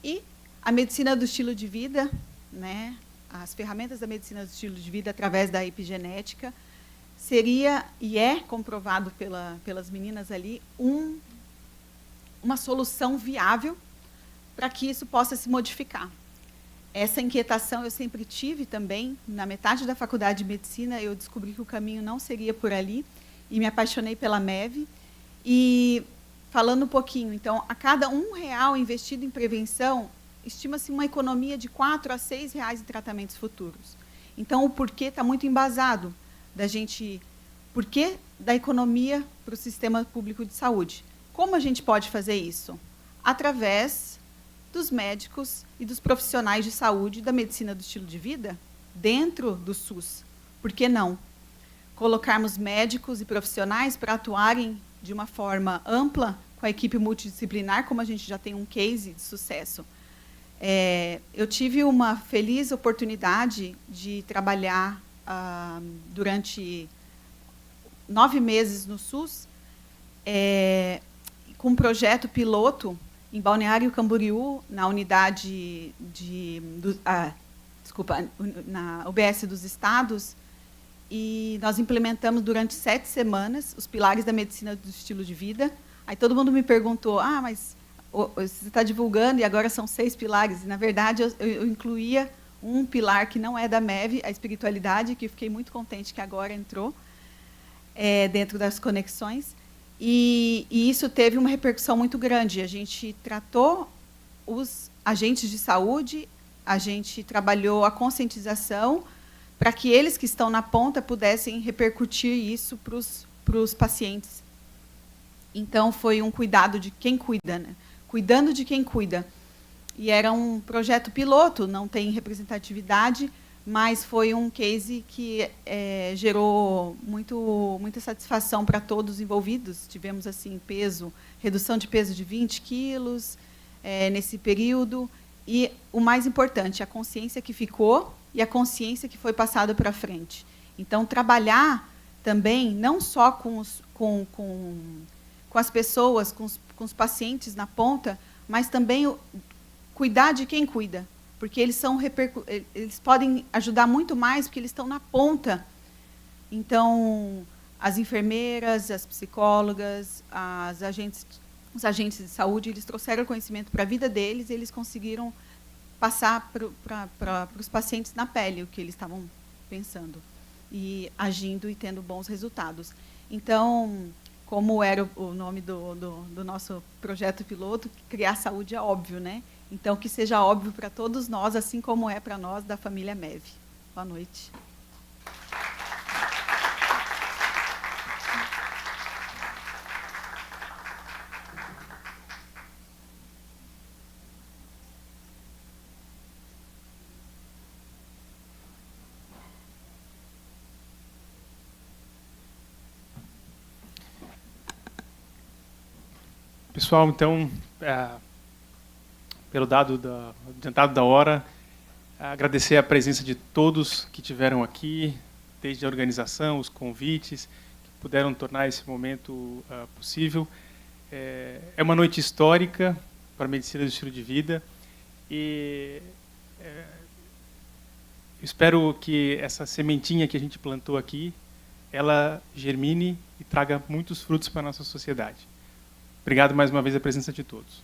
E a medicina do estilo de vida, né? As ferramentas da medicina do estilo de vida através da epigenética, seria, e é comprovado pelas meninas ali, uma solução viável para que isso possa se modificar. Essa inquietação eu sempre tive também. Na metade da faculdade de medicina, eu descobri que o caminho não seria por ali e me apaixonei pela MEV. E, falando um pouquinho, então, a cada R$1 investido em prevenção, estima-se uma economia de R$4 a R$6 em tratamentos futuros. Então, o porquê está muito embasado da gente... Porquê da economia para o sistema público de saúde? Como a gente pode fazer isso? Através dos médicos e dos profissionais de saúde da medicina do estilo de vida dentro do SUS. Por que não? Colocarmos médicos e profissionais para atuarem de uma forma ampla com a equipe multidisciplinar, como a gente já tem um case de sucesso. Eu tive uma feliz oportunidade de trabalhar durante 9 meses no SUS, com um projeto piloto em Balneário Camboriú, na unidade na UBS dos Estados, e nós implementamos durante 7 semanas os pilares da medicina do estilo de vida. Aí todo mundo me perguntou, mas você está divulgando e agora são 6 pilares. E, na verdade, eu incluía um pilar que não é da MEV, a espiritualidade, que eu fiquei muito contente que agora entrou dentro das conexões. E isso teve uma repercussão muito grande. A gente tratou os agentes de saúde, a gente trabalhou a conscientização para que eles que estão na ponta pudessem repercutir isso para os pacientes. Então, foi um cuidado de quem cuida, né? Cuidando de quem cuida. E era um projeto piloto, não tem representatividade, mas foi um case que gerou muita satisfação para todos os envolvidos. Tivemos assim redução de peso de 20 quilos nesse período. E o mais importante, a consciência que ficou e a consciência que foi passada para frente. Então, trabalhar também, não só com as pessoas, com os pacientes na ponta, mas também cuidar de quem cuida. Porque eles podem ajudar muito mais, porque eles estão na ponta. Então, as enfermeiras, as psicólogas, os agentes de saúde, eles trouxeram conhecimento para a vida deles e eles conseguiram passar para os pacientes na pele o que eles estavam pensando, e agindo e tendo bons resultados. Então, como era o nome do nosso projeto piloto, criar saúde é óbvio, né? Então, que seja óbvio para todos nós, assim como é para nós da família MEV. Boa noite. Pessoal, então, pelo adiantado da hora, agradecer a presença de todos que tiveram aqui, desde a organização, os convites, que puderam tornar esse momento possível. É uma noite histórica para a medicina do estilo de vida e espero que essa sementinha que a gente plantou aqui, ela germine e traga muitos frutos para a nossa sociedade. Obrigado mais uma vez a presença de todos.